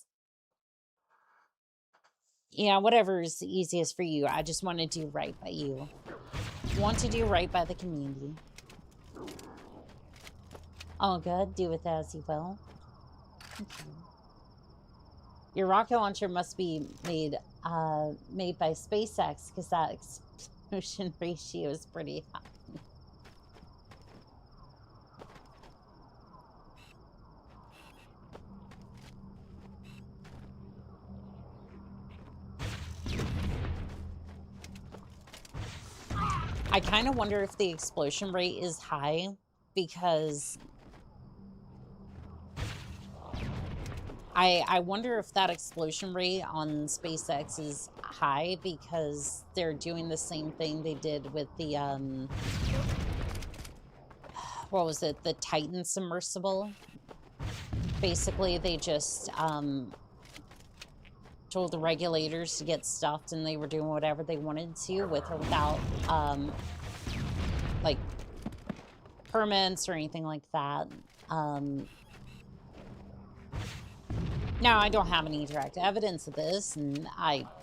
Yeah, whatever is the easiest for you. I just want to do right by you. Want to do right by the community. Oh, good. Do with as you will. Okay. Your rocket launcher must be made by SpaceX, because that explosion ratio is pretty high. I kind of wonder if the explosion rate is high because I wonder if that explosion rate on SpaceX is high because they're doing the same thing they did with the, what was it? The Titan submersible. Basically, they just, told the regulators to get stuffed and they were doing whatever they wanted to with or without, like, permits or anything like that. Now, I don't have any direct evidence of this, and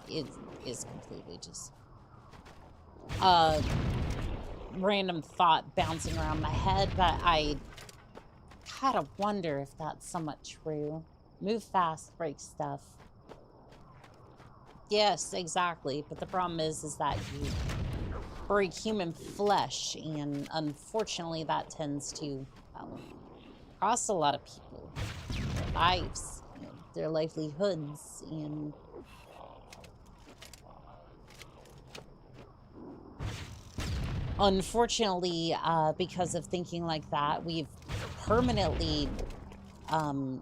it is completely just random thought bouncing around my head, but I kind of wonder if that's somewhat true. Move fast, break stuff. Yes, exactly, but the problem is that you break human flesh, and unfortunately that tends to cost a lot of people their lives, their livelihoods, and unfortunately, because of thinking like that, we've permanently done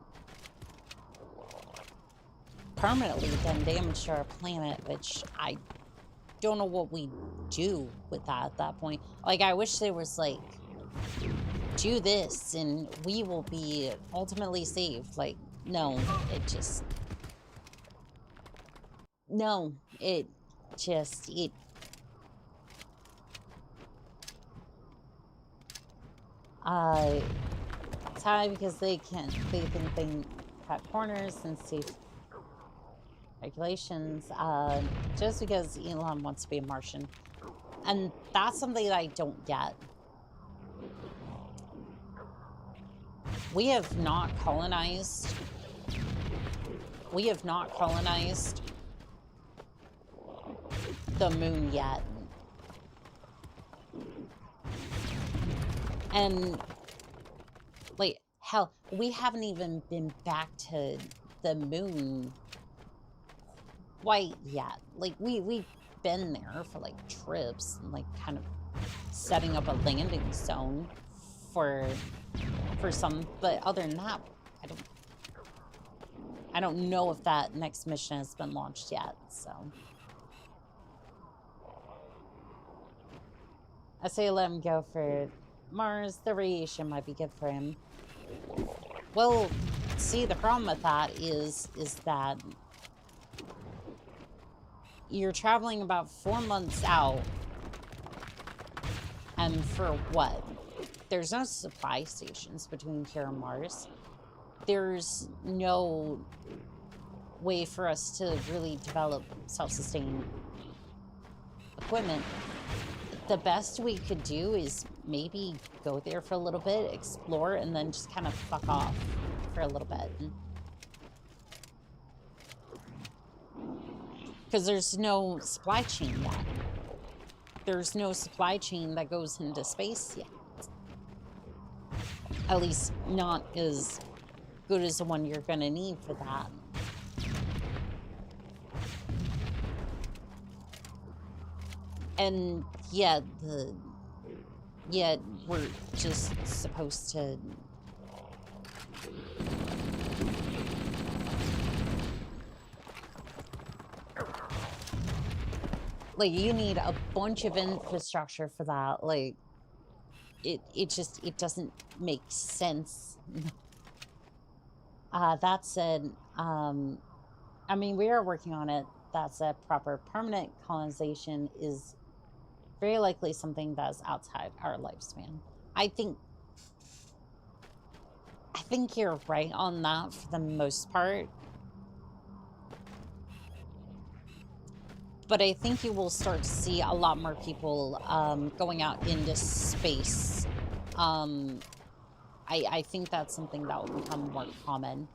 damage to our planet, which I don't know what we do with that at that point. Like, I wish there was, like, do this and we will be ultimately saved. Like, no, it just... No, it just... It's high because they think they cut corners and see regulations, just because Elon wants to be a Martian. And that's something that I don't get. We have not colonized the moon yet. And, like, hell, we haven't even been back to the moon quite yet. Like, we've been there for, like, trips and, like, kind of setting up a landing zone for some, but other than that, I don't know if that next mission has been launched yet, so. I say let him go for Mars. The radiation might be good for him. Well, see, the problem with that is that you're traveling about 4 months out, and for what? There's no supply stations between here and Mars. There's no way for us to really develop self-sustaining equipment. The best we could do is maybe go there for a little bit, explore, and then just kind of fuck off for a little bit. Because there's no supply chain yet. There's no supply chain that goes into space yet. At least not as good as the one you're going to need for that. And yeah, we're just supposed to like, you need a bunch of infrastructure for that. Like, it doesn't make sense. That said, I mean, we are working on it. That said, proper permanent colonization is very likely something that's outside our lifespan. I think you're right on that for the most part. But I think you will start to see a lot more people going out into space. I think that's something that will become more common.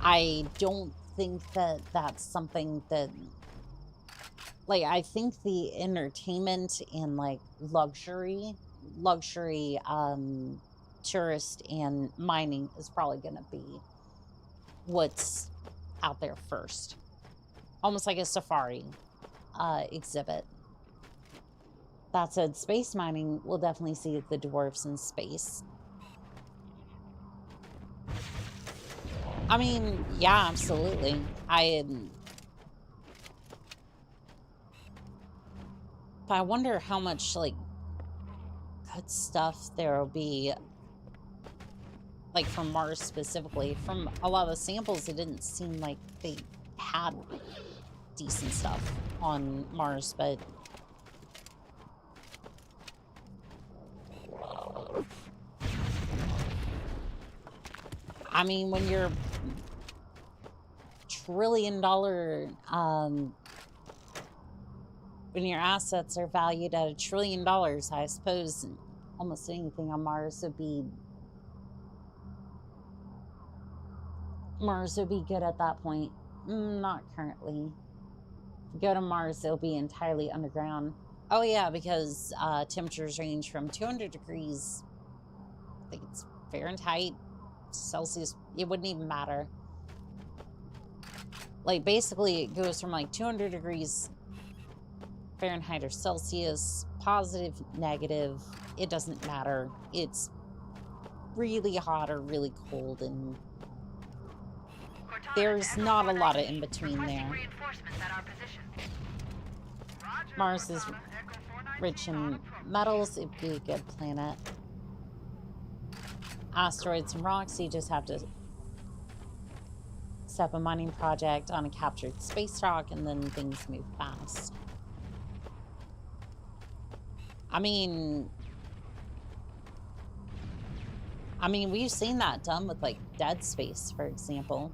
I don't think that that's something that, like, I think the entertainment and, like, luxury, tourist and mining is probably going to be what's out there first. Almost like a safari exhibit. That said, space mining will definitely see the dwarfs in space. I mean, yeah, absolutely. But I wonder how much, like, good stuff there will be, like, from Mars specifically. From a lot of the samples, it didn't seem like they had decent stuff on Mars, but... I mean, when you're trillion-dollar, when your assets are valued at $1 trillion, I suppose almost anything on Mars would be good at that point. Not currently. If you go to Mars, it'll be entirely underground. Oh yeah, because temperatures range from 200 degrees, I think it's Fahrenheit, Celsius, it wouldn't even matter. Like, basically, it goes from like 200 degrees Fahrenheit or Celsius, positive, negative, it doesn't matter. It's really hot or really cold, and there's not a lot of in between there. Mars is rich in metals, it'd be a good planet. Asteroids and rocks, you just have to set up a mining project on a captured space rock, and then things move fast. I mean, we've seen that done with, like, Dead Space, for example.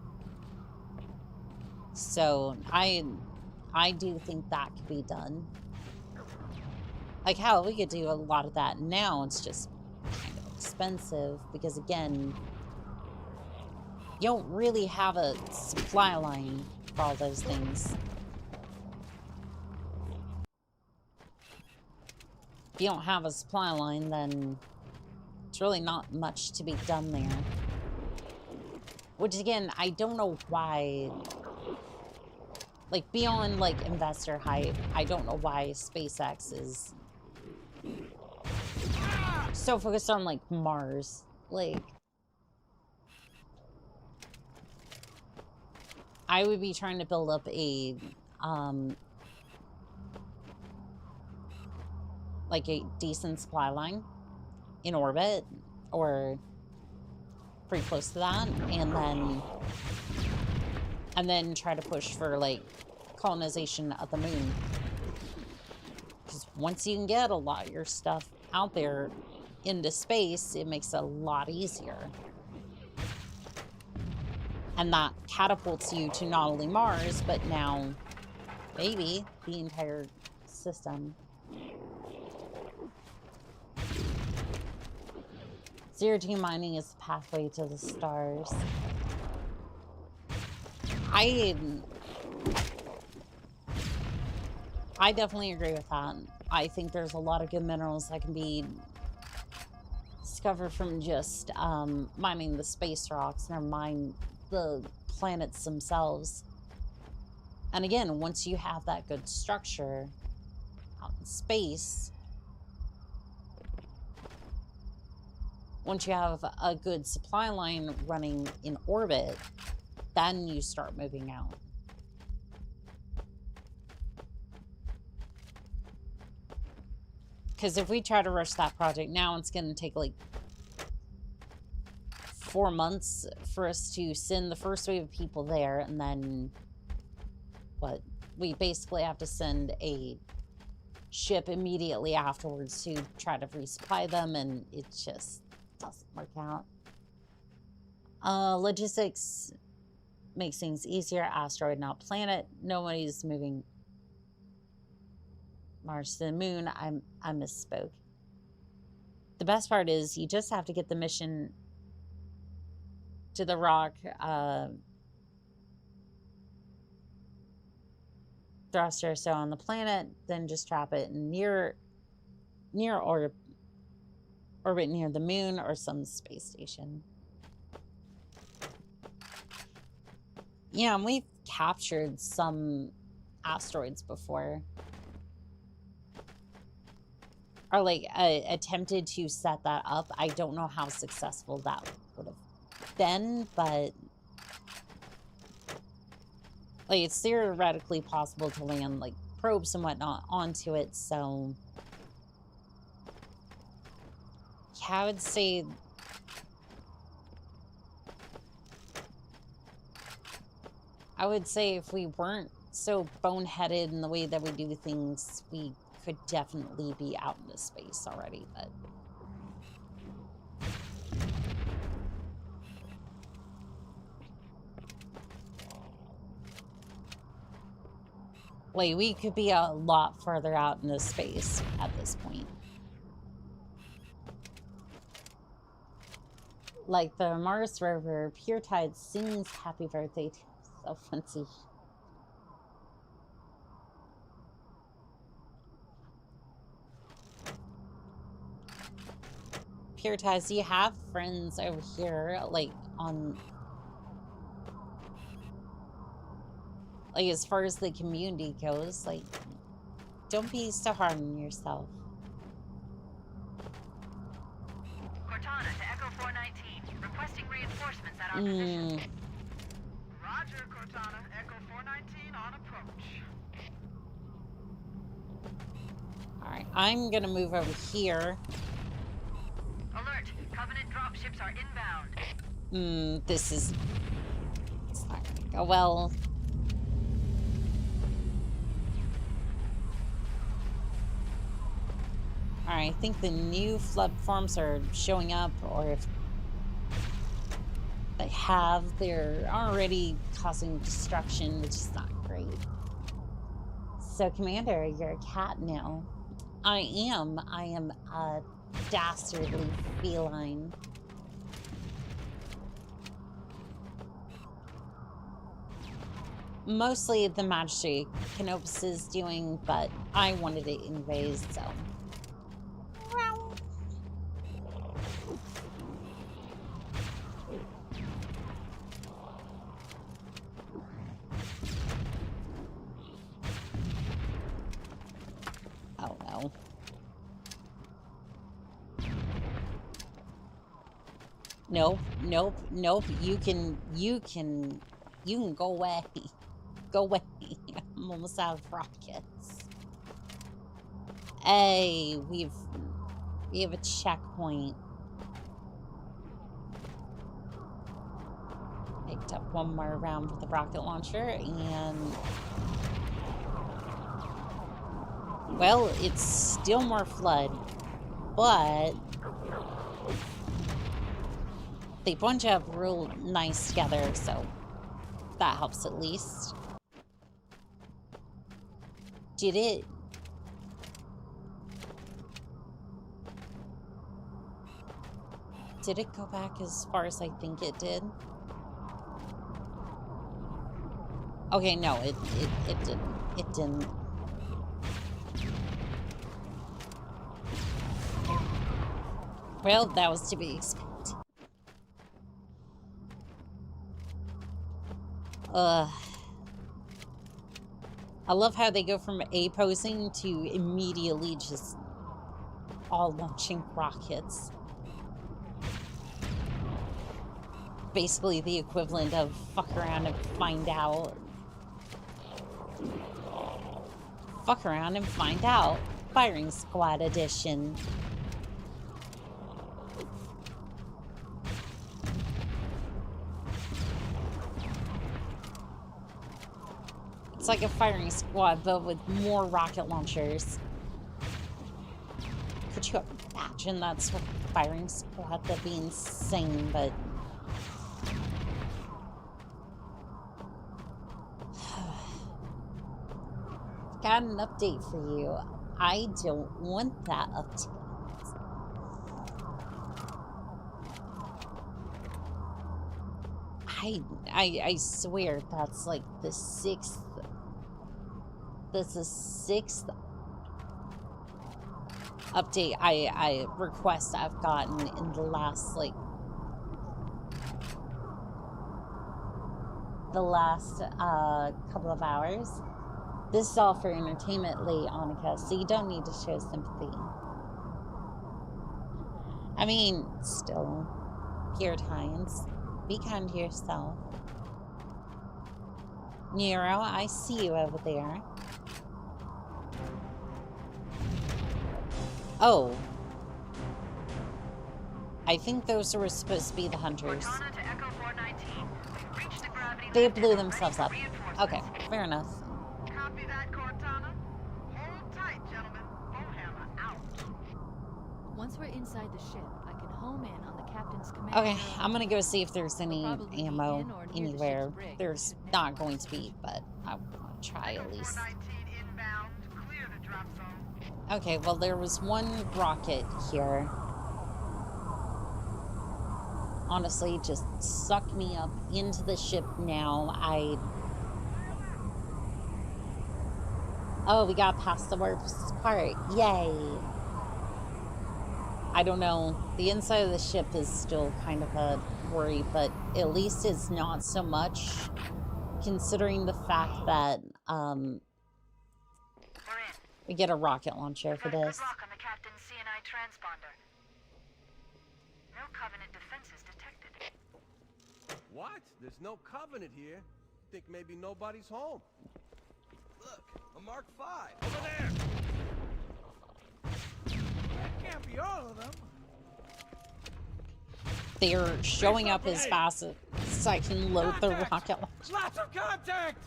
So, I do think that could be done. Like, hell, we could do a lot of that now. It's just kind of expensive because, again, you don't really have a supply line for all those things. If you don't have a supply line, then it's really not much to be done there. Which, again, I don't know why... Like, beyond, like, investor hype, I don't know why SpaceX is so focused on, like, Mars. Like, I would be trying to build up a, like, a decent supply line in orbit, or pretty close to that, and then try to push for, like, colonization of the moon. Because once you can get a lot of your stuff out there into space, it makes it a lot easier. And that catapults you to not only Mars, but now, maybe, the entire system. Zero-G mining is the pathway to the stars. I definitely agree with that. I think there's a lot of good minerals that can be discovered from just mining the space rocks, never mind the planets themselves. And again, once you have that good structure out in space, once you have a good supply line running in orbit, then you start moving out. Because if we try to rush that project now, it's going to take like 4 months for us to send the first wave of people there, and then what? We basically have to send a ship immediately afterwards to try to resupply them, and it just doesn't work out. Logistics makes things easier. Asteroid, not planet. Nobody's moving Mars to the moon. I misspoke. The best part is you just have to get the mission to the rock thruster so on the planet, then just trap it near orbit near the moon or some space station. Yeah, and we've captured some asteroids before. or like attempted to set that up. I don't know how successful that would have been, but like it's theoretically possible to land like probes and whatnot onto it. So yeah, I would say if we weren't so boneheaded in the way that we do things, we could definitely be out into space already, but like we could be a lot further out into space at this point. Like the Mars rover, Pure Tide sings happy birthday to so fancy. Pure Tide, do you have friends over here, like on, like as far as the community goes? Like, don't be so hard on yourself. Cortana to Echo 419, requesting reinforcements at our position. Roger, Cortana. Echo 419 on approach. Alright, I'm gonna move over here. Alert! Covenant dropships are inbound. This is... It's not gonna go well. Alright, I think the new flood forms are showing up, or if they have, they're already causing destruction, which is not great. So, Commander, you're a cat now. I am a dastardly feline. Mostly the magic Canopus is doing, but I wanted it anyways, so. Oh no. Nope, nope, nope. You can go away. Go away. I'm almost out of rockets. Hey, we have a checkpoint. Picked up one more round with the rocket launcher, and well, it's still more flood, but they bunch up real nice together, so that helps at least. Did it? Did it go back as far as I think it did? Okay, no, it didn't. It didn't. Well, that was to be expected. I love how they go from A-posing to immediately just all launching rockets. Basically the equivalent of fuck around and find out. Fuck around and find out. Firing Squad Edition. It's like a firing squad, but with more rocket launchers. Could you imagine that sort of firing squad? That'd be insane, but... Got an update for you. I don't want that update. I swear that's like the sixth. This is sixth update I request I've gotten in the last couple of hours. This is all for entertainment, Onica, so you don't need to show sympathy. I mean, still, pure times. Be kind to yourself. Nero, I see you over there. Oh. I think those were supposed to be the hunters. Cortana to Echo 419. We've reached the gravity They limit blew and we're themselves ready up. for reinforcements. Okay, fair enough. Copy that, Cortana. Hold tight, gentlemen. Bowhammer out. Once we're inside the ship, I can home in on the captain's command. Okay, I'm gonna go see if there's any They'll probably be ammo in or near the anywhere. ship's brig, There's shouldn't not anyone going else to be, but I want to try Echo at least. 419 inbound. Clear the drop zone. Okay, well, there was one rocket here. Honestly, just suck me up into the ship now. Oh, we got past the worst part. Yay. I don't know. The inside of the ship is still kind of a worry, but at least it's not so much, considering the fact that We're in. we get a rocket launcher for Good this. luck on the captain's CNI transponder. No Covenant defenses detected. What? There's no Covenant here. Think maybe nobody's home. Look, a Mark V. Over there! That can't be all of them. They're showing up as fast as I can load the rocket launcher. Lots of contact!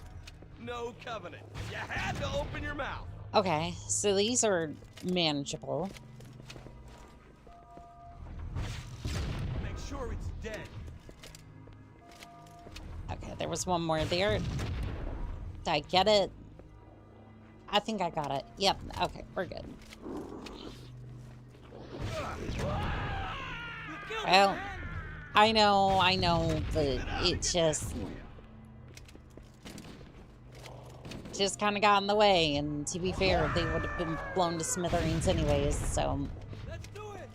No Covenant. You had to open your mouth. Okay, so these are manageable. Make sure it's dead. Okay, there was one more there. Did I get it? I think I got it. Yep, okay, we're good. Well, I know, but it just kind of got in the way, and to be fair, they would have been blown to smithereens anyways, so... Let's do it!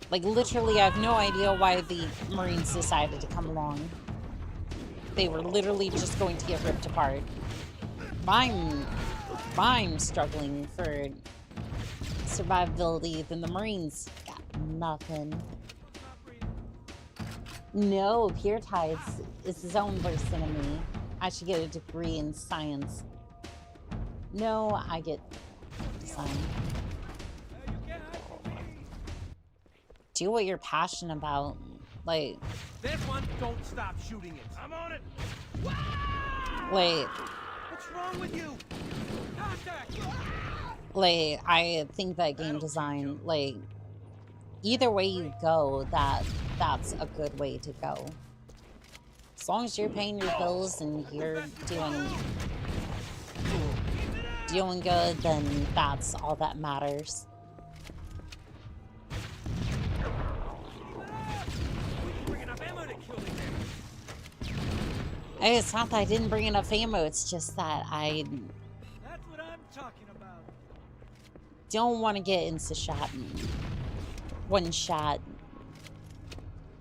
Like, literally, I have no idea why the Marines decided to come along. They were literally just going to get ripped apart. I'm struggling for survivability, then the Marines got nothing. No, Pure Tides is his own worst enemy. I should get a degree in science. No, I get design. Do what you're passionate about. Like, This one, don't stop shooting it. I'm on it. wait, What's wrong with you? Contact! like, I think that game design, like, either way you go, that's a good way to go. As long as you're paying your bills and you're doing good, then that's all that matters. Bring enough ammo to kill these things. Hey, it's not that I didn't bring enough ammo, it's just that I That's what I'm talking about. don't want to get insta-shot and one-shot,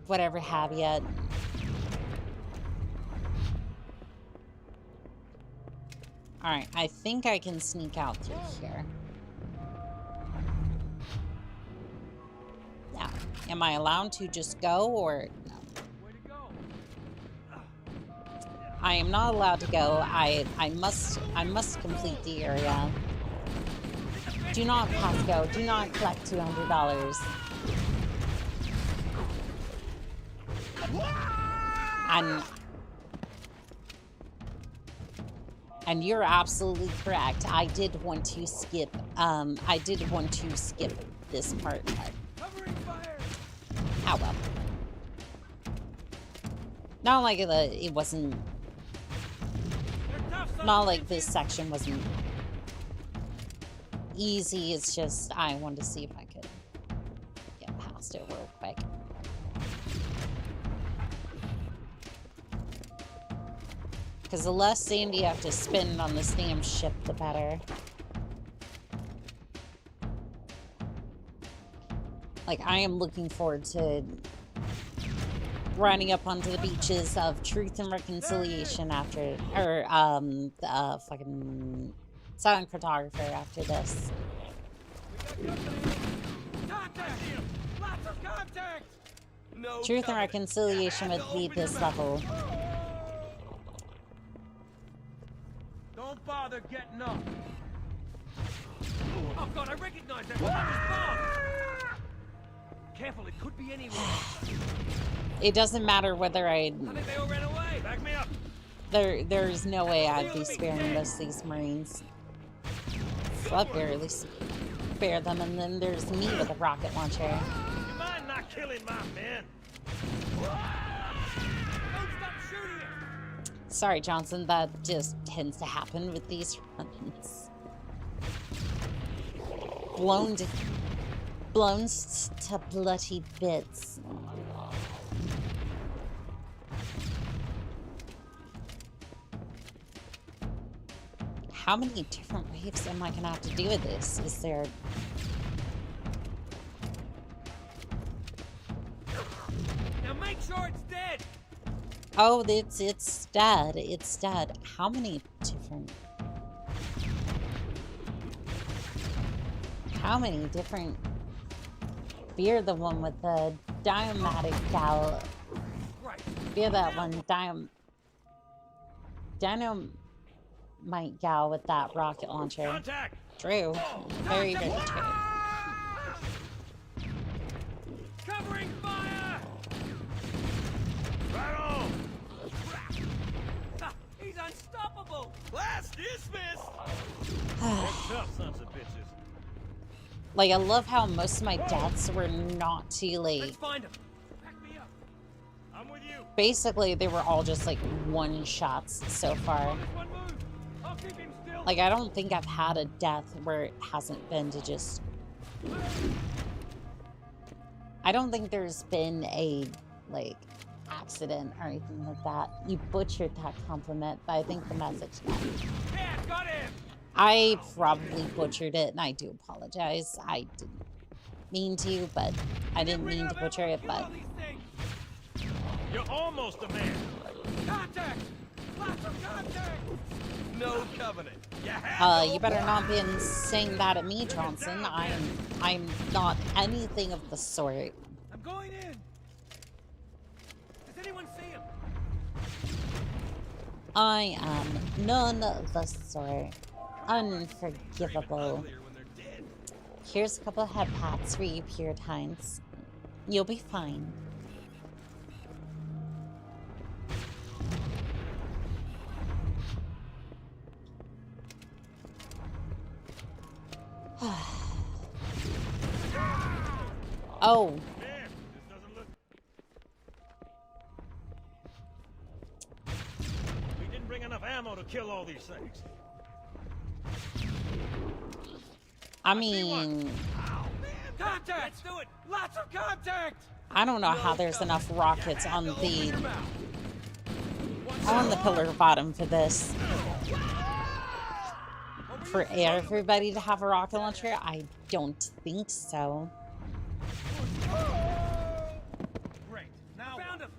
whatever have you. Alright, I think I can sneak out through here. Now, am I allowed to just go, or no? Way to go. I am not allowed to go. I must complete the area. Do not pass go. Do not collect $200. And you're absolutely correct. I did want to skip this part. Covering fire. Oh well. Not like it wasn't. They're tough, Not like this section wasn't easy. It's just I wanted to see if I could get past it real quick. Because the less sand you have to spend on this damn ship, the better. Like, I am looking forward to riding up onto the beaches of truth and reconciliation after, or, fucking silent cartographer after this. Contact! Lots of contact! No Truth and covenant. reconciliation would be this level. Don't bother getting up. Oh god, I recognize that one. Careful, it could be anywhere. It doesn't matter whether I think they all ran away. Back me up. there's no way I'd be sparing these Marines. So I'd barely spare them, and then there's me with a rocket launcher. You mind not killing my men? Don't stop shooting it. Sorry, Johnson, that just tends to happen with these runs. Blown to bloody bits. How many different waves am I gonna have to do with this? Is there... Now make sure it's dead. Oh, it's dead. It's dead. How many different... How many different... Fear the one with the dynamic gal. Fear that one dynamite gal with that rocket launcher. Contact! True. Very, very true. Covering fire. Right on! Ah, he's unstoppable. Blast dismissed! Tough sons of bitches. Like, I love how most of my deaths were not too late. Let's find him. Back me up. I'm with you. Basically, they were all just like one shots so far. This one move. I'll keep him still. Like, I don't think I've had a death where it hasn't been to just... I don't think there's been a, like, accident or anything like that. You butchered that compliment, but I think the message... Yeah, got him. I probably butchered it, and I do apologize. I didn't mean to, but I didn't mean to butcher it, but... You're almost a man. Contact. Lots of contact. No covenant. You better not be saying that at me, Johnson. I'm not anything of the sort. I'm going in. Does anyone see him? I am none of the sort. Unforgivable. Here's a couple of head pats for you, Puritines. You'll be fine. Oh. Man, this doesn't look... We didn't bring enough ammo to kill all these things. I mean... Contact. Let's do it. Lots of contact. I don't know how there's enough rockets on the pillar bottom for this. For everybody to have a rocket launcher? I don't think so. Great. Now found him.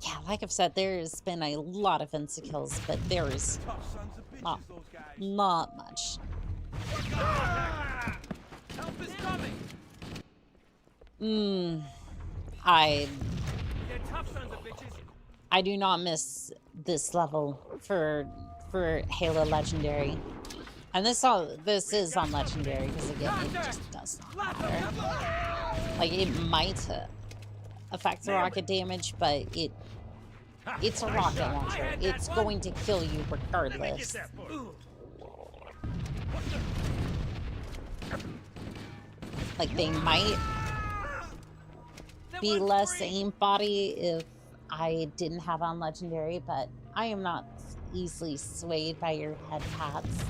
Yeah, like I've said, there's been a lot of insta-kills, but there's not much. Help is coming. I They're tough sons of bitches. I do not miss this level for Halo Legendary. And this is on Legendary, because again, it just does not matter. Like, it might affect the rocket damage, but it's a rocket launcher. It's going to kill you regardless. Like, they might be less aimbody if I didn't have on Legendary, but I am not easily swayed by your head pats.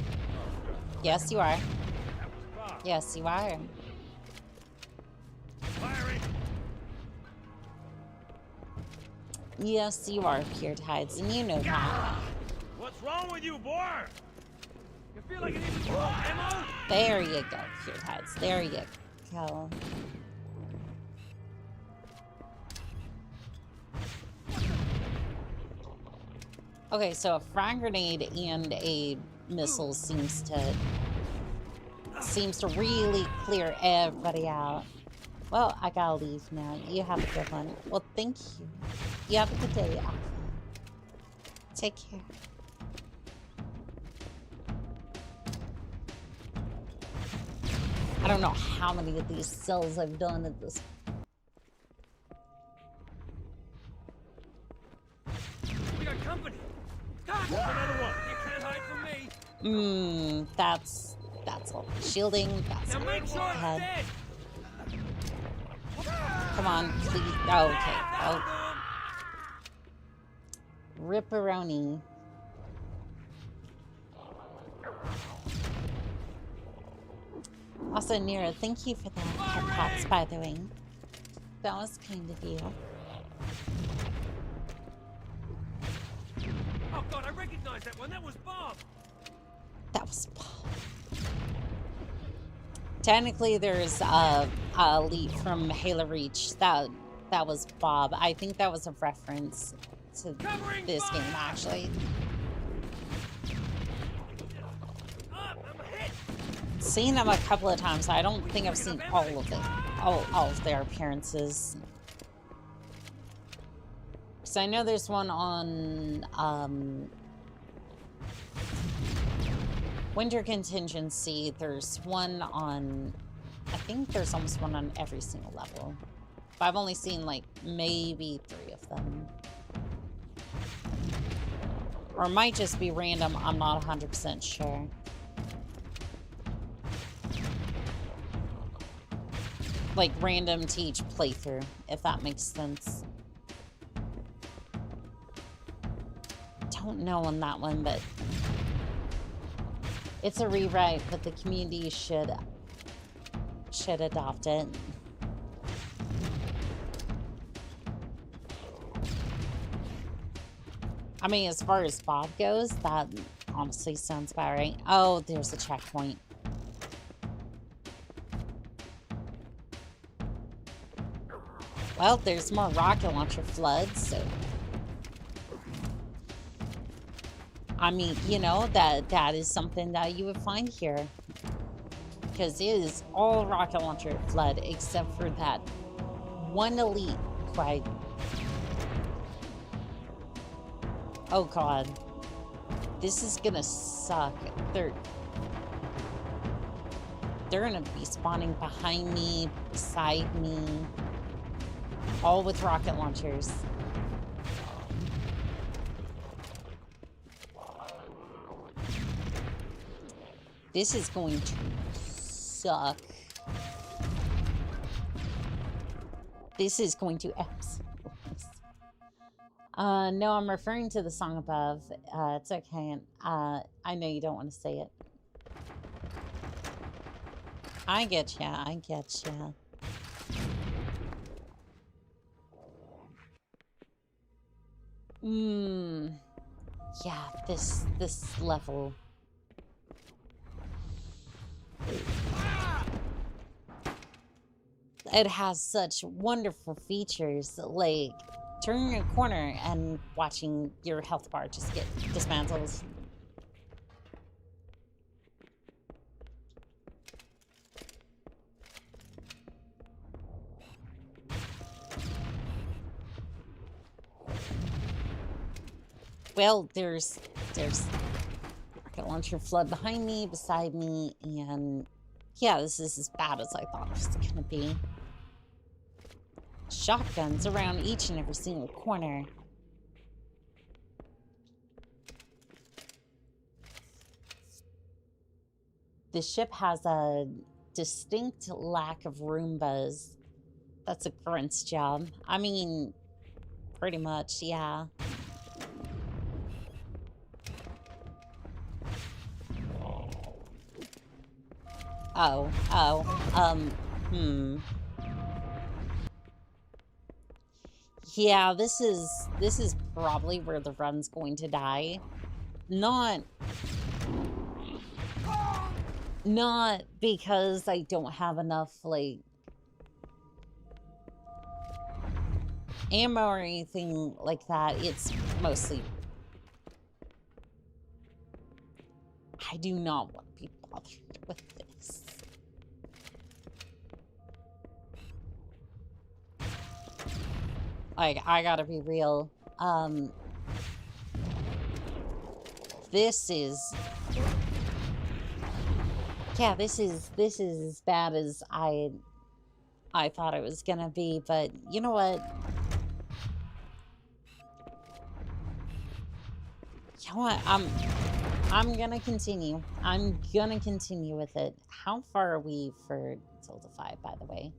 Yes, you are. Yes, you are. Firing. Yes, you are, Pure Tides, and you know that. What's wrong with you, boy? You feel like it needs more ammo? There you go, Pure Tides. There you go. Okay, so a frag grenade and a missile seems seems to really clear everybody out. Well, I gotta leave now. You have a good one. Well, thank you. You have a good day, Alpha. Take care. I don't know how many of these cells I've done at this. We got company. God, there's another one. You can't hide from me. That's all. Shielding. That's Now make sure it's head. dead. Come on, please. Oh, okay. Oh. Ripperoni. Also, Nira, thank you for the head pats, by the way. That was kind of you. Oh God, I recognize that one. That was Bob. That was Bob. Technically, there's a lead from Halo Reach. That was Bob. I think that was a reference to this game, actually. Seen them a couple of times. I don't think I've seen all of it, all of their appearances. So I know there's one on Winter Contingency. There's one on, I think there's almost one on every single level. But I've only seen like maybe 3 of them. Or it might just be random. I'm not 100% sure. Like random to each playthrough, if that makes sense. Don't know on that one, but it's a rewrite, but the community should adopt it. I mean, as far as Bob goes, that honestly sounds about right. Oh, there's a checkpoint. Well, there's more rocket launcher floods, so... I mean, you know, that is something that you would find here. Because it is all rocket launcher flood, except for that one elite quite. Oh god. This is gonna suck. They're gonna be spawning behind me, beside me. All with rocket launchers. This is going to suck. This is going to absolutely suck. No, I'm referring to the song above. It's okay. I know you don't want to say it. I get ya. I get ya. Yeah, this level. It has such wonderful features, like turning a corner and watching your health bar just get dismantled. Well, there's rocket launcher flood behind me, beside me, and yeah, this is as bad as I thought it was gonna be. Shotguns around each and every single corner. The ship has a distinct lack of Roombas. That's a grunt's job. I mean, pretty much, yeah. Yeah, this is probably where the run's going to die. Not because I don't have enough, like, ammo or anything like that. It's mostly... I do not want to be bothered with this. Like, I gotta be real. This is... Yeah, this is as bad as I thought it was gonna be, but you know what? You know what? I'm gonna continue. I'm gonna continue with it. How far are we for Tilda 5, by the way?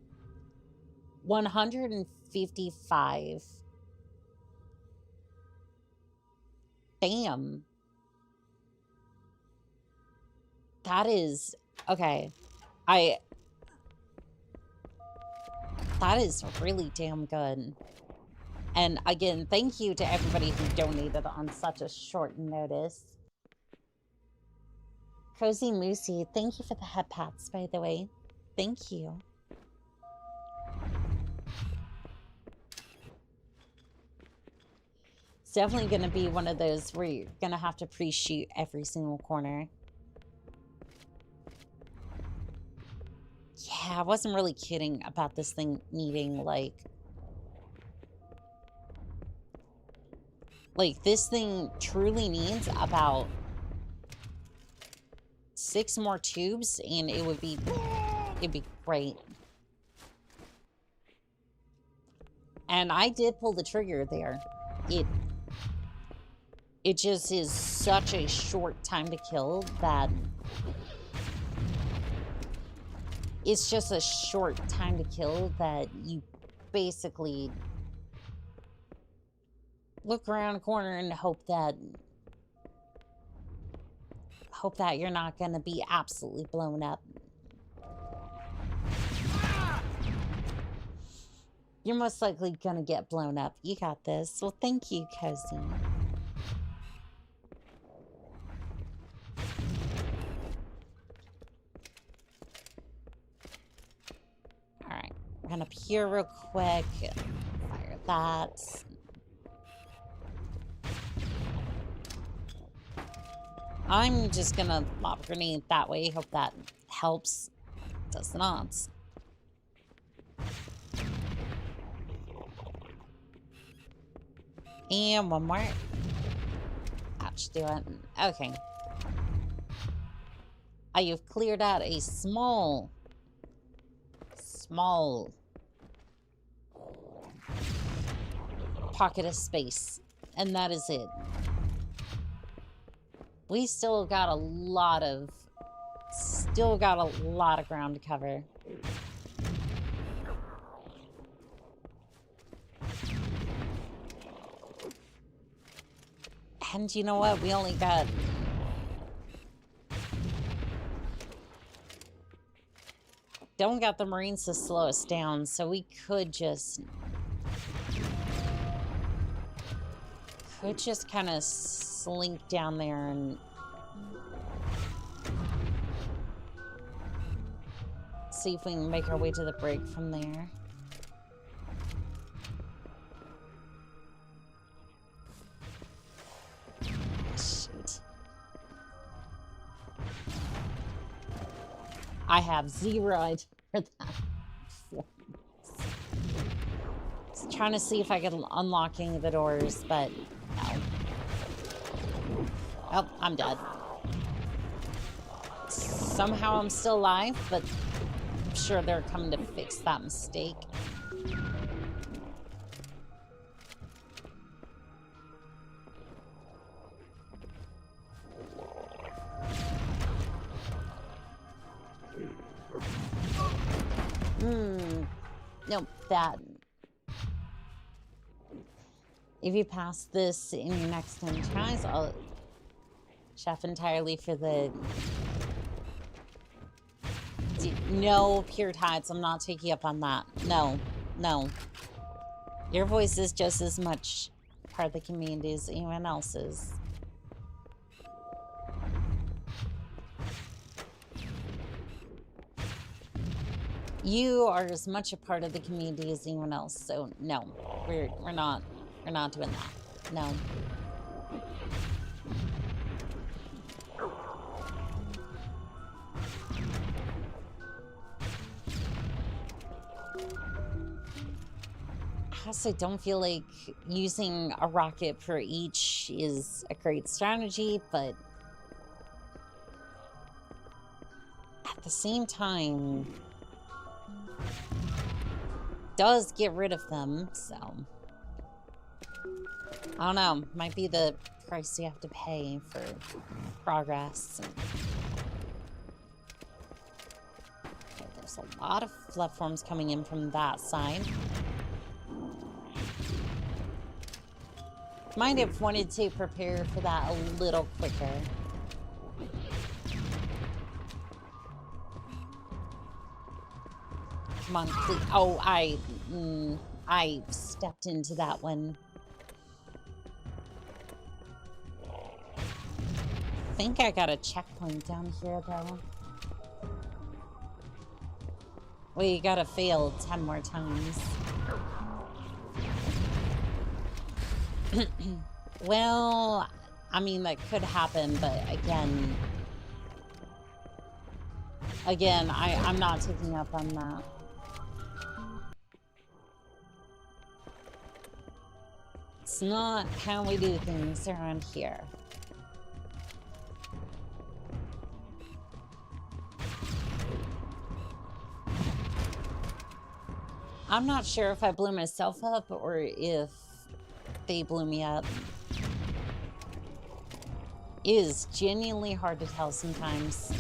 155. Damn. That is... Okay. That is really damn good. And again, thank you to everybody who donated on such a short notice. Cozy Moosey, thank you for the head pats, by the way. Thank you. It's definitely going to be one of those where you're going to have to pre-shoot every single corner. Yeah, I wasn't really kidding about this thing needing, like, this thing truly needs about 6 more tubes, and it'd be great. And I did pull the trigger there. It just is such a short time to kill that it's just a short time to kill that you basically look around a corner and hope that you're not going to be absolutely blown up. You're most likely going to get blown up. You got this. Well, thank you, Cozy. Alright, we're going to peer real quick. Fire that. I'm just gonna lob a grenade that way. Hope that helps. Does not. And one more. That should do it. Okay. You've cleared out a small pocket of space. And that is it. We still got a lot of ground to cover. And you know what? We only got... Don't got the Marines to slow us down, so we could just kind of slink down there and see if we can make our way to the brig from there. Shoot. I have zero idea for that. Just trying to see if I can unlock any of the doors, but no. Oh, I'm dead. Somehow I'm still alive, but I'm sure they're coming to fix that mistake. Nope, that. If you pass this in your next 10 tries, I'll chef entirely for the... No, pure tides. I'm not taking up on that. No, no. Your voice is just as much part of the community as anyone else's. You are as much a part of the community as anyone else, so no, we're not doing that. No. also don't feel like using a rocket for each is a great strategy, but at the same time, does get rid of them, so I don't know, might be the price you have to pay for progress. Okay, there's a lot of fluff forms coming in from that side. Might have wanted to prepare for that a little quicker. Come on, please. Oh, I stepped into that one. I think I got a checkpoint down here, though. We gotta fail 10 more times. Well, I mean, that could happen, but again, I'm not taking up on that. It's not how we do things around here. I'm not sure if I blew myself up or if they blew me up. It is genuinely hard to tell sometimes.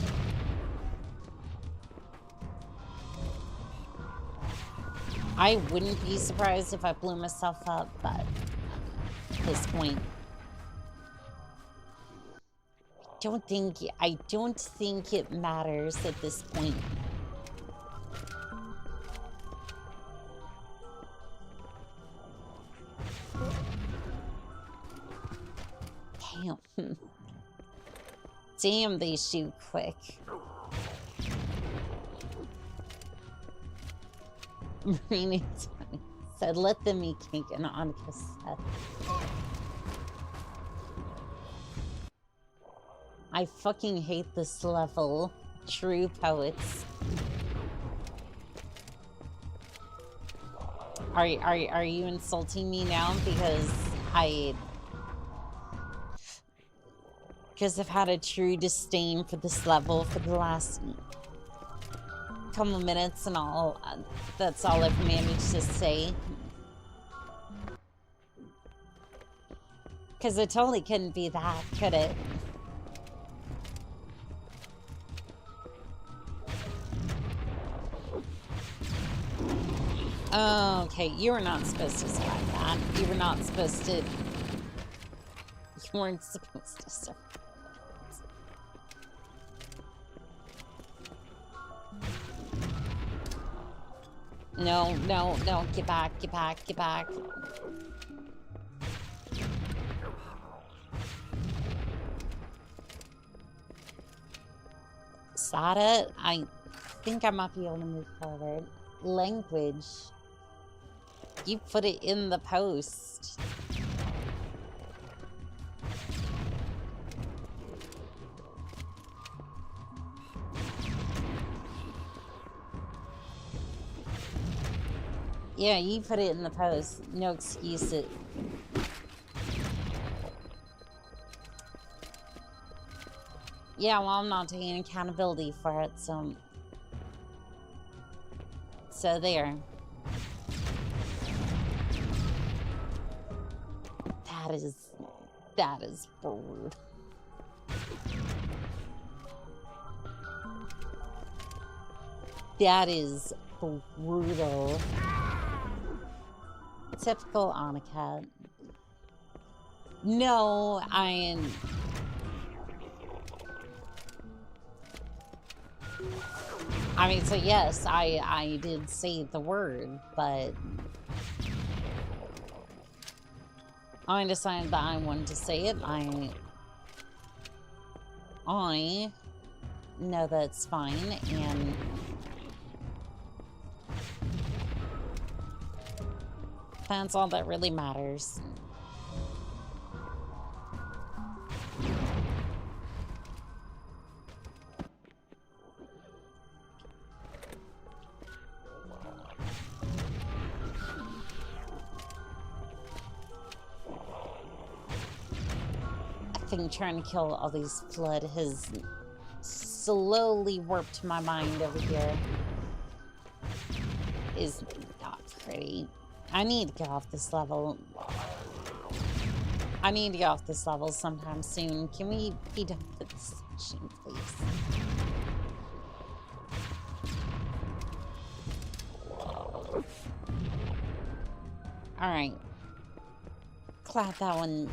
I wouldn't be surprised if I blew myself up, but at this point, I don't think it matters at this point. Damn. Damn, they shoot quick. Marina said, let them eat cake, and Annika said, I fucking hate this level. True poets. Are you insulting me now because I've had a true disdain for this level for the last couple minutes and all. That's all I've managed to say. Because it totally couldn't be that, could it? Okay, you were not supposed to survive that. You were not supposed to... You weren't supposed to survive. No, no, no, get back, get back, get back. Is that it? I think I might be able to move forward. Language. You put it in the post. Yeah, you put it in the post. No excuses. Yeah, well, I'm not taking accountability for it, so... So there. That is rude. That is brutal. Typical Oni-chan. No, I mean, so yes, I did say the word, but I decided that I wanted to say it. I know that's fine, and that's all that really matters. think trying to kill all these flood has slowly warped my mind over here. Is not pretty. I need to get off this level. I need to get off this level sometime soon. Can we be done with this machine, please? Alright. Clap that one.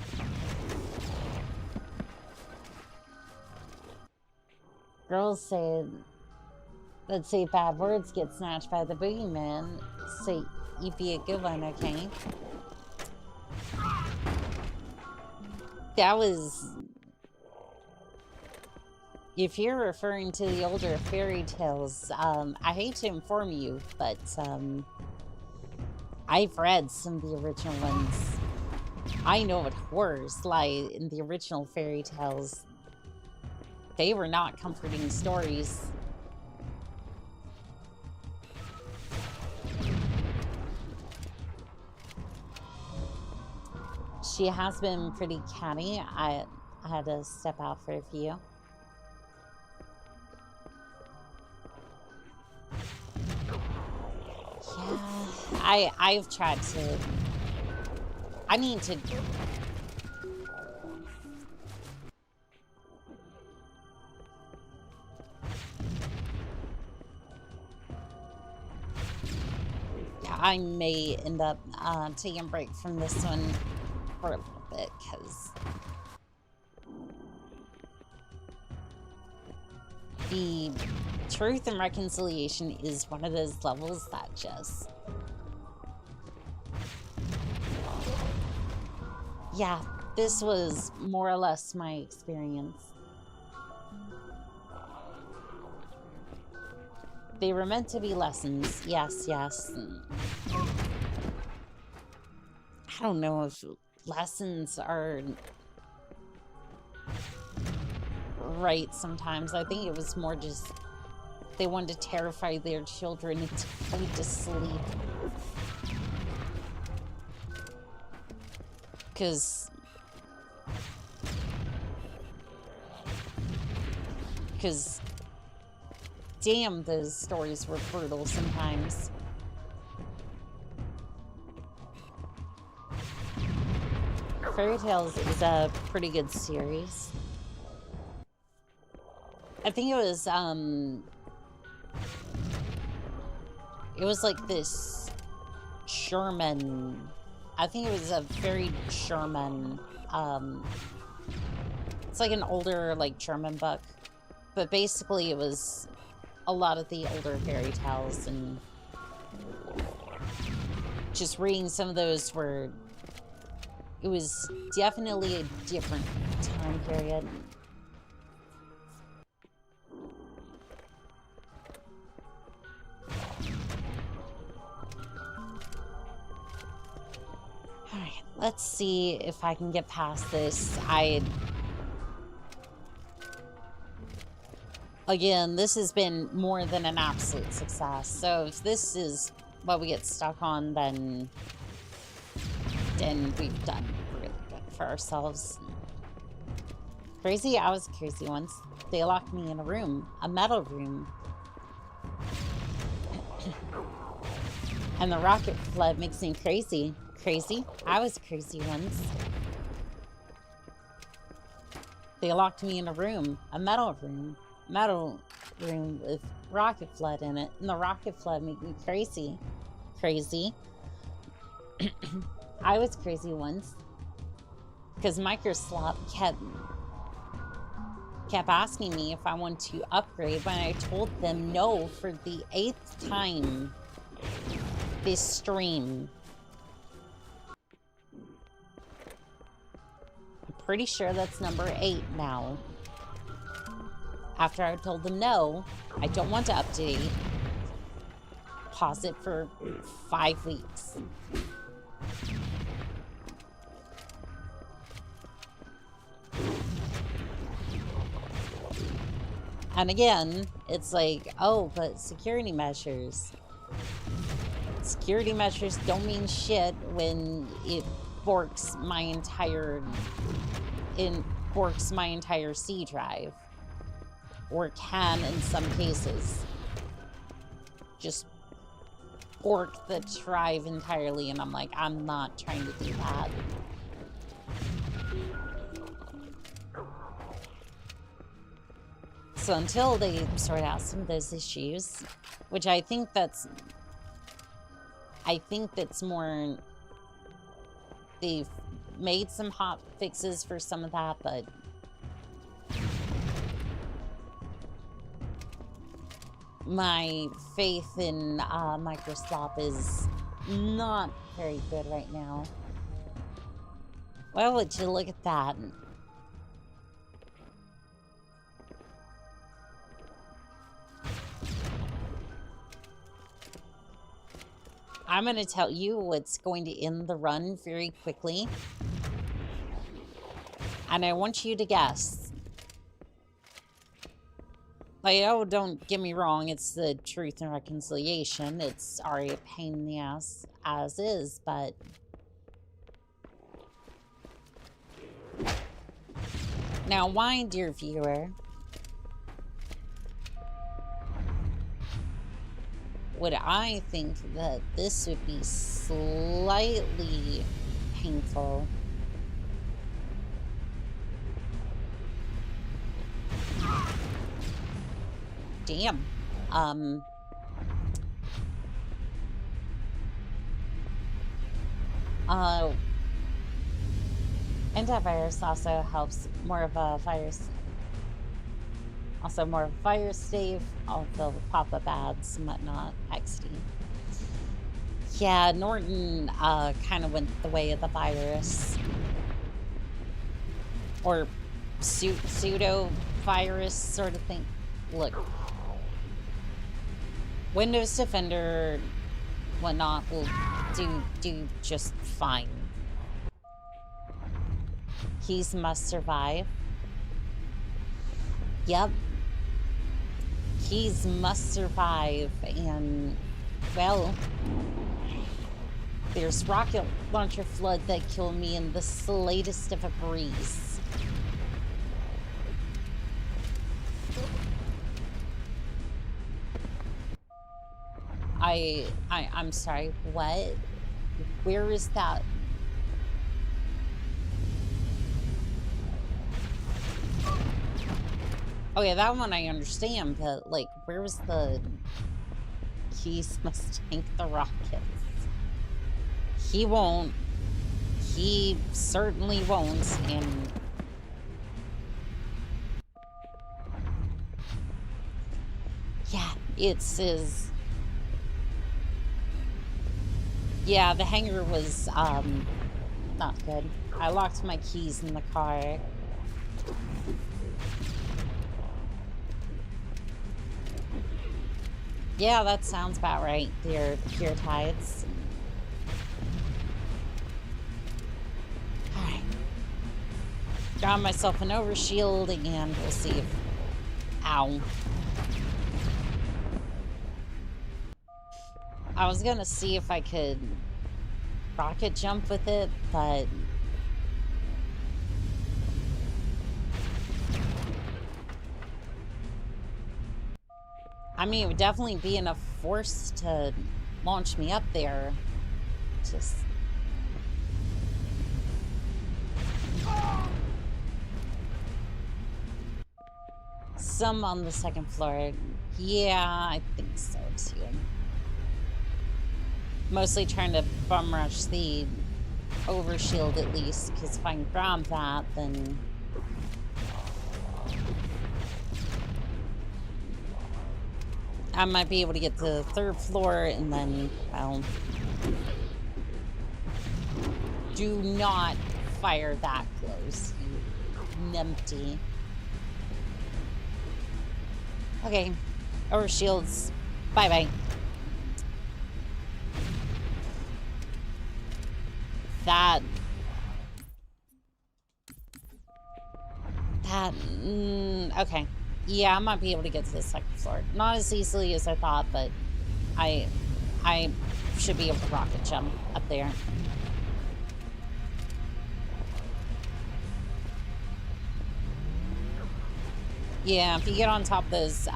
Girls say that say bad words get snatched by the boogeyman. So you'd be a good one, okay? That was... If you're referring to the older fairy tales, I hate to inform you, but I've read some of the original ones. I know what horrors lie in the original fairy tales. They were not comforting stories. She has been pretty catty. I had to step out for a few. Yeah, I've tried to... I need to... I may end up taking a break from this one for a little bit, because the Truth and Reconciliation is one of those levels that just... Yeah, this was more or less my experience. They were meant to be lessons. Yes, yes. I don't know if lessons are right sometimes. I think it was more just they wanted to terrify their children into going to sleep. Because damn, those stories were brutal sometimes. Fairy Tales is a pretty good series. I think it was like this German, I think it was a very German, it's like an older, like, German book. But basically it was a lot of the older fairy tales, and just reading some of those were, it was definitely a different time period. Alright, let's see if I can get past this. Again, this has been more than an absolute success. So if this is what we get stuck on, then we've done really good for ourselves. Crazy? I was crazy once. They locked me in a room, a metal room. And the rocket flood makes me crazy. Crazy? I was crazy once. They locked me in a room, a metal room with rocket flood in it, and the rocket flood made me crazy. Crazy. I was crazy once because Microsoft kept asking me if I wanted to upgrade when I told them no for the 8th time this stream. I'm pretty sure that's number 8 now. After I told them no, I don't want to update. Pause it for 5 weeks. And again, it's like, oh, but security measures. Security measures don't mean shit when it forks my entire borks my entire C drive. Or can in some cases. Just bork the drive entirely, and I'm like, I'm not trying to do that. So until they sort out some of those issues, which I think that's more, they've made some hot fixes for some of that, but my faith in Microsoft is not very good right now. Well, would you look at that? I'm going to tell you what's going to end the run very quickly. And I want you to guess. Like, oh, don't get me wrong, it's the Truth and Reconciliation. It's already a pain in the ass as is, but... Now, why, dear viewer, would I think that this would be slightly painful? Damn. Antivirus also helps more of a virus. Also more of a virus save, all the pop-up ads and whatnot, XD. Yeah, Norton kind of went the way of the virus. Or pseudo-virus sort of thing. Look, Windows Defender, whatnot, will do just fine. Keys must survive. Yep. Keys must survive, and, well, there's rocket launcher flood that killed me in the slightest of a breeze. I'm sorry, what? Where is that? Oh yeah, that one I understand, but like, where was the keys must tank the rockets? He won't. He certainly won't, and yeah, it's his. Yeah, the hangar was, not good. I locked my keys in the car. Yeah, that sounds about right, dear tides. Alright. Got myself an overshield, and we'll see if... Ow. I was gonna see if I could rocket jump with it, but I mean, it would definitely be enough force to launch me up there. Just some on the second floor. Yeah, I think so too. Mostly trying to bum rush the overshield at least, because if I can grab that, then I might be able to get to the third floor, and then, well, do not fire that close, you numpty. Okay, overshields, bye-bye. Okay. Yeah, I might be able to get to the second floor. Not as easily as I thought, but I should be able to rocket jump up there. Yeah, if you get on top of those,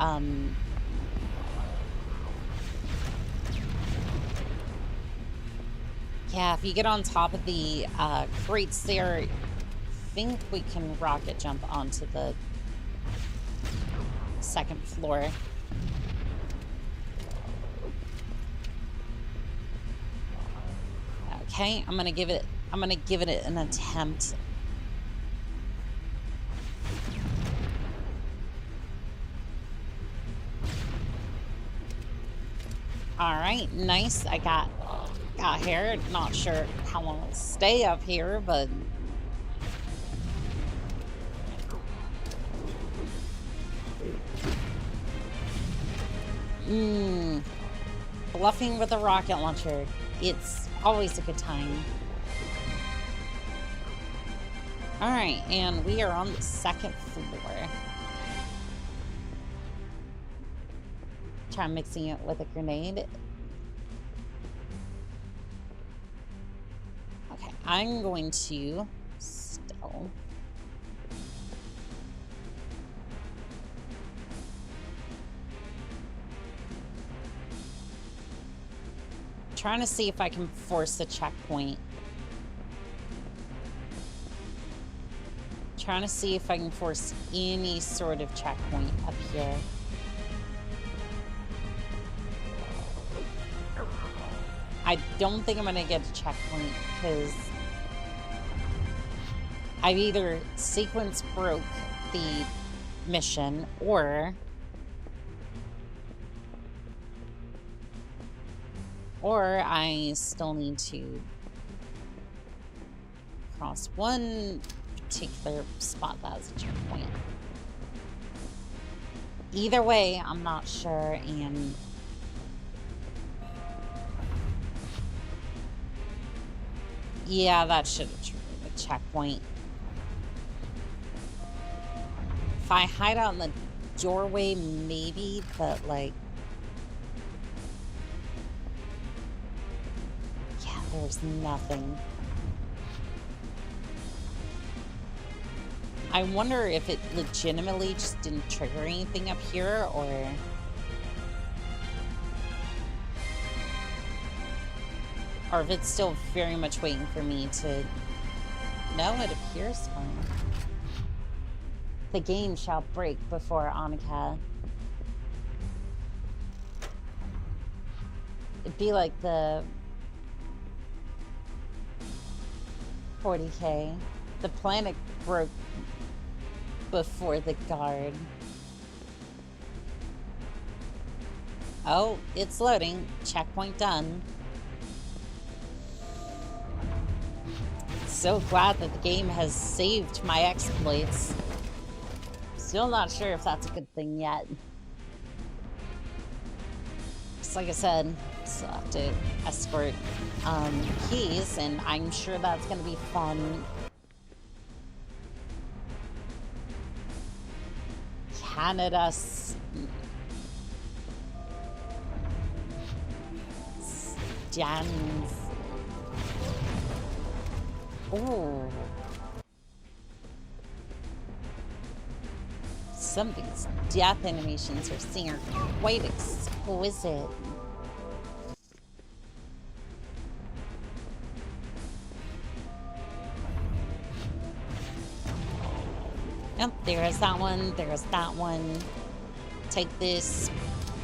yeah, if you get on top of the crates there, I think we can rocket jump onto the second floor. Okay, I'm gonna give it an attempt. All right, nice. I got here. Not sure how long I'll stay up here, but bluffing with a rocket launcher. It's always a good time. All right, and we are on the second floor. Try mixing it with a grenade. Okay, I'm going to still. Trying to see if I can force a checkpoint. Trying to see if I can force any sort of checkpoint up here. I don't think I'm gonna get a checkpoint because I've either sequence broke the mission or I still need to cross one particular spot that has a checkpoint. Either way, I'm not sure, and yeah, that should have triggered a checkpoint. If I hide out in the doorway, maybe, but like, yeah, there's nothing. I wonder if it legitimately just didn't trigger anything up here, or if it's still very much waiting for me to... No, it appears fine. The game shall break before Oni-chan. It'd be like the 40K. The planet broke before the guard. Oh, it's loading. Checkpoint done. So glad that the game has saved my exploits. Still not sure if that's a good thing yet. Just like I said, still have to escort keys, and I'm sure that's gonna be fun. Canada stands. Ooh. Some of these death animations we're seeing are quite exquisite. Yep, there's that one, there's that one. Take this.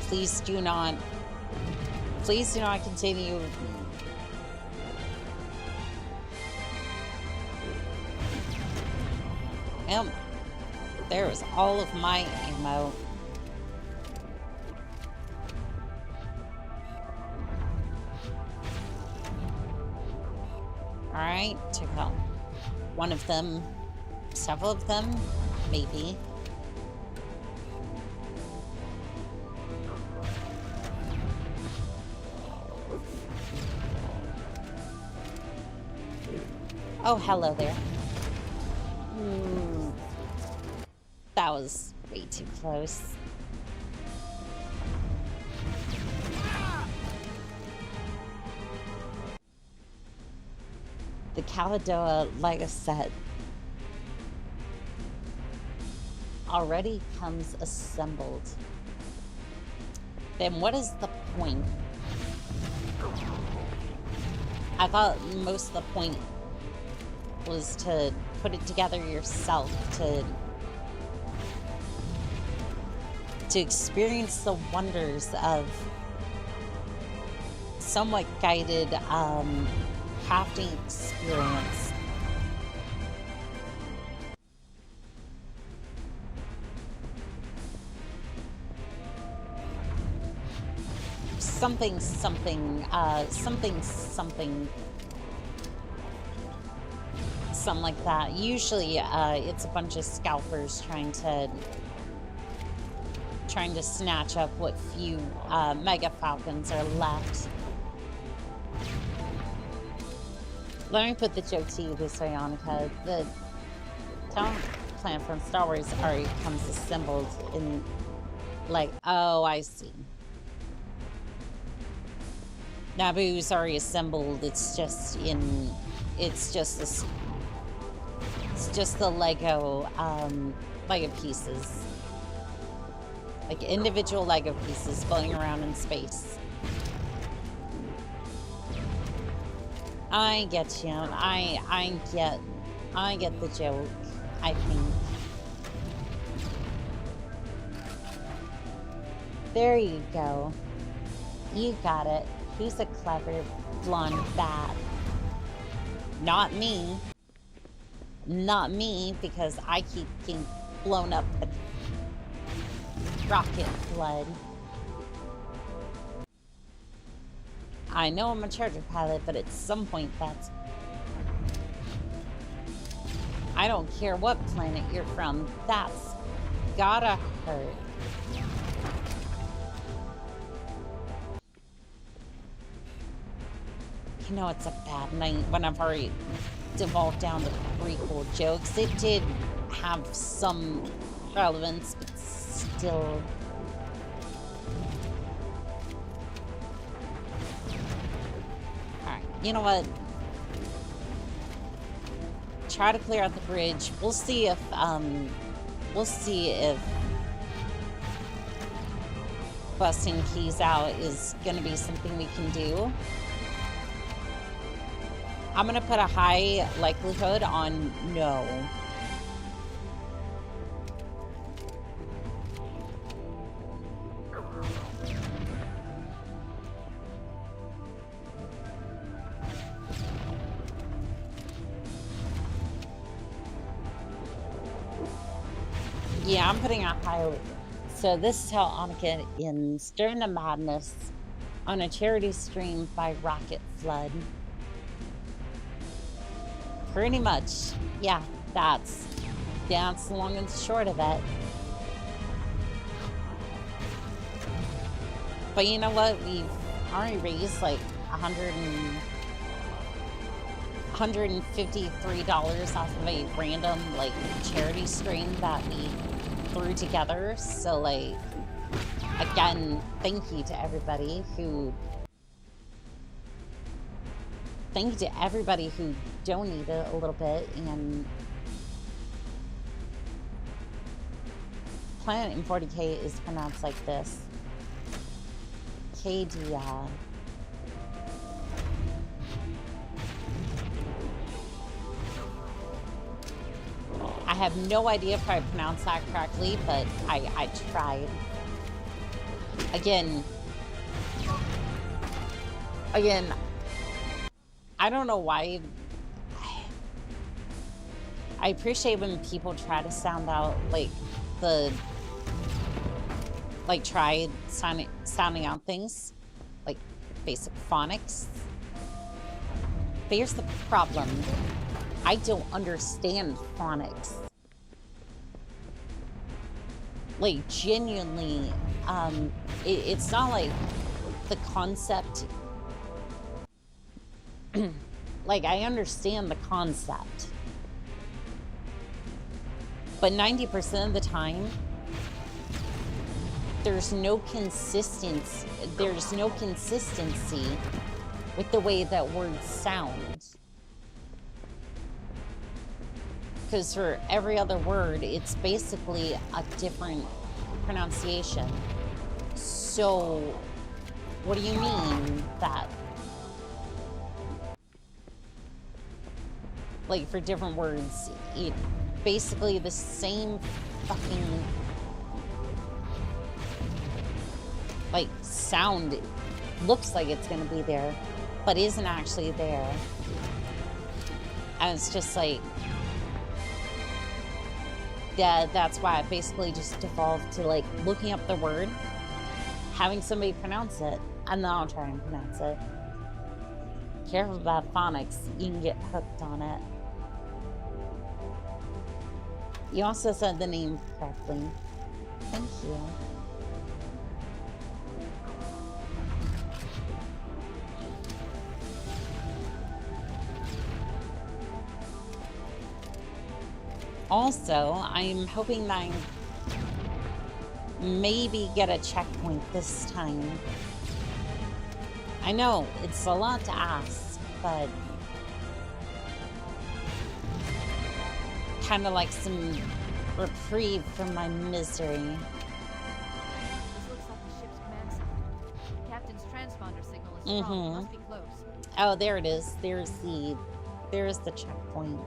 Please do not continue. Yep, there's all of my ammo. Alright, took out one of them. Several of them, maybe. Oh, hello there. That was way too close. The Caledonia Lego set. already comes assembled. Then what is the point? I thought most of the point was to put it together yourself, to experience the wonders of somewhat guided crafting experience. Something like that. Usually it's a bunch of scalpers trying to snatch up what few mega falcons are left. Let me put the joke to you this way, Annika. The talent plan from Star Wars already comes assembled in, like, oh, I see. Naboo's already assembled. It's just the Lego pieces, like individual Lego pieces floating around in space. I get you. I get the joke, I think. There you go. You got it. Who's a clever blonde bat? Not me. Not me, because I keep getting blown up with rocket flood. I know I'm a charger pilot, but at some point that's... I don't care what planet you're from, that's gotta hurt. You know it's a bad night when I've already devolved down to prequel jokes. It did have some relevance, but still... Alright, you know what? Try to clear out the bridge. We'll see if busting keys out is gonna be something we can do. I'm gonna put a high likelihood on no. Yeah, I'm putting a high. So this is how Annika ends during the madness on a charity stream by Rocket Flood. Pretty much, yeah, that's the long and short of it. But you know what? We've already raised like $153 off of a random like charity stream that we threw together. So like, again, thank you to everybody who donated a little bit. And Planet in 40K is pronounced like this. KDA. I have no idea if I pronounced that correctly, but I tried. Again, I don't know why. I appreciate when people try to sound out like try sounding out things like basic phonics. But here's the problem. I don't understand phonics. Like, genuinely, it's not like the concept. Like, I understand the concept. But 90% of the time, there's no consistency with the way that words sound. Because for every other word, it's basically a different pronunciation. So, what do you mean that? Like, for different words, it basically the same fucking, like, sound looks like it's gonna be there, but isn't actually there. And it's just like, that's why it basically just devolved to, like, looking up the word, having somebody pronounce it, and then I'll try and pronounce it. Careful about phonics, you can get hooked on it. You also said the name correctly. Thank you. Also, I'm hoping that I maybe get a checkpoint this time. I know, it's a lot to ask, but kind of like some reprieve from my misery. This looks like the ship's command center. Captain's transponder signal is strong. It must be close. Oh, there it is. There's the checkpoint.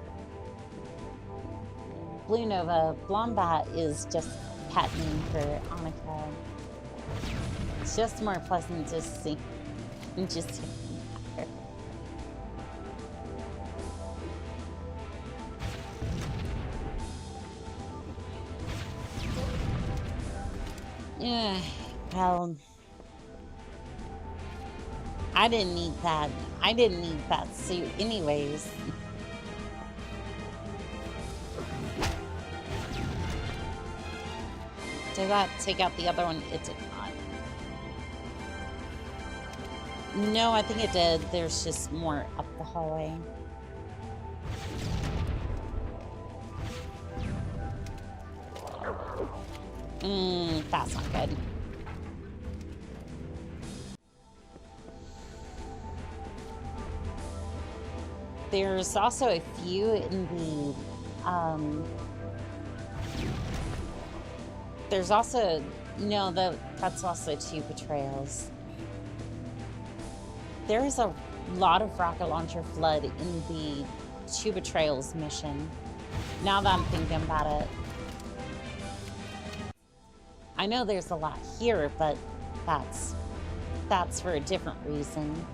Blue Nova, Blombat is just pet name for Oni-chan. It's just more pleasant to see. Just yeah, well, I didn't need that. I didn't need that suit anyways. Did that take out the other one? It did not. No, I think it did. There's just more up the hallway. That's not good. There's also a few in the, there's also, no, that's also 2 betrayals. There is a lot of rocket launcher flood in the 2 betrayals mission. Now that I'm thinking about it. I know there's a lot here, but that's for a different reason.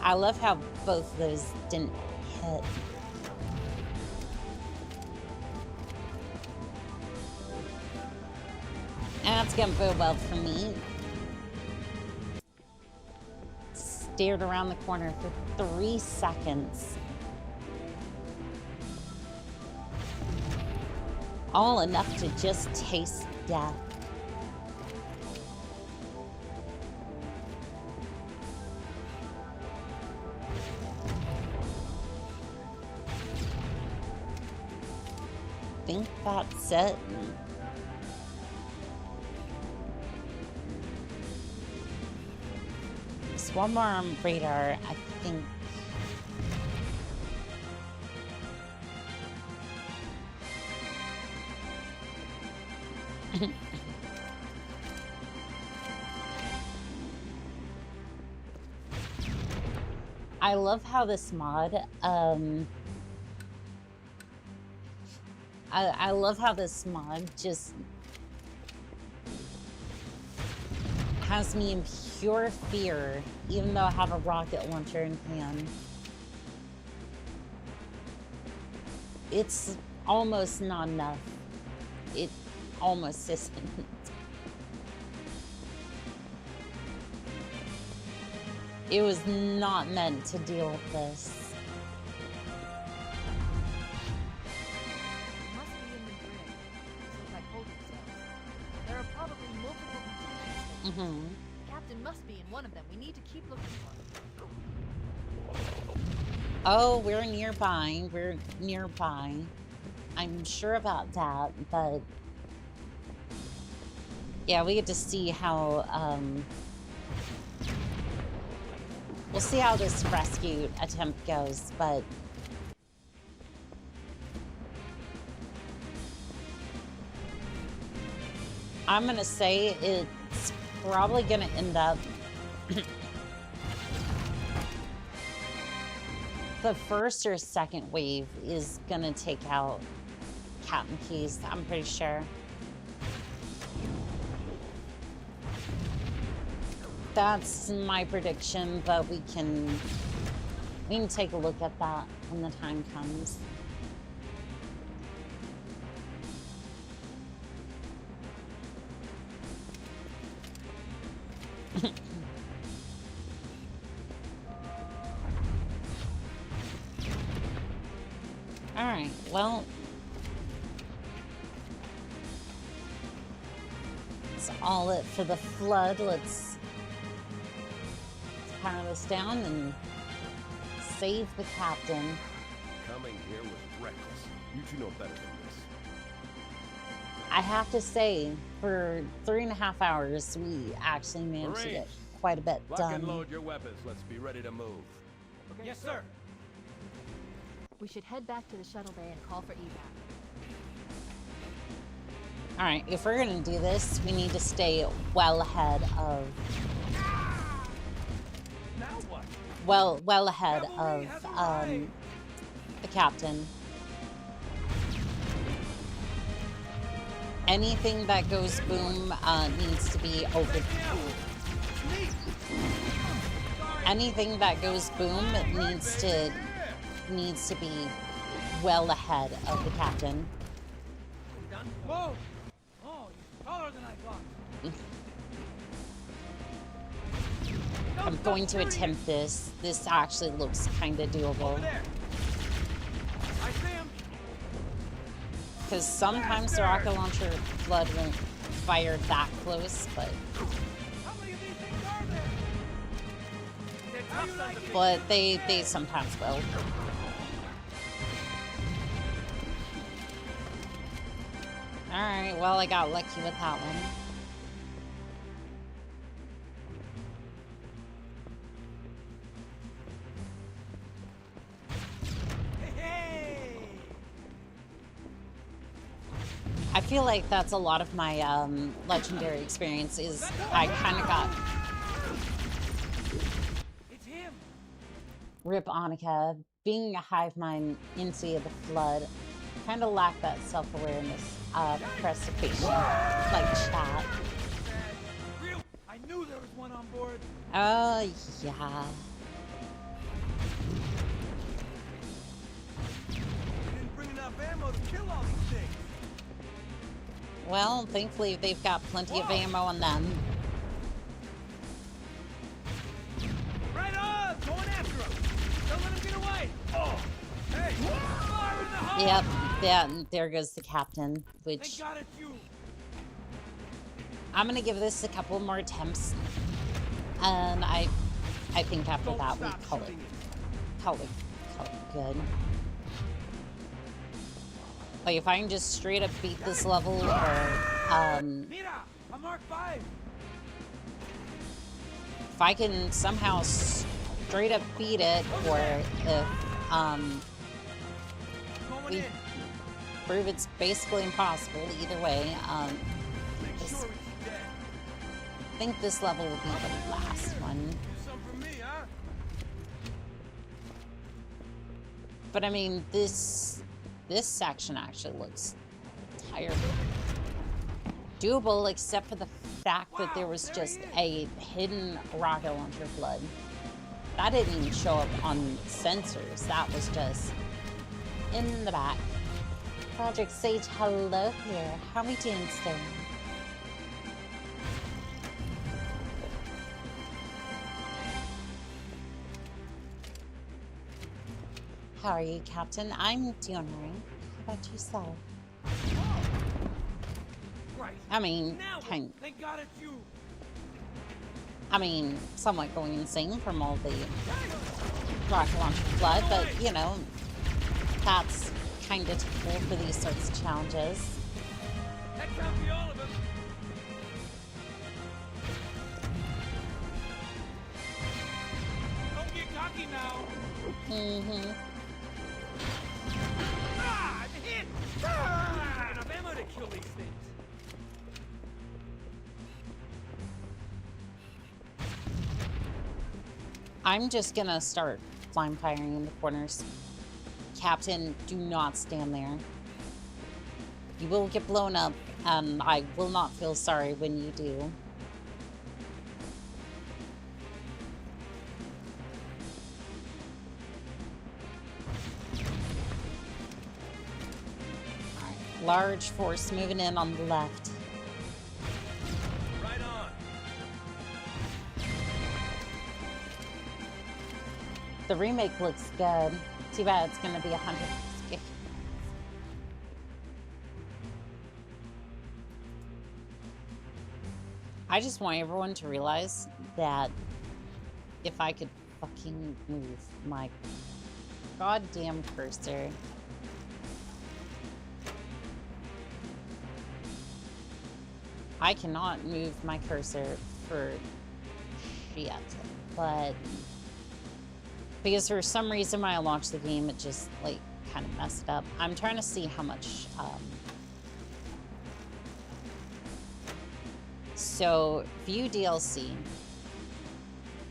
I love how both of those didn't hit. And that's gonna bode well for me. Stared around the corner for 3 seconds. All enough to just taste death. I think that's it. Just one more on radar, I think. I love how this mod, I love how this mod just has me in pure fear, even though I have a rocket launcher in hand. It's almost not enough. It almost isn't. It was not meant to deal with this. Captain must be in one of them. We need to keep looking for him. Oh, we're nearby. We're nearby. I'm sure about that, but Yeah, we get to see how, we'll see how this rescue attempt goes, but I'm gonna say it's probably gonna end up the first or second wave is gonna take out Captain Keys, I'm pretty sure. That's my prediction, but we can take a look at that when the time comes. All right, well, that's all it for the flood. Let's power this down and save the captain. Coming here was reckless. You two know better than this. I have to say, for 3.5 hours, we actually managed to get quite a bit Lock done. and load your weapons. Let's be ready to move. Okay. Yes, sir. We should head back to the shuttle bay and call for evac. All right, if we're gonna do this, we need to stay well ahead of. Now what? Well ahead of the captain. Anything that goes boom needs to be over. Anything that goes boom needs to be well ahead of the captain. Done? Whoa! Oh, you're taller than I thought. I'm going to attempt this. This actually looks kind of doable. Over there. I see him. Because sometimes the rocket launcher flood won't fire that close, but How many of these things are there? They're tough sons of bitches. but they sometimes will. All right, well, I got lucky with that one. Hey! I feel like that's a lot of my legendary experience is I kind of got It's him. Rip Annika, being a hive mind into the flood, kind of lack that self-awareness, precipitation, like chat. Real. I knew there was one on board. Oh, yeah. You didn't bring enough ammo to kill all these things. Well, thankfully they've got plenty of ammo on them. Right on! Going after him! Don't let him get away! Oh! Hey! Fire in the hole! Yep, yeah, there goes the captain, Thank which God it's you! I'm gonna give this a couple more attempts. And I think after Don't that we stop call it shooting good. Like if I can just straight up beat this level, or Mira! A Mark 5! if I can somehow straight up beat it, or if Going we in! prove it's basically impossible, either way, Make sure he's dead. I think this level will be the last one. Do something for me, huh? But I mean, this section actually looks entirely doable, except for the fact that there was just a hidden rocket launcher flood. That didn't even show up on sensors. That was just in the back. Project Sage, hello here. How are we doing today? How are you, Captain? I'm doing all right. How about yourself? Right. I mean, Now kind. thank God it's you! I mean, somewhat going insane from all the rocket launcher flood, but you know, that's kind of typical for these sorts of challenges. That can't be all of them! Mm-hmm. Ah, I'm hit! Ah, enough ammo to kill these things. I'm just gonna start flame firing in the corners. Captain, do not stand there. You will get blown up, and I will not feel sorry when you do. Large force moving in on the left. Right on. The remake looks good. Too bad it's gonna be 100. I just want everyone to realize that if I could fucking move my goddamn cursor. I cannot move my cursor for shit, but because for some reason when I launched the game, it just like kind of messed up. I'm trying to see how much. So view DLC.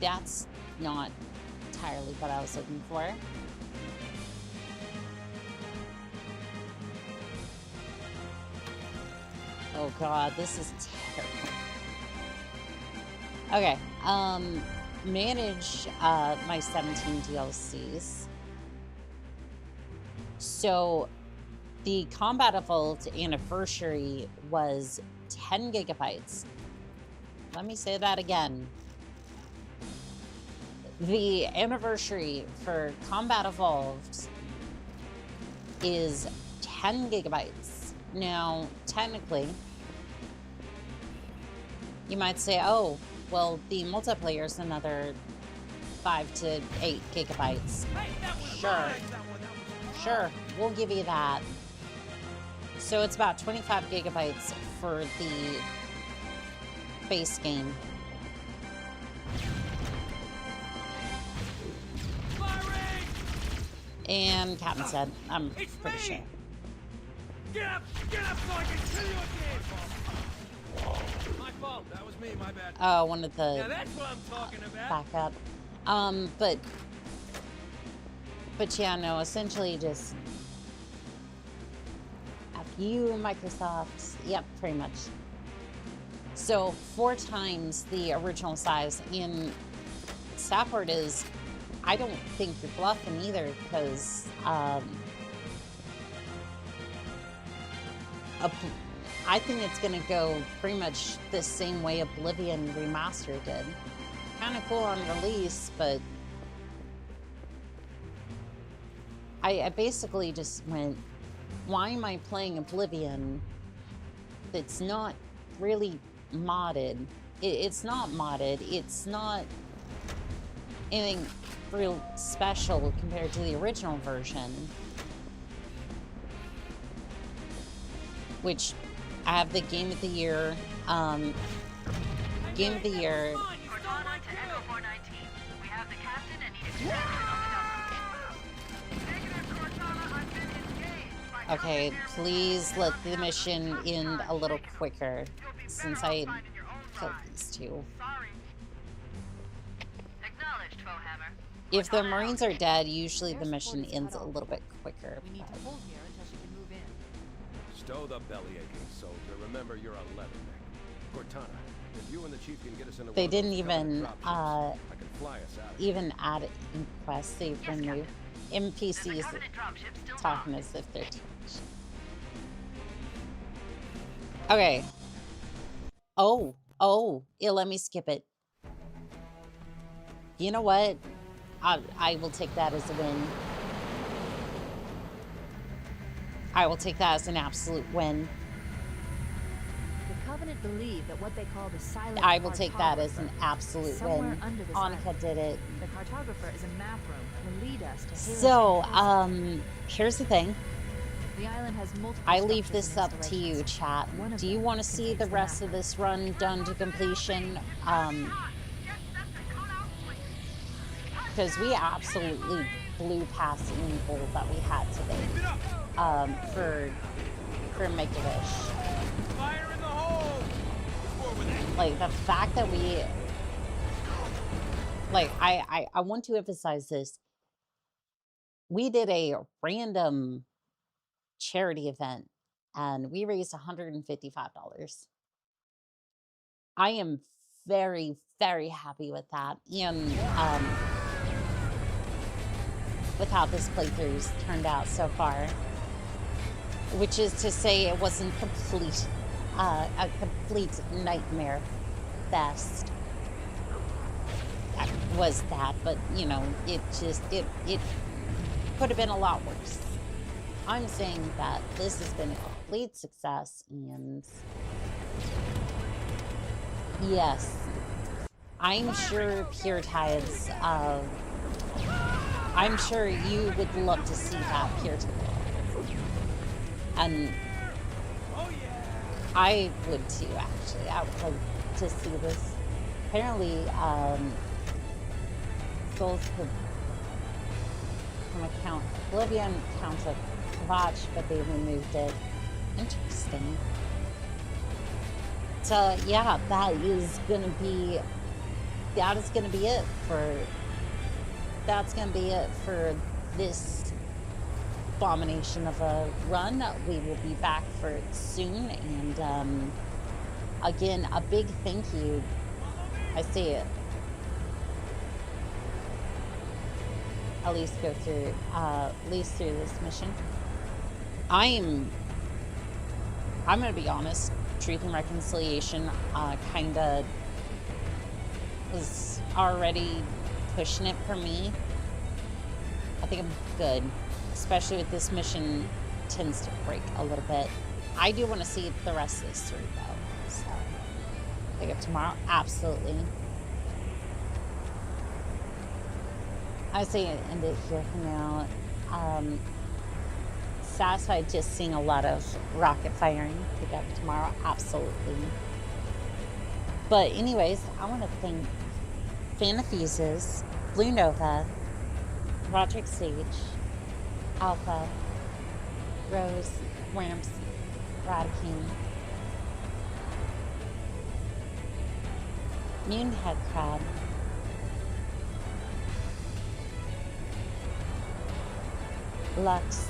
That's not entirely what I was looking for. Oh god, this is terrible. Okay, manage my 17 DLCs. So the Combat Evolved anniversary was 10 gigabytes. Let me say that again. The anniversary for Combat Evolved is 10 gigabytes. Now, technically, you might say, oh, well, the multiplayer is another 5 to 8 gigabytes. Hey, that was Sure. mine. That was Sure, we'll give you that. So it's about 25 gigabytes for the base game. firing! And Captain said, I'm It's pretty me! sure. Get up so I can kill you again! My fault, that was me, my bad. One of Now the that's what I'm talking about. backup. But yeah, no, essentially just F you, Microsoft. Yep, pretty much. So 4 times the original size. And sad part is, I don't think you're bluffing either, because I think it's gonna go pretty much the same way Oblivion Remastered did. Kind of cool on release, but I basically just went, why am I playing Oblivion that's not really modded? It's not modded. It's not anything real special compared to the original version. Which I have the Game of the Year, Game of the Year. Cortana to Echo 419. We have the captain and need extraction on the government. Negative, Cortana. I've been engaged by Okay, please let the mission end a little quicker, since I killed these two. Sorry. Acknowledged, Foehammer. If the Marines are dead, usually the mission ends a little bit quicker. We need to hold here until she can move in. Stow the bellyaching soldier. Remember, you're a leatherneck. Cortana, if you and the chief can get us into They one of those didn't covenant even, dropships, I can fly us out of here. even add it in quests. They've removed NPCs Covenant dropship still talking as if they're teenage. Okay. Oh, yeah, let me skip it. You know what? I will take that as a win. I will take that as an absolute win. The Covenant believe that what they call the silent I will take that as an cartographer absolute somewhere win. under this Annika island. did it. The cartographer is a map room and will lead us to Halo's So, control. here's the thing. The island has multiple I leave structures this and up to you, installations. chat. One of Do you them want to see contains the the rest map. of this run done to completion? Because we absolutely blue pass evil that we had today. For Make-A-Wish. Fire in the hole! Like, the fact that we... Like, I want to emphasize this. We did a random charity event, and we raised $155. I am very, very happy with that. And with how this playthrough's turned out so far. Which is to say it wasn't a complete nightmare fest. That was that, but you know, it could have been a lot worse. I'm saying that this has been a complete success, and yes, I'm sure Pure Tides, I'm sure you would love to see that Pure Tides. And I would too, actually. I would like to see this. Apparently, Souls could from account Oblivion counts a watch, but they removed it. Interesting. So yeah, that is gonna be it for this abomination of a run. We will be back for it soon, and again, a big thank you. I see it. At least go through this mission. I'm gonna be honest. Truth and Reconciliation kinda was already pushing it for me. I think I'm good. Especially with this mission, tends to break a little bit. I do want to see the rest of this through, though. So, pick up tomorrow, absolutely. I would say end it here for now. Satisfied just seeing a lot of rocket firing. Pick up tomorrow, absolutely. But anyways, I want to thank Fan of Fuses, Blue Nova, Roderick Sage, Alpha, Rose, Ramps, Radiking, Moonhead Crab, Lux,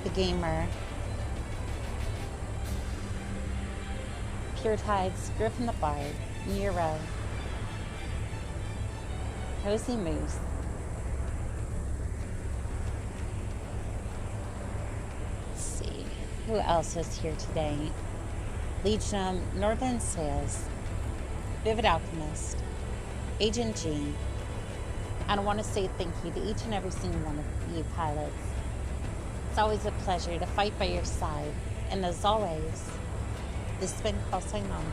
The Gamer, Pure Tides, Griffin the Bard, Nero, Cozy Moose, who else is here today? Legion, Northern Sales, Vivid Alchemist, Agent G. And I want to say thank you to each and every single one of you pilots. It's always a pleasure to fight by your side. And as always, this has been Callouts signing out.